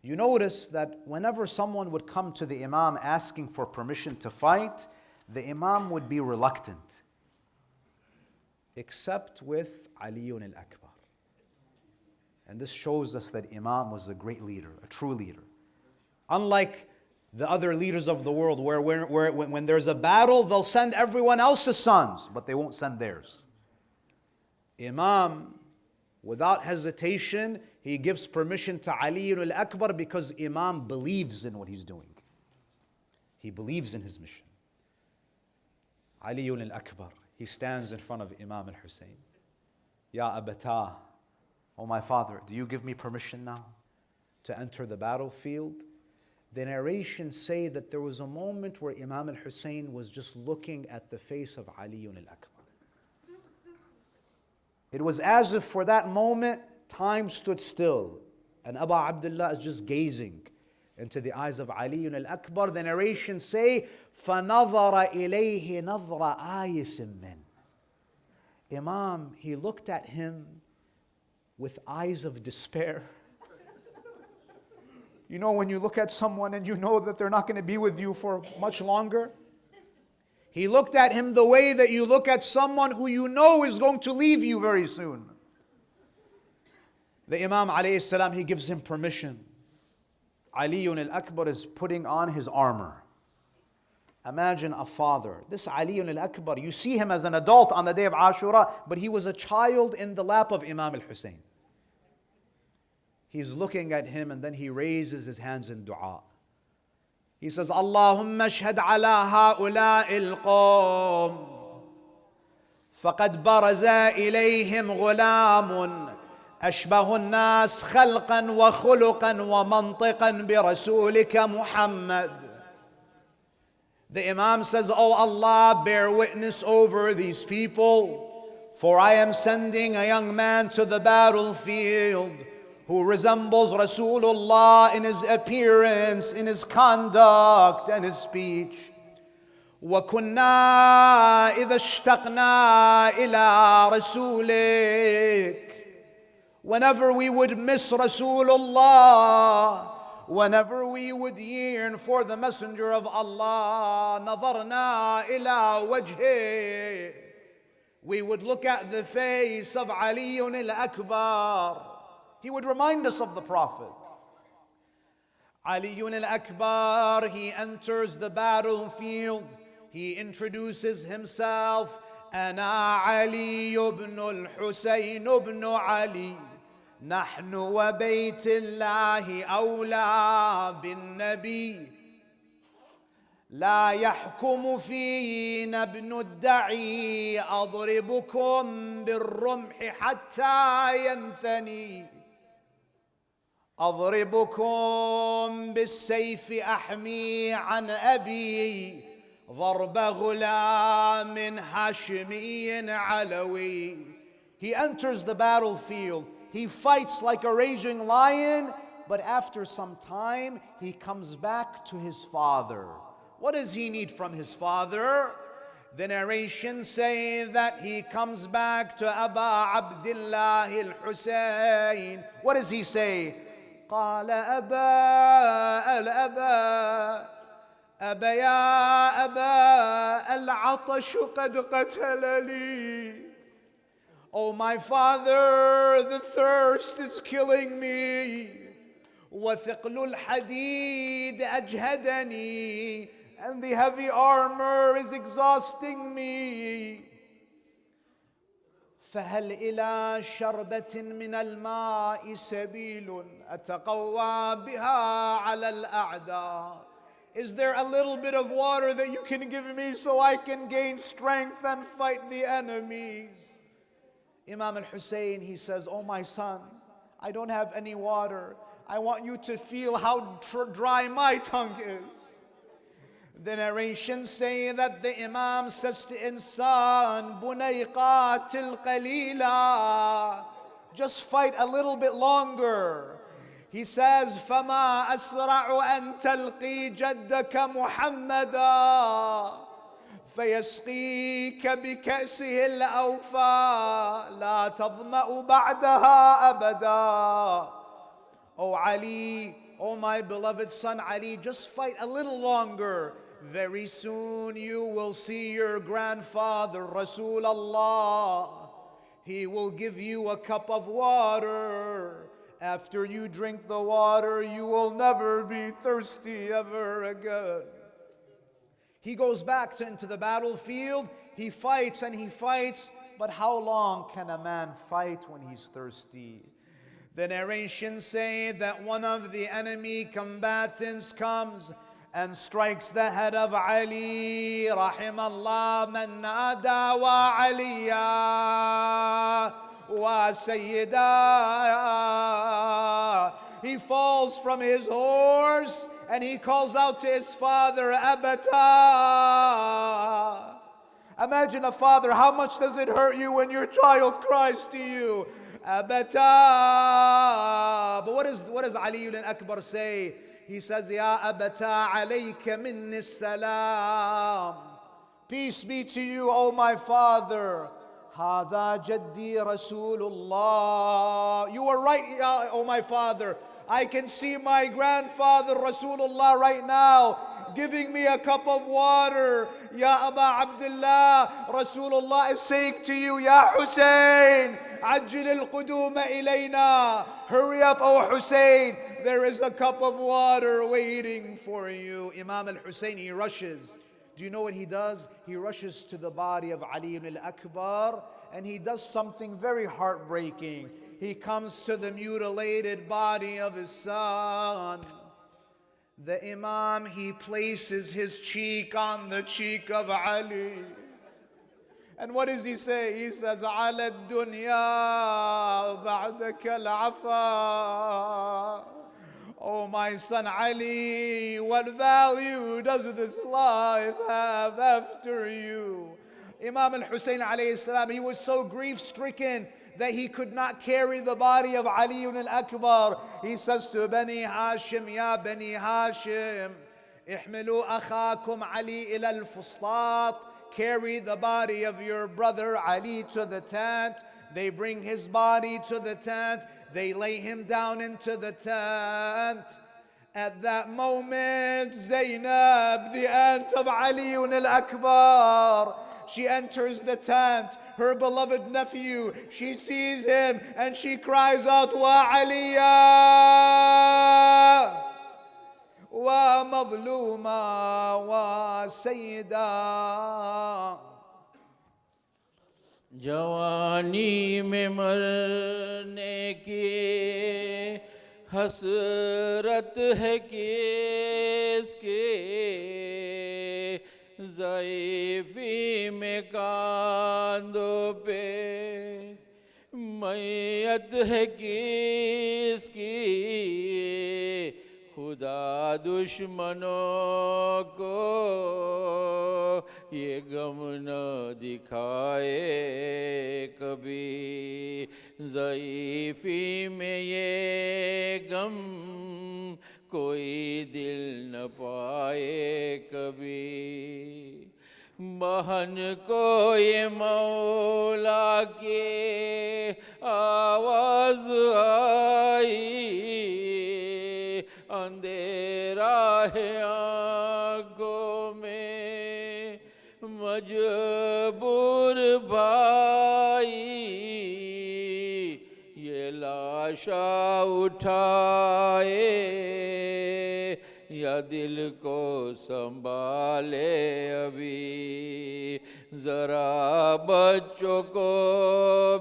You notice that whenever someone would come to the Imam asking for permission to fight, the Imam would be reluctant. Except with Ali al-Akbar. And this shows us that Imam was a great leader, a true leader. Unlike the other leaders of the world, where when there's a battle, they'll send everyone else's sons, but they won't send theirs. Imam, without hesitation, he gives permission to Ali al-Akbar because Imam believes in what he's doing. He believes in his mission. Ali al-Akbar, he stands in front of Imam al-Husayn. Ya Abata, oh my father, do you give me permission now to enter the battlefield? The narrations say that there was a moment where Imam al-Husayn was just looking at the face of Ali al-Akbar. It was as if for that moment, time stood still. And Abu Abdullah is just gazing into the eyes of Ali al-Akbar. The narrations say, فَنَظَرَ إِلَيْهِ نَظْرَ آيِسٍ مِّنْ. Imam, he looked at him with eyes of despair. You know when you look at someone and you know that they're not going to be with you for much longer? He looked at him the way that you look at someone who you know is going to leave you very soon. The Imam alayhi salam, he gives him permission. Ali al-Akbar is putting on his armor. Imagine a father. This Ali al-Akbar, you see him as an adult on the day of Ashura, but he was a child in the lap of Imam al-Husayn. He's looking at him and then he raises his hands in dua. He says, Allahumma ashhad ala ha'ula'i al-qawm faqad baraza ilayhim ghulam ashbahu an-nas khalqan wa khuluqan wa mantiqan bi rasulika Muhammad. The Imam says, Oh Allah, bear witness over these people, for I am sending a young man to the battlefield who resembles Rasulullah in his appearance, in his conduct and his speech. وَكُنَّا إِذَا اشْتَقْنَا إِلَىٰ رَسُولِكَ. Whenever we would miss Rasulullah, whenever we would yearn for the Messenger of Allah, نَظَرْنَا إِلَىٰ وَجْهِهِ. We would look at the face of Ali al-Akbar. He would remind us of the Prophet. Ali al-Akbar, he enters the battlefield. He introduces himself. أنا علي بن الحسين بن علي نحن وبيت الله أولى بالنبي لا يحكم فينا ابن الدعي أضربكم بالرمح حتى ينثني. أضربكم بالسيف أحمي عن أبي ضرب Ghulam Hashmi Alvi. He enters the battlefield. He fights like a raging lion, but after some time, he comes back to his father. What does he need from his father? The narrations say that he comes back to Aba Abdullah al-Husayn. What does he say? قال أبا الأبا أبا يا أبا العطش قد قتلني. Oh my father, the thirst is killing me. وثقل الحديد أجهدني. And the heavy armor is exhausting me. فهل إلى شربة من الماء سبيل أتقوى بها على الأعداء. Is there a little bit of water that you can give me so I can gain strength and fight the enemies? Imam al-Husayn, he says, oh my son, I don't have any water. I want you to feel how dry my tongue is. The narrations say that the Imam says to Insan, Bunay qatil qalila, just fight a little bit longer. He says, فَمَا أَسْرَعُ أَن تَلْقِي جَدَّكَ مُحَمَّدًا فَيَسْقِيكَ بِكَأْسِهِ الْأَوْفَى لَا تَظْمَأُ بَعْدَهَا أَبَدًا. Oh Ali, oh my beloved son Ali, just fight a little longer. Very soon you will see your grandfather, Rasulullah. He will give you a cup of water. After you drink the water, you will never be thirsty ever again. He goes back into the battlefield. He fights and he fights. But how long can a man fight when he's thirsty? The narrations say that one of the enemy combatants comes and strikes the head of Ali. Rahimallah man nada wa aliya wa sayyida. He falls from his horse and he calls out to his father, Abata. Imagine a father, how much does it hurt you when your child cries to you? Abata. But what does Ali Akbar say? He says, Ya Abata alayka minni salam. Peace be to you, O my father. Hada jaddi Rasulullah. You are right, O my father. I can see my grandfather Rasulullah right now giving me a cup of water. Ya Aba Abdullah, Rasulullah is saying to you, Ya Husayn, عجل القدوم إلينا. Hurry up, O Husayn. There is a cup of water waiting for you. Imam al-Husayn, he rushes. Do you know what he does? He rushes to the body of Ali ibn al-Akbar and he does something very heartbreaking. He comes to the mutilated body of his son. The Imam, he places his cheek on the cheek of Ali. And what does he say? He says, عَلَى الدُّنْيَا بَعْدَكَ الْعَفَا. Oh my son Ali, what value does this life have after you? Imam al-Husayn alayhi salam, he was so grief-stricken that he could not carry the body of Ali ibn al-Akbar. He says to Bani Hashim, Ya Bani Hashim, احملوا أخاكم علي إلى الفسطاط. Carry the body of your brother Ali to the tent. They bring his body to the tent. They lay him down into the tent. At that moment, Zainab, the aunt of Ali ibn al-Akbar, she enters the tent. Her beloved nephew, she sees him and she cries out, Wa Aliya, Wa Madluma, Wa Sayyida. जवानी में मरने की हसरत है किसके, ज़ईफ़ी में कांधों पे मैं نیت ہے کس کی خدا دشمنوں کو یہ غم نہ دکھائے کبھی، ضعیفی میں یہ غم کوئی دل نہ پائے کبھی۔ بہن کو یہ مولا کی آواز آئی، اندھیرا ہے آنکھوں میں مجبور بھائی، یہ لاشا اٹھائے یا دل کو سنبھالے ابھی، ذرا بچوں کو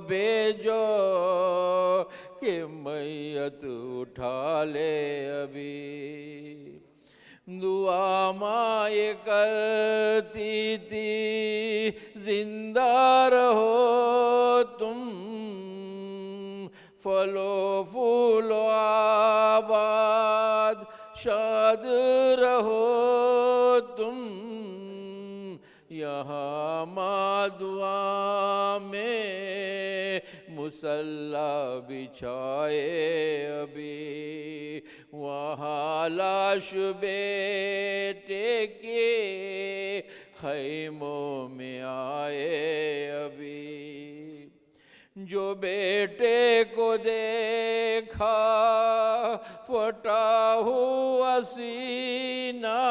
بھیجو کہ میت اٹھا لے ابھی۔ دعا ماں یہ کرتی تھی زندہ رہو تم، پھلو پھولو آباد شاد رہو تم، یہاں ماں دعا میں مصلی بچھائے ابھی، وہاں لاش بیٹے کے خیموں میں آئے ابھی، جو بیٹے کو دیکھا پھٹا ہوا سینہ،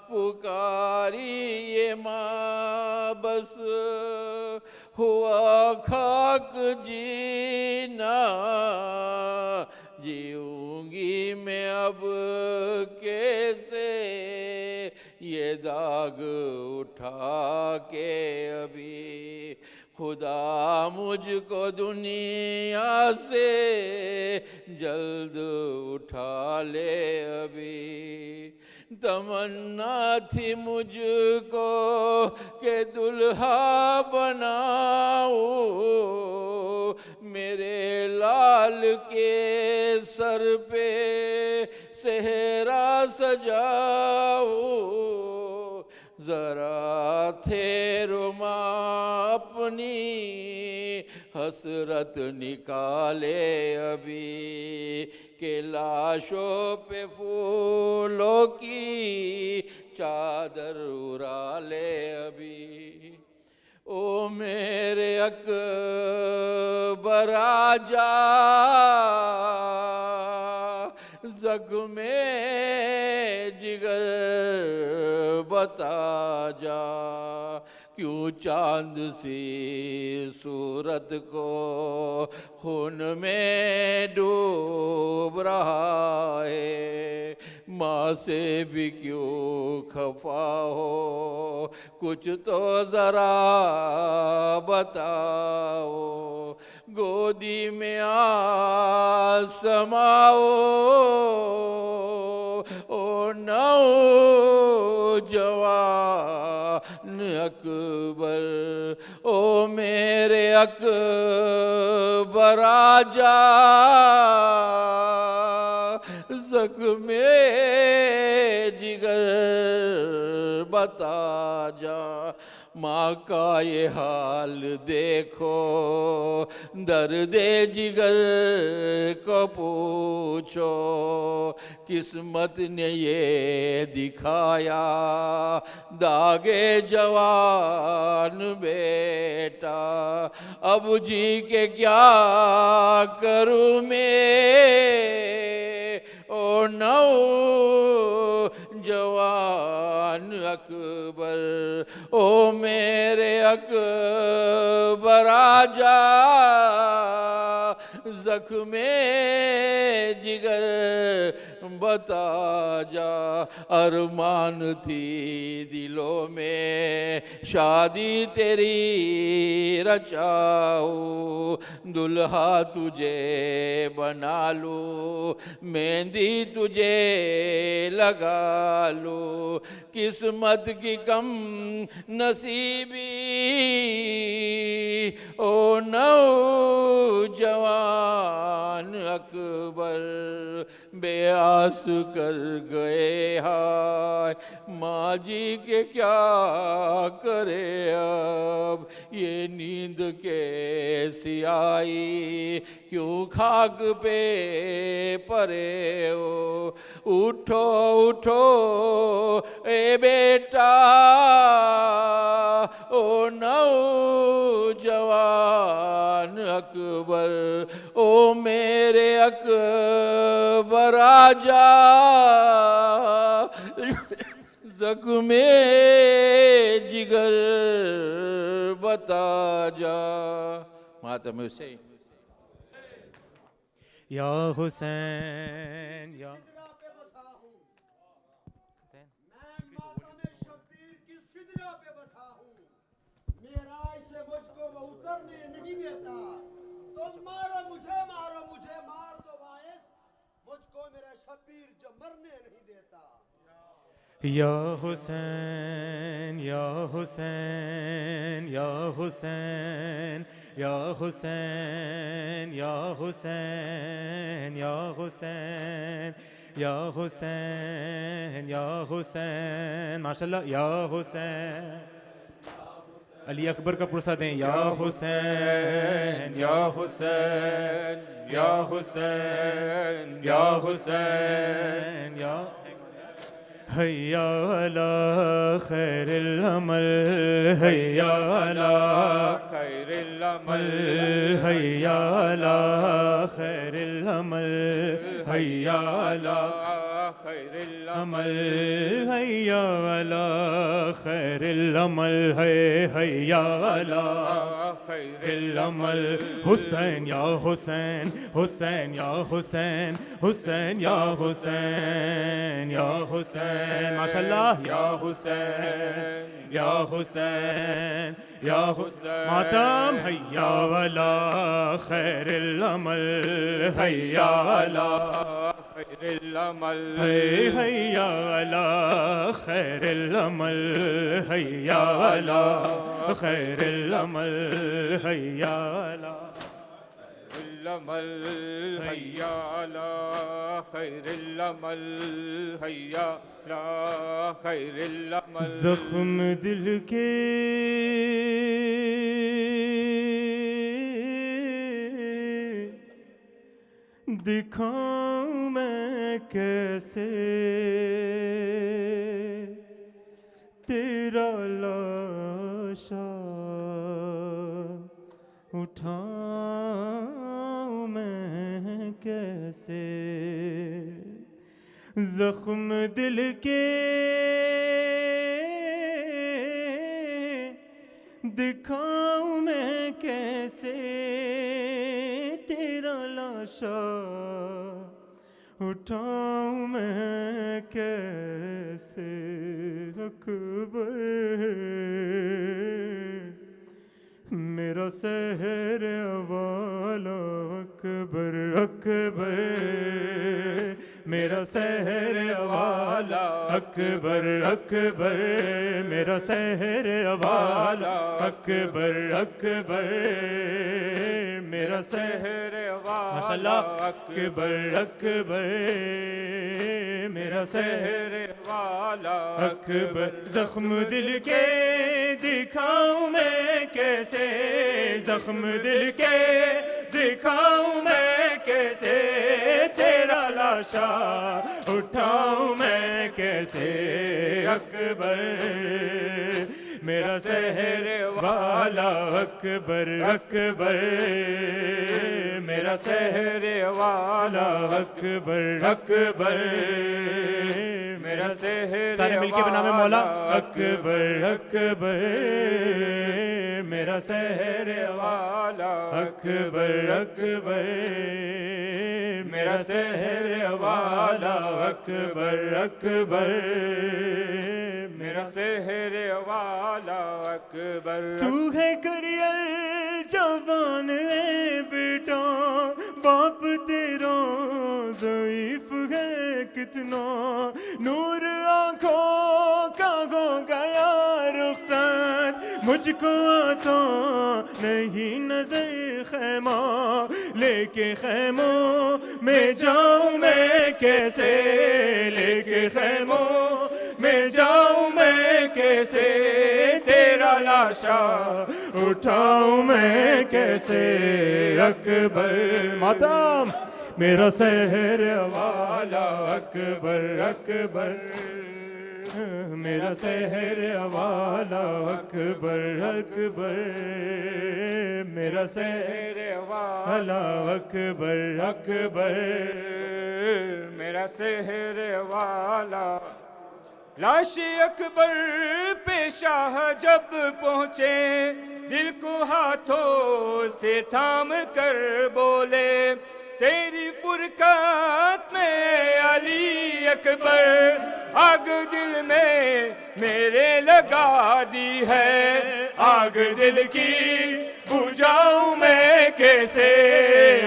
پکاری یہ ماں بس ہوا کھاک جینا، جیوں گی میں اب کیسے یہ داغ اٹھا کے ابھی، خدا مجھ کو دنیا سے جلد اٹھا لے ابھی۔ تمنا تھی مجھ کو کہ دلہا بناؤ، میرے لال کے سر پہ صحرا سجاؤ، ذرا تھیرو ماں اپنی حسرت نکالے ابھی، کہ لاشوں پہ پھولوں کی چادر اڑا لے ابھی۔ او میرے اکبر آجا، زخم جگر بتا جا، کیوں چاند سی صورت کو خون میں ڈوب رہا ہے، ماں سے بھی کیوں خفا ہو، کچھ تو ذرا بتاؤ، گودی میں آ سماؤ، او نوجوان اکبر، او میرے اکبر آجا، زخم جگر بتا جا، ماں کا یہ حال دیکھو، درد جگر کو پوچھو، قسمت نے یہ دکھایا داغ جوان بیٹا، اب جی کے کیا کروں میں، او نوجوان اکبر، او میرے اکبر آجا، زخم جگر بتا جا، ارمان تھی دلوں میں شادی تیری رچاؤ، دلہا تجھے بنا لوں، مہندی تجھے لگا لوں، قسمت کی کم نصیبی، او نوجوان بے آس کر گئے ہائے ماں جی کے کیا کرے اب یہ نیند کیسی آئی کیوں خاک پہ پڑے ہو اٹھو اٹھو اے بیٹا او نوجوان اکبر او میرے اکبر آجا زخم جگر بتا جا ماتم حسین یا حسین یا یا حسین یا حسین یا حسین یا حسین یا حسین یا حسین یا حسین یا حسین ماشاء اللہ یا حسین علی اکبر کا پرسہ دیں یا حسین یا حسین یا حسین یا حسین یا حیا علی خیر العمل حیا علی خیر العمل حیا علی خیر العمل حیا علی خیر العمل حیا علی خیر العمل حیا علی خیر العمل حسین یا حسین حسین یا حسین حسین یا حسین یا حسین ماشاء اللہ یا حسین یا حسین یا حسین ماتم حیا علی خیر العمل حیا علی خیر العمل حیا علی خیر العمل حیا علی خیر العمل حیا علی العمل حیا علی خیر العمل حیا علی خیر العمل زخم دل کے دکھاؤں میں کیسے تیرا لاشا اٹھاؤں میں کیسے زخم دل کے دکھاؤں میں کیسے تیرا لاشا اٹھاؤں میں کیسے اکبر میرا سحر والا اکبر اکبر میرا سحر والا اکبر اکبر میرا سحر والا اکبر اکبر میرا سحر والا اکبر اکبر میرا سحر والا اکبر زخم دل کے دکھاؤں میں کیسے زخم دل کے دکھاؤں میں کیسے تیرا لاشا اٹھاؤں میں کیسے اکبر میرا سحر والا اکبر اکبر میرا سحر والا اکبر اکبر میرا سحر سارے مل کے بنام مولا اکبر اکبر میرا سحر والا اکبر اکبر میرا سحر والا اکبر اکبر میرا سحر والا اکبر تو ہے کریل جوان ہے بیٹا باپ تیرا ضعیف ہے کتنا نور آنکھوں کا ہو گیا رخصت مجھ کو آتا نہیں نظر خیمہ لے کے خیموں میں جاؤں میں کیسے لے کے خیموں میں جاؤں میں کیسے تیرا لاشا اٹھاؤں میں کیسے اکبر ماتم میرا سحر والا اکبر اکبر میرا سحر والا اکبر اکبر میرا سحر والا اکبر اکبر میرا سحر والا لاش اکبر پہ شاہ جب پہنچے دل کو ہاتھوں سے تھام کر بولے تیری فرقات میں علی اکبر آگ دل میں میرے لگا دی ہے آگ دل کی بجھاؤں میں کیسے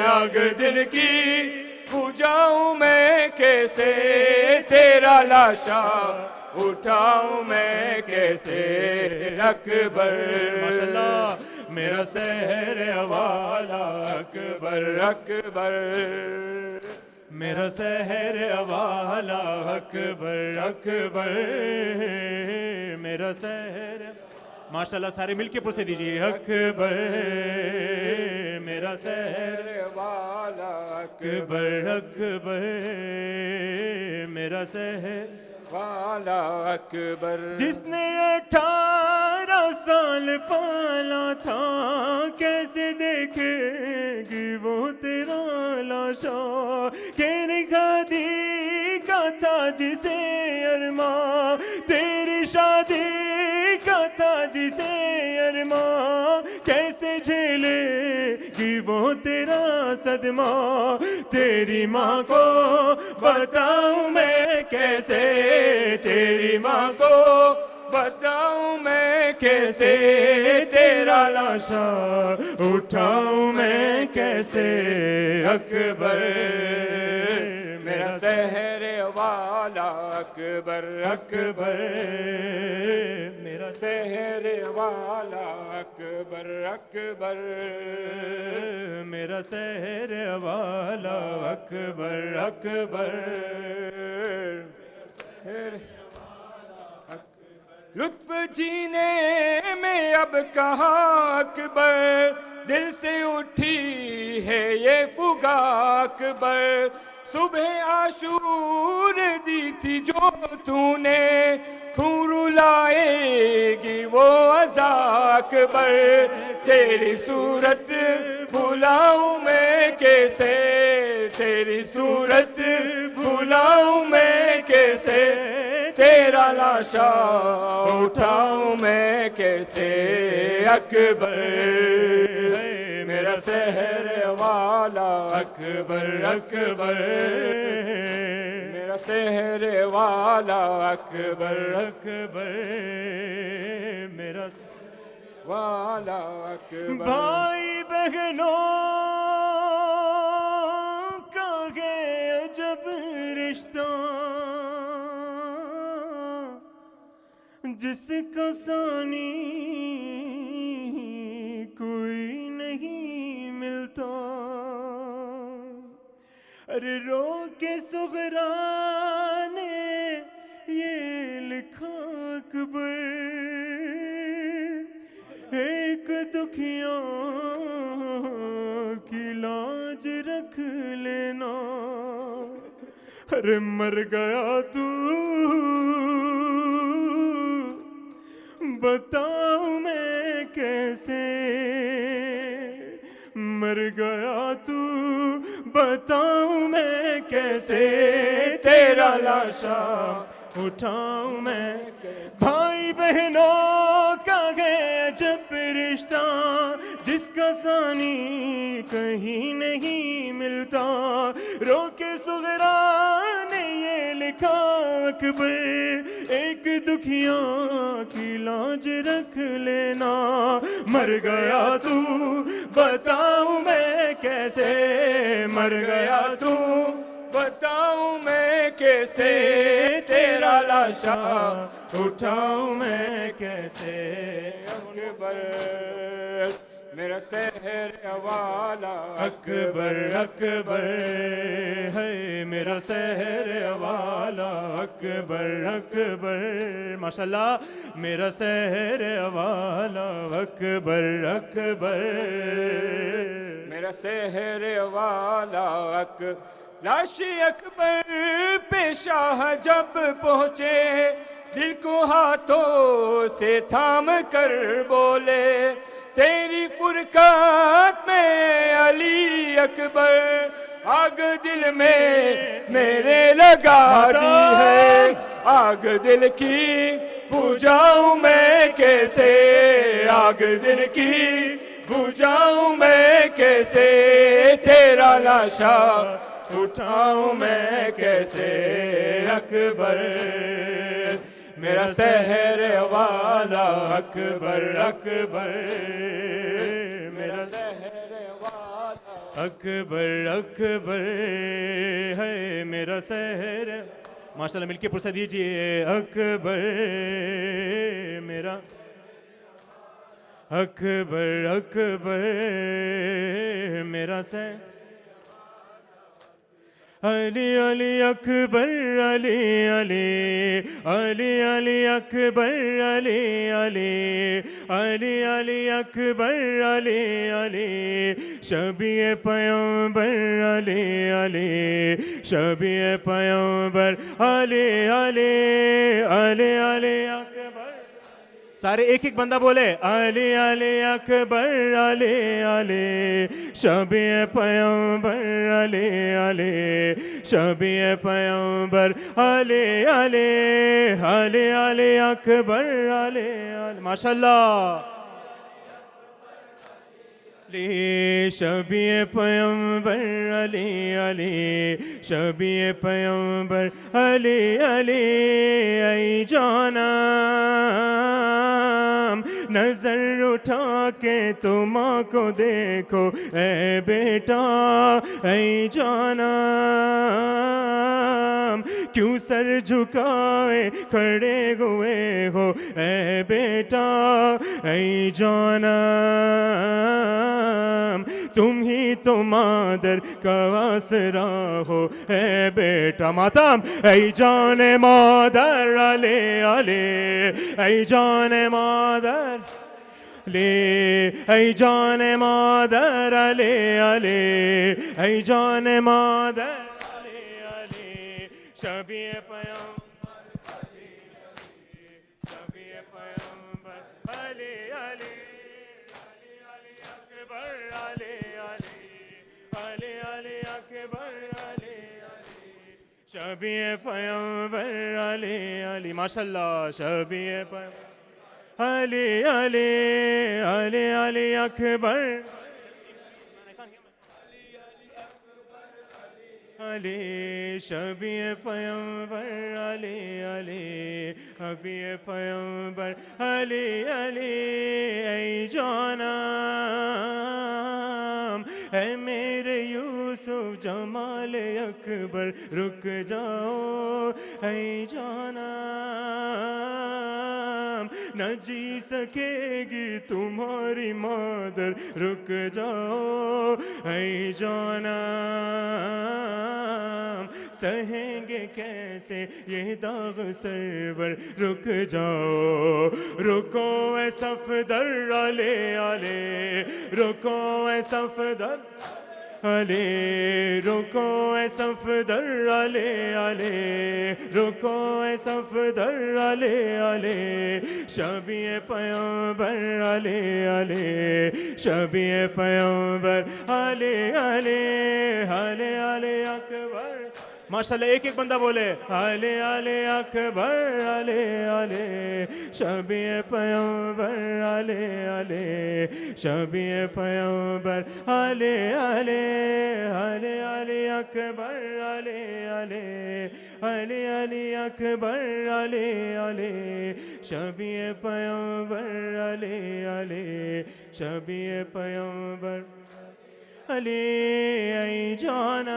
آگ دل کی بجھاؤں میں کیسے تیرا لاشا اٹھاؤں میں کیسے اکبر ماشاءاللہ میرا سحر والا اکبر اکبر میرا سحر والا اکبر اکبر میرا سحر ماشاءاللہ سارے مل کے پرسے دیجئے اکبر میرا سحر والا اکبر اکبر میرا سحر والا اکبر جس نے 18 سال پالا تھا کیسے دیکھے گی وہ تیرا لاشا کہ نکادی کا تھا جسے ارماں تیری شادی کا تھا جسے ارماں کیسے جھیلے گی وہ تیرا صدمہ تیری ماں کو بتاؤں میں کیسے تیری ماں کو بتاؤں میں کیسے تیرا لاشا اٹھاؤں میں کیسے اکبر میرا سحر والا اکبر اکبر میرا سحر والا اکبر اکبر میرا سحر والا اکبر اکبر لطف جینے میں اب کہاں اکبر دل سے اٹھی ہے یہ فغا اکبر صبح عاشور دی تھی جو تو نے خون رلائے گی وہ عزا اکبر تیری صورت بھلاؤں میں کیسے تیری صورت بھلاؤں میں کیسے تیرا لاشا اٹھاؤں میں کیسے اکبر میرا سحر والا اکبر اکبر میرا سحر والا اکبر اکبر میرا والا اکبر بھائی بہنوں کا ہے عجب رشتہ جس کا ثانی کوئی نہیں ملتا ارے رو کے صغرا نے یہ لکھا اکبر ایک دکھیاں کی لاج رکھ لینا ارے مر گیا تو بتاؤں میں کیسے مر گیا تو بتاؤں میں کیسے تیرا لاشا اٹھاؤں میں بھائی بہنوں کا ہے عجب رشتہ جس کا ثانی کہیں نہیں ملتا رو کے صغرا نے یہ لکھا اکبر ایک دکھیاں کی لاج رکھ لینا مر گیا تو بتاؤں میں کیسے مر گیا تو بتاؤں میں کیسے تیرا لاشا اٹھاؤں میں کیسے اکبر میرا سحر والا اکبر اکبر ہے میرا سحر والا اکبر اکبر ماشاءاللہ میرا سحر والا اکبر اکبر میرا سحر والا لاشی اکبر پہ شاہ جب پہنچے دل کو ہاتھوں سے تھام کر بولے تیری فرقات میں علی اکبر آگ دل میں میرے لگا دی ہے آگ دل کی بجھاؤں میں کیسے آگ دل کی بجھاؤں میں کیسے تیرا لاشا اٹھاؤں میں کیسے اکبر میرا سحر والا اکبر اکبر میرا سحر والا اکبر اکبر ہے میرا سحر ماشاءاللہ مل کے پرسہ دیجئے اکبر میرا اکبر اکبر میرا سحر علی علی اکبر علی علی علی علی اکبر علی علی علی علی اکبر علی علی شبیہ پیغمبر علی علی شبیہ پیغمبر علی علی علی علی اکبر سارے ایک ایک بندہ بولے علی علی اکبر علی علی شبیہ پیغمبر علی علی شبیہ پیغمبر علی علی علی علی اکبر علی علی ماشاءاللہ شبیہ پیغمبر علی علی شبیہ پیغمبر علی علی ای جانم نظر اٹھا کے تم کو دیکھو اے بیٹا ای جانم کیوں سر جھکائے کھڑے ہوئے ہو اے بیٹا ای جانم تم ہی تو مادر کا آسرا ہو اے بیٹا ماتم ای جان مادر علی علی ای جان مادر علی ای جان مادر علی علی ای جان مادر علی علی شبیہ پیغمبر علی علی شبیہ پیغمبر علی علی علی علی علی اکبر علی علی شبیہ پیغمبر علی علی ماشاءاللہ شبیہ پیغمبر علی علی علی علی اکبر علی شبیہ پیغمبر علی علی شبیہ پیغمبر علی علی ای جانم اے میرے یوسف جمال اکبر رک جاؤ اے جانم نہ جی سکے گی تمہاری مادر رک جاؤ اے جانم سہیں گے کیسے یہ داغ سرور رک جاؤ رکو اے صفدر علی علی رکو اے صفدر علی رکو اے صفدر علی علی رکو اے صفدر علی علی شبیہ پیغمبر علی علی شبیہ پیغمبر علی علی علی علی اکبر ماشاءاللہ ایک ایک بندہ بولے علی علی اکبر علی علی شبیہ پیغمبر علی علی شبیہ پیغمبر علی علی علی علی اکبر علی علی علی علی اکبر علی علی شبیہ پیغمبر علی علی شبیہ پیغمبر علی ای جانم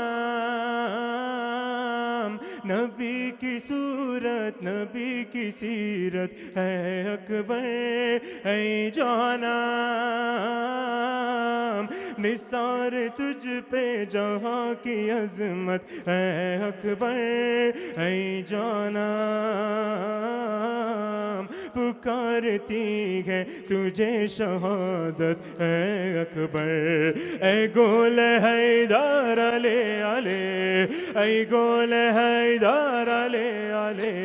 نبی کی صورت نبی کی سیرت ہے اکبر اے جانم نثار تجھ پہ جہاں کی عظمت اے اکبر اے جانم پکارتی ہے تجھے شہادت اے اکبر اے گول حیدر علی علی اے گول حیدر علی علی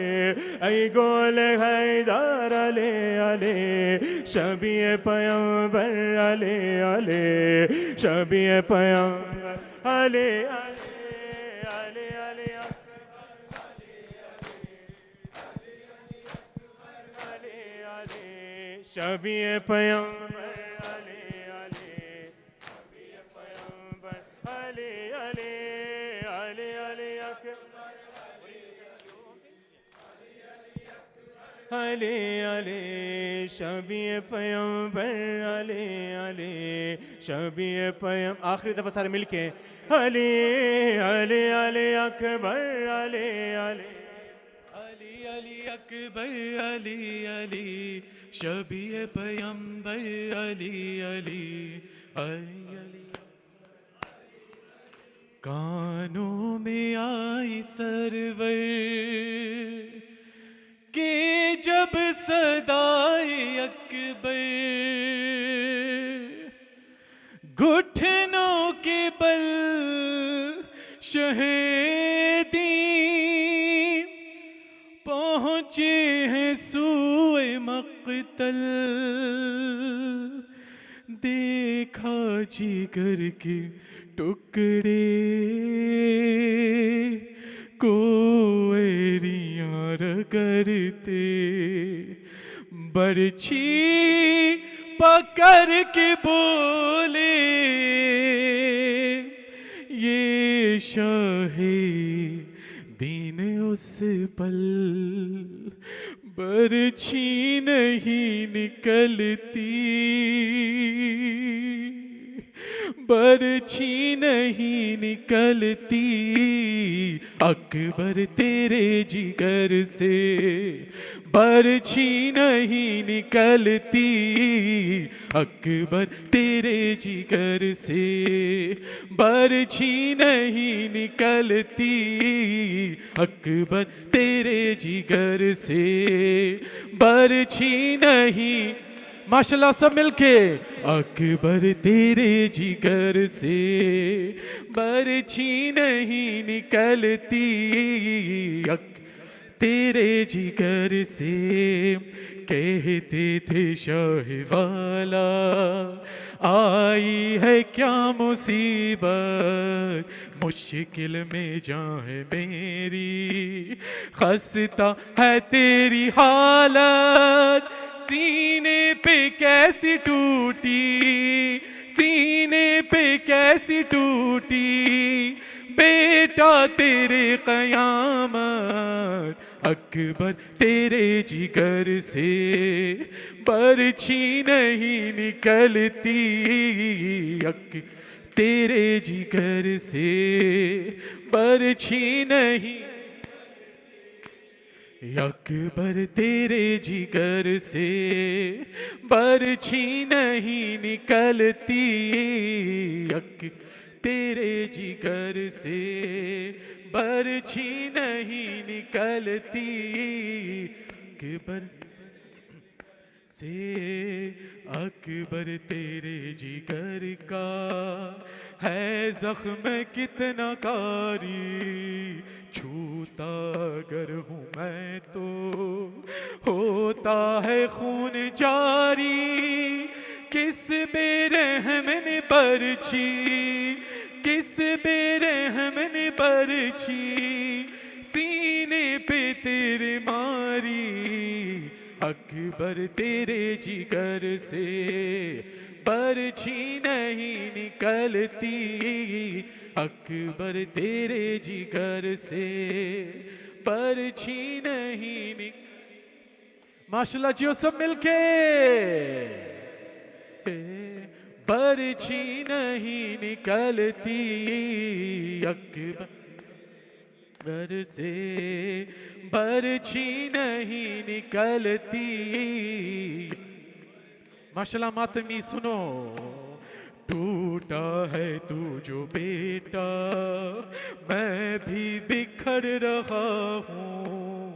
اے گول حیدر علی علی شبیہ پیغمبر علی علی شبیہ پیغمبر علی علی علی علی شبیہ پیغمبر علی علی شبیہ پیغمبر علی علی علی علی علی علی شبیہ پیغمبر علی علی شبیہ پیغمبر آخری دفعہ سارے مل کے علی علی علی اکبر علی علی علی علی اکبر علی علی شبیہ پیغمبر علی علی علی علی کانوں میں آئی سرور کہ جب صدائے اکبر گھٹنوں کے بل شہیدی پہنچے ہیں سوئے مقتل دیکھا جگر کے ٹکڑے کوئریاں رگڑتے برچھی پکڑ کے بولے یہ شاہ دین اس پل برچھی نہیں نکلتی برچھی نہیں نکلتی اکبر تیرے جگر سے برچھی نہیں نکلتی اکبر تیرے جگر سے برچھی نہیں نکلتی اکبر تیرے جگر سے برچھی نہیں ماشاءاللہ سب مل کے اکبر تیرے جگر سے برچھی نہیں نکلتی تیرے جگر سے کہتے تھے شاہ والا آئی ہے کیا مصیبت مشکل میں جان ہے میری خستہ ہے تیری حالت سینے پہ کیسی ٹوٹی سینے پہ کیسی ٹوٹی بیٹا تیرے قیامت اکبر تیرے جگر سے برچھی نہیں نکلتی تیرے جگر سے برچھی نہیں اکبر تیرے جگر سے برچھی نہیں نکلتی تیرے جگر سے برچھی نہیں نکلتی اکبر سے اکبر تیرے جگر کا ہے زخم کتنا کاری چھوتا اگر ہوں میں تو ہوتا ہے خون جاری کس بے رحم نے برچھی کس بے رحم نے برچھی سینے پہ تیرے ماری اکبر تیرے جگر سے برچھی نہیں نکلتی اکبر تیرے جگر سے برچھی نہیں ماشاءاللہ جیو سب مل کے برچھی نہیں نکلتی اکبر گھر سے برچھی نہیں نکلتی. ماشاءاللہ ماتمی سنو. ٹوٹا ہے تو جو بیٹا میں بھی بکھر رہا ہوں,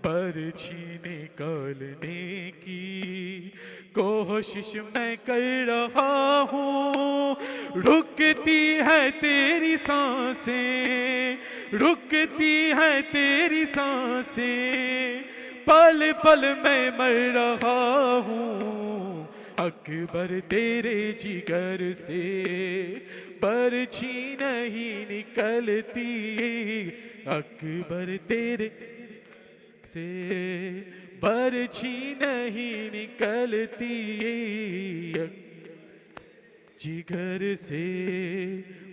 برچھی نکالنے کی کوشش میں کر رہا ہوں. رکتی ہے تیری سانسیں, رکتی ہے تیری سانسیں, پل پل میں مر رہا ہوں. اکبر تیرے جگر سے برچھی نہیں نکلتی, اکبر تیرے سے برچھی نہیں نکلتی, جگر سے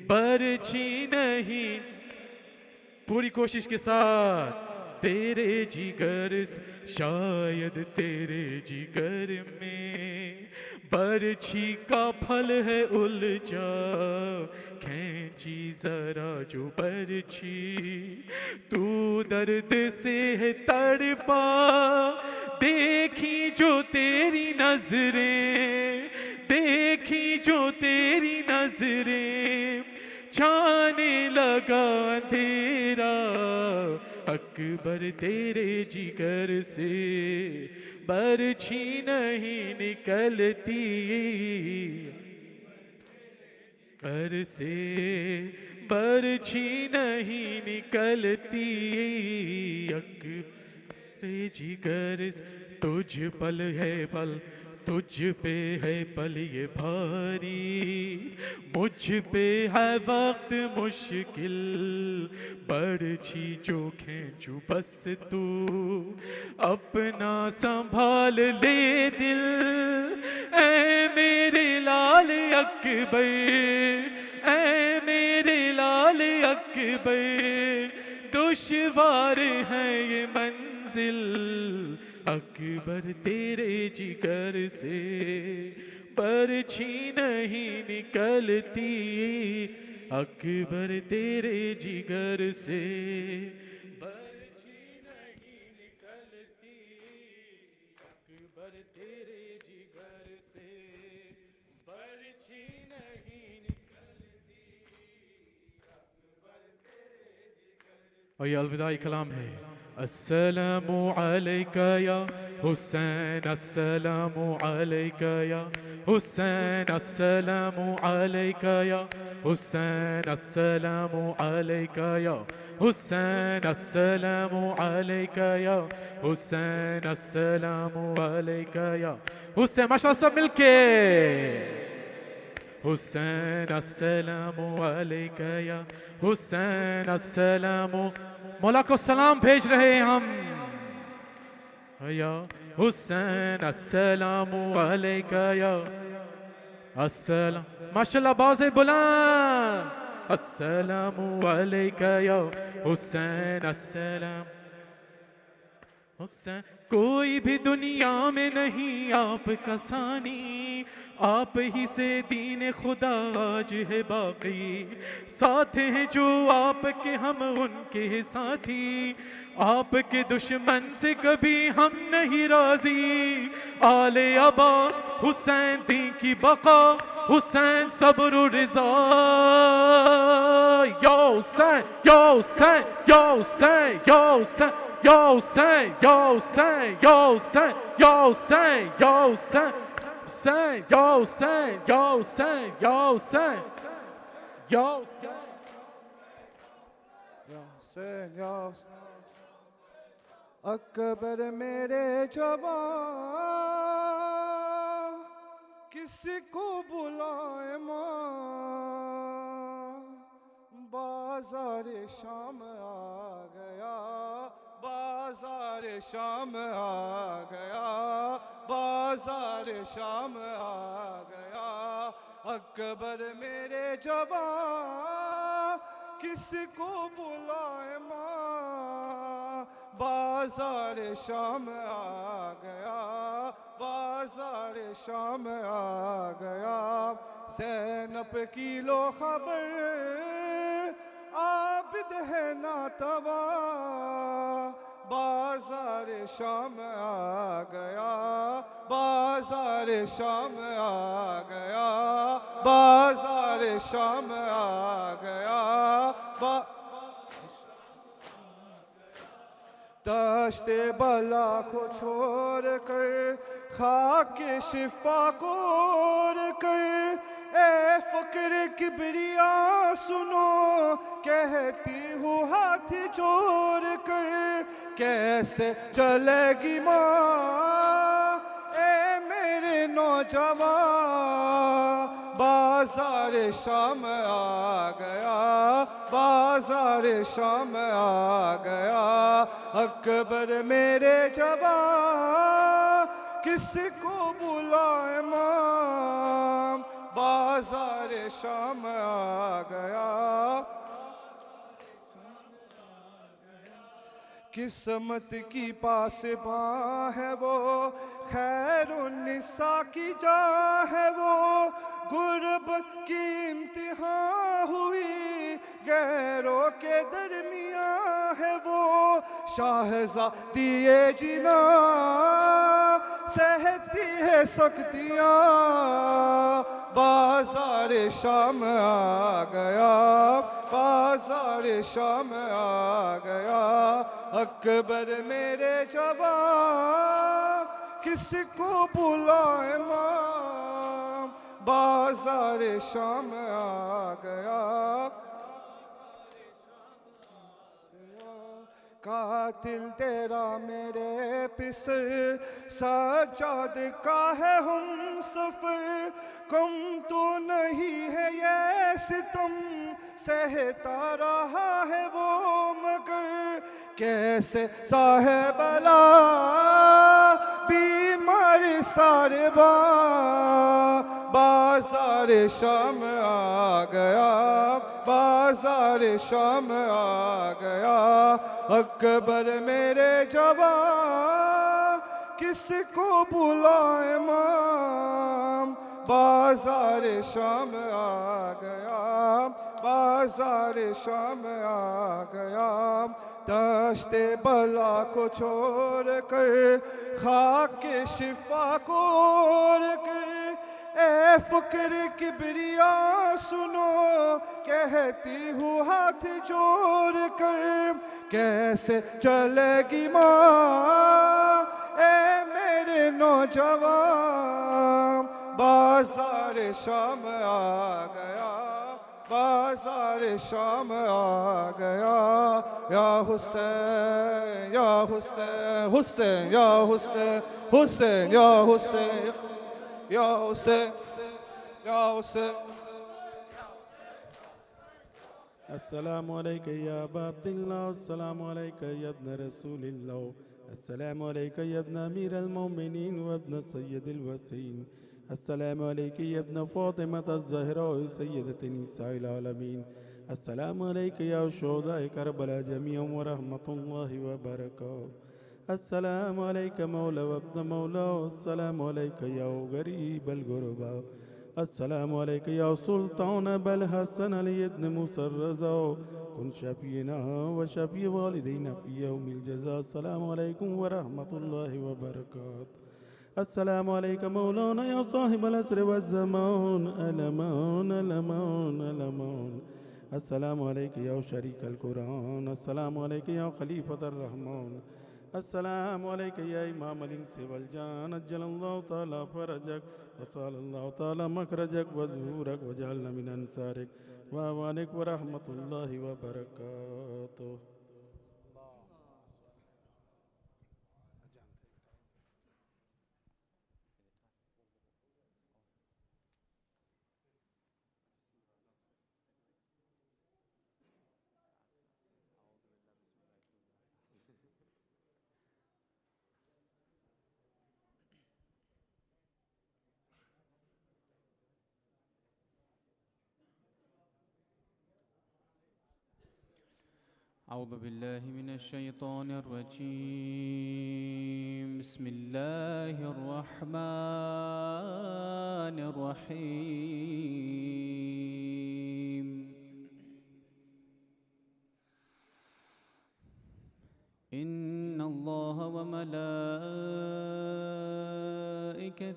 برچھی نہیں. پوری کوشش کے ساتھ. تیرے جگر شاید تیرے جگر میں برچھی کا پھل ہے الجھا, کھینچی ذرا جو برچھی تو درد سے ہے تڑپا, دیکھی جو تیری نظریں, دیکھی جو تیری نظریں, چھانے لگا اندھیرا. اکبر تیرے جگر سے برچھی نہیں نکلتی, گھر سے برچھی نہیں نکلتی. اکبر جگر سے تجھ پل ہے پل, تجھ پہ ہے پل یہ بھاری, مجھ پہ ہے وقت مشکل, برچھی جو کھینچوں بس تو اپنا سنبھال لے دل. اے میرے لال اکبر, اے میرے لال اکبر, دشوار ہے یہ منزل, اکبر تیرے جگر سے برچھی نہیں نکلتی, اکبر تیرے جگر سے برچھی نہیں نکلتی, اکبر تیرے جگر سے برچھی نہیں نکلتی, اکبر تیرے جگر سے. اور یہ الوداعی کلام ہے. السلام علیک یا حسین, السلام علیک یا حسین, السلام علیک یا حسین, السلام علیک یا حسین, السلام علیک یا حسین, السلام علیک یا حسین. ماشاءاللہ سب مل کے. حسین السلام علیک یا حسین, السلام. مولا کو سلام بھیج رہے ہیں ہم. یا حسین السلام علیک یا السلام. ماشاءاللہ باز بلند. السلام علیک یا حسین, السلام. حسین کوئی بھی دنیا میں نہیں آپ کا ثانی, آپ ہی سے دین خدا آج ہے باقی. ساتھ ہیں جو آپ کے ہم ان کے ساتھی, آپ کے دشمن سے کبھی ہم نہیں راضی. آل ابا حسین دین کی بقا, حسین صبر و رضا. یا حسین یا حسین یا حسین یا حسین یا حسین یا حسین یا حسین یا حسین یا حسین, حسین یا حسین یا حسین یا حسین یا حسین یا حسین یا حسین. اکبر میرے جوان کسی کو بلائے ماں, بازار شام آ گیا, بازار شام آ گیا, بازار شام آ گیا. اکبر میرے جوان کس کو بلائے ماں, بازار شام آ گیا, بازار شام آ گیا. زینب کی لو خبر آپ عابد ہے ناتوا بازار شام آ گیا بازار شام آ گیا بازار شام آ گیا دشت بلا کو چھوڑ کر خاک شفا کو اوڑھ کر اے فقر کبریا سنو کہتی ہوں ہاتھ جوڑ کر کیسے چلے گی ماں اے میرے نوجوان بازار شام آ گیا بازار شام آ گیا اکبر میرے جوان کس کو بلائے ماں بازار شام آ گیا قسمت کی پاسباں ہے وہ خیر النساء کی جاں ہے وہ غربت کی امتحان ہوئی غیروں کے درمیان ہے وہ شاہزادی جنا سہتی ہے سختیاں بازار شام آ گیا بازار شام آ گیا اکبر میرے جوان کس کو بلائے ماں بازار شام آ گیا قاتل تیرا میرے پسر سجاد کا ہے ہم سفر کم تو نہیں ہے یہ ستم سہتا رہا ہے وہ مگر کیسے صاحب بلا بیمار سارے بازار شام آ گیا بازار شام آ گیا اکبر میرے جوان کس کو بلائے ماں بازار شام آ گیا بازار شام آ گیا دشت بلا کو چھوڑ کر خاک شفا کو اوڑھ کر اے فقر کبریا سنو کہتی ہوں ہاتھ جوڑ کر کیسے چلے گی ماں اے میرے نوجوان بازار شام آ گیا بازار شام آ گیا یا حسین یا حسین حسین یا حسین حسین یا حسین یا حسین یا حسین السلام علیکہ یا ابا عبداللہ السلام علیکہ یا ابن رسول اللہ السلام علیکہ یا ابن امیر المومنین و ابن سید الوسین السلام علیکہ یا ابن فاطمة الزہراء سیدۃ نساء العالمین السلام علیکہ یا شہداء کربلا جميعا ورحمۃ اللہ وبرکاتہ السلام علیکہ مولا و ابن مولا السلام علیکہ یا غریب الغرباء السلام علیکہ یا سلطان بالحسن علی ابن موسیٰ الرضا کن شفینا و شفی والدین فی یوم الجزاء السلام علیکم ورحمۃ اللہ وبرکاتہ السلام علیکم مولانا یا صاحب العصر والزمان الامان الامان الامان السلام علیکم یا شریک القرآن السلام علیکم یا خلیفۃ الرحمن السلام علیکم یا امام الانس والجان اجل اللہ تعالی فرجک وصال اللہ تعالی مخرجک وظہورک وجعلنا من انصارک وعوانک ورحمۃ اللہ وبرکاتہ اعوذ باللہ من الشیطان الرجیم بسم اللہ الرحمن الرحیم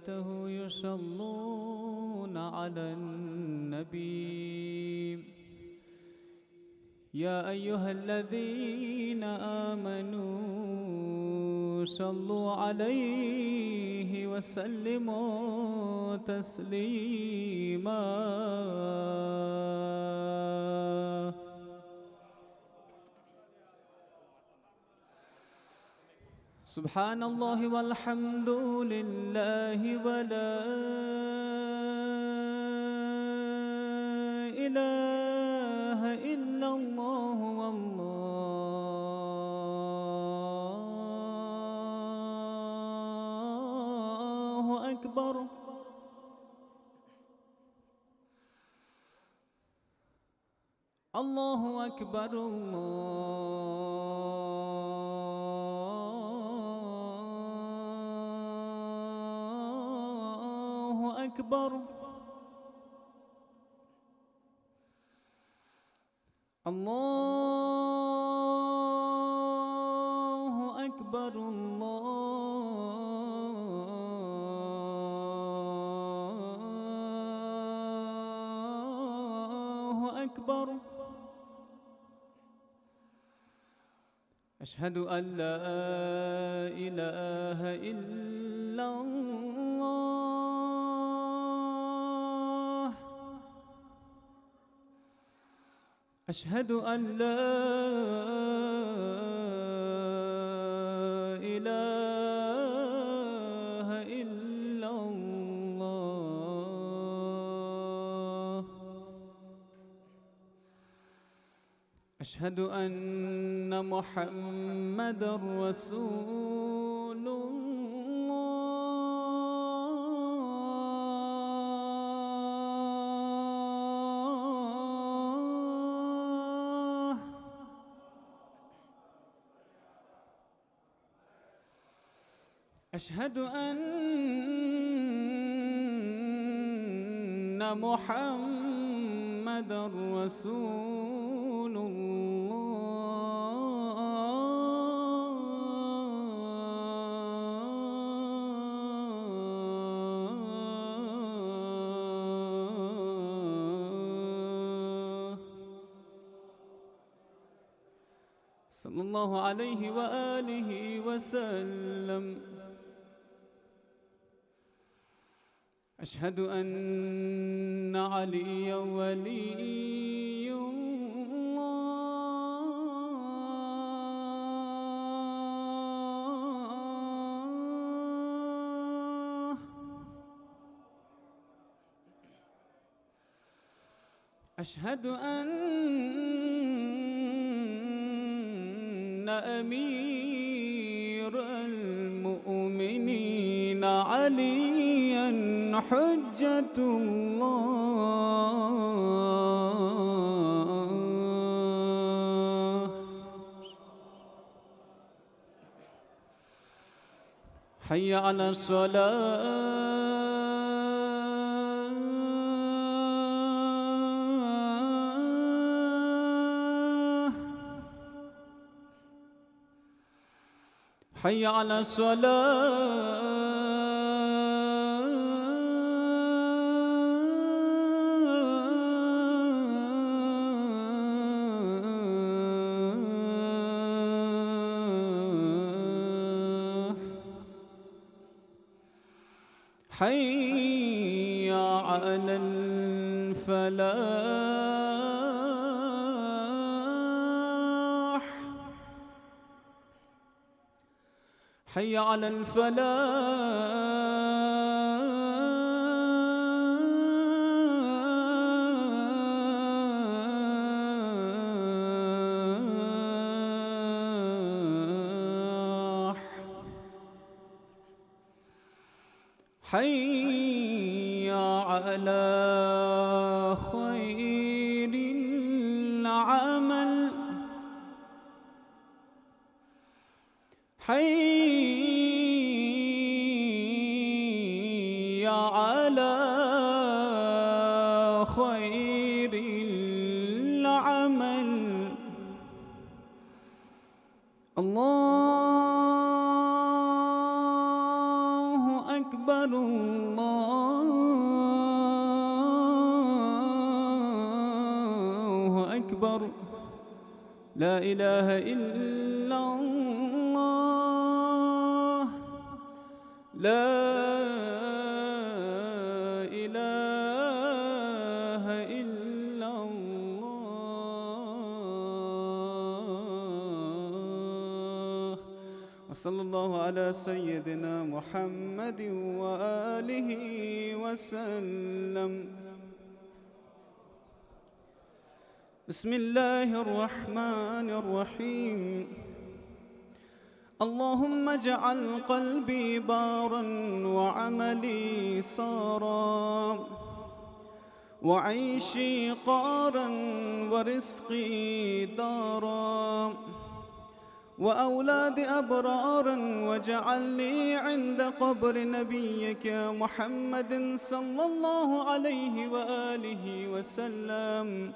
وملائكته يصلون على النبي يا أيها الذين آمنوا صلوا عليه وسلموا تسليما سبحان الله والحمد لله ولا إله إلا الله والله أكبر الله أكبر الله أكبر الله أكبر الله أكبر أشهد أن لا إله إلا الله أشهد أن لا إله إلا الله أشهد أن محمدًا رسول الله أشهد أن محمدًا رسول الله صلى الله عليه وآله وسلم أشهد أن عليا ولي الله أشهد أن أمير المؤمنين عليا حجة الله حي على الصلاة حي على الصلاة حي على الفلاح حي على الفلاح حي على خير العمل حي على خير العمل الله أكبر أكبر لا إله إلا الله لا إله إلا الله وصلى الله على سيدنا محمد وآله وسلم. بسم الله الرحمن الرحيم. اللهم اجعل قلبي بارا وعملي صارا وعيشي قارا ورزقي دارا وأولادي أبرارا واجعل لي عند قبر نبيك محمد صلى الله عليه وآله وسلم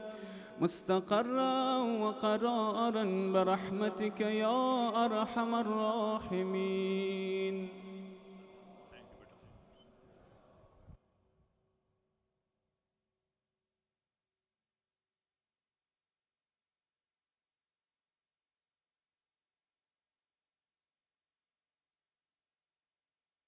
مستقرا وقرارا برحمتك يا أرحم الراحمين.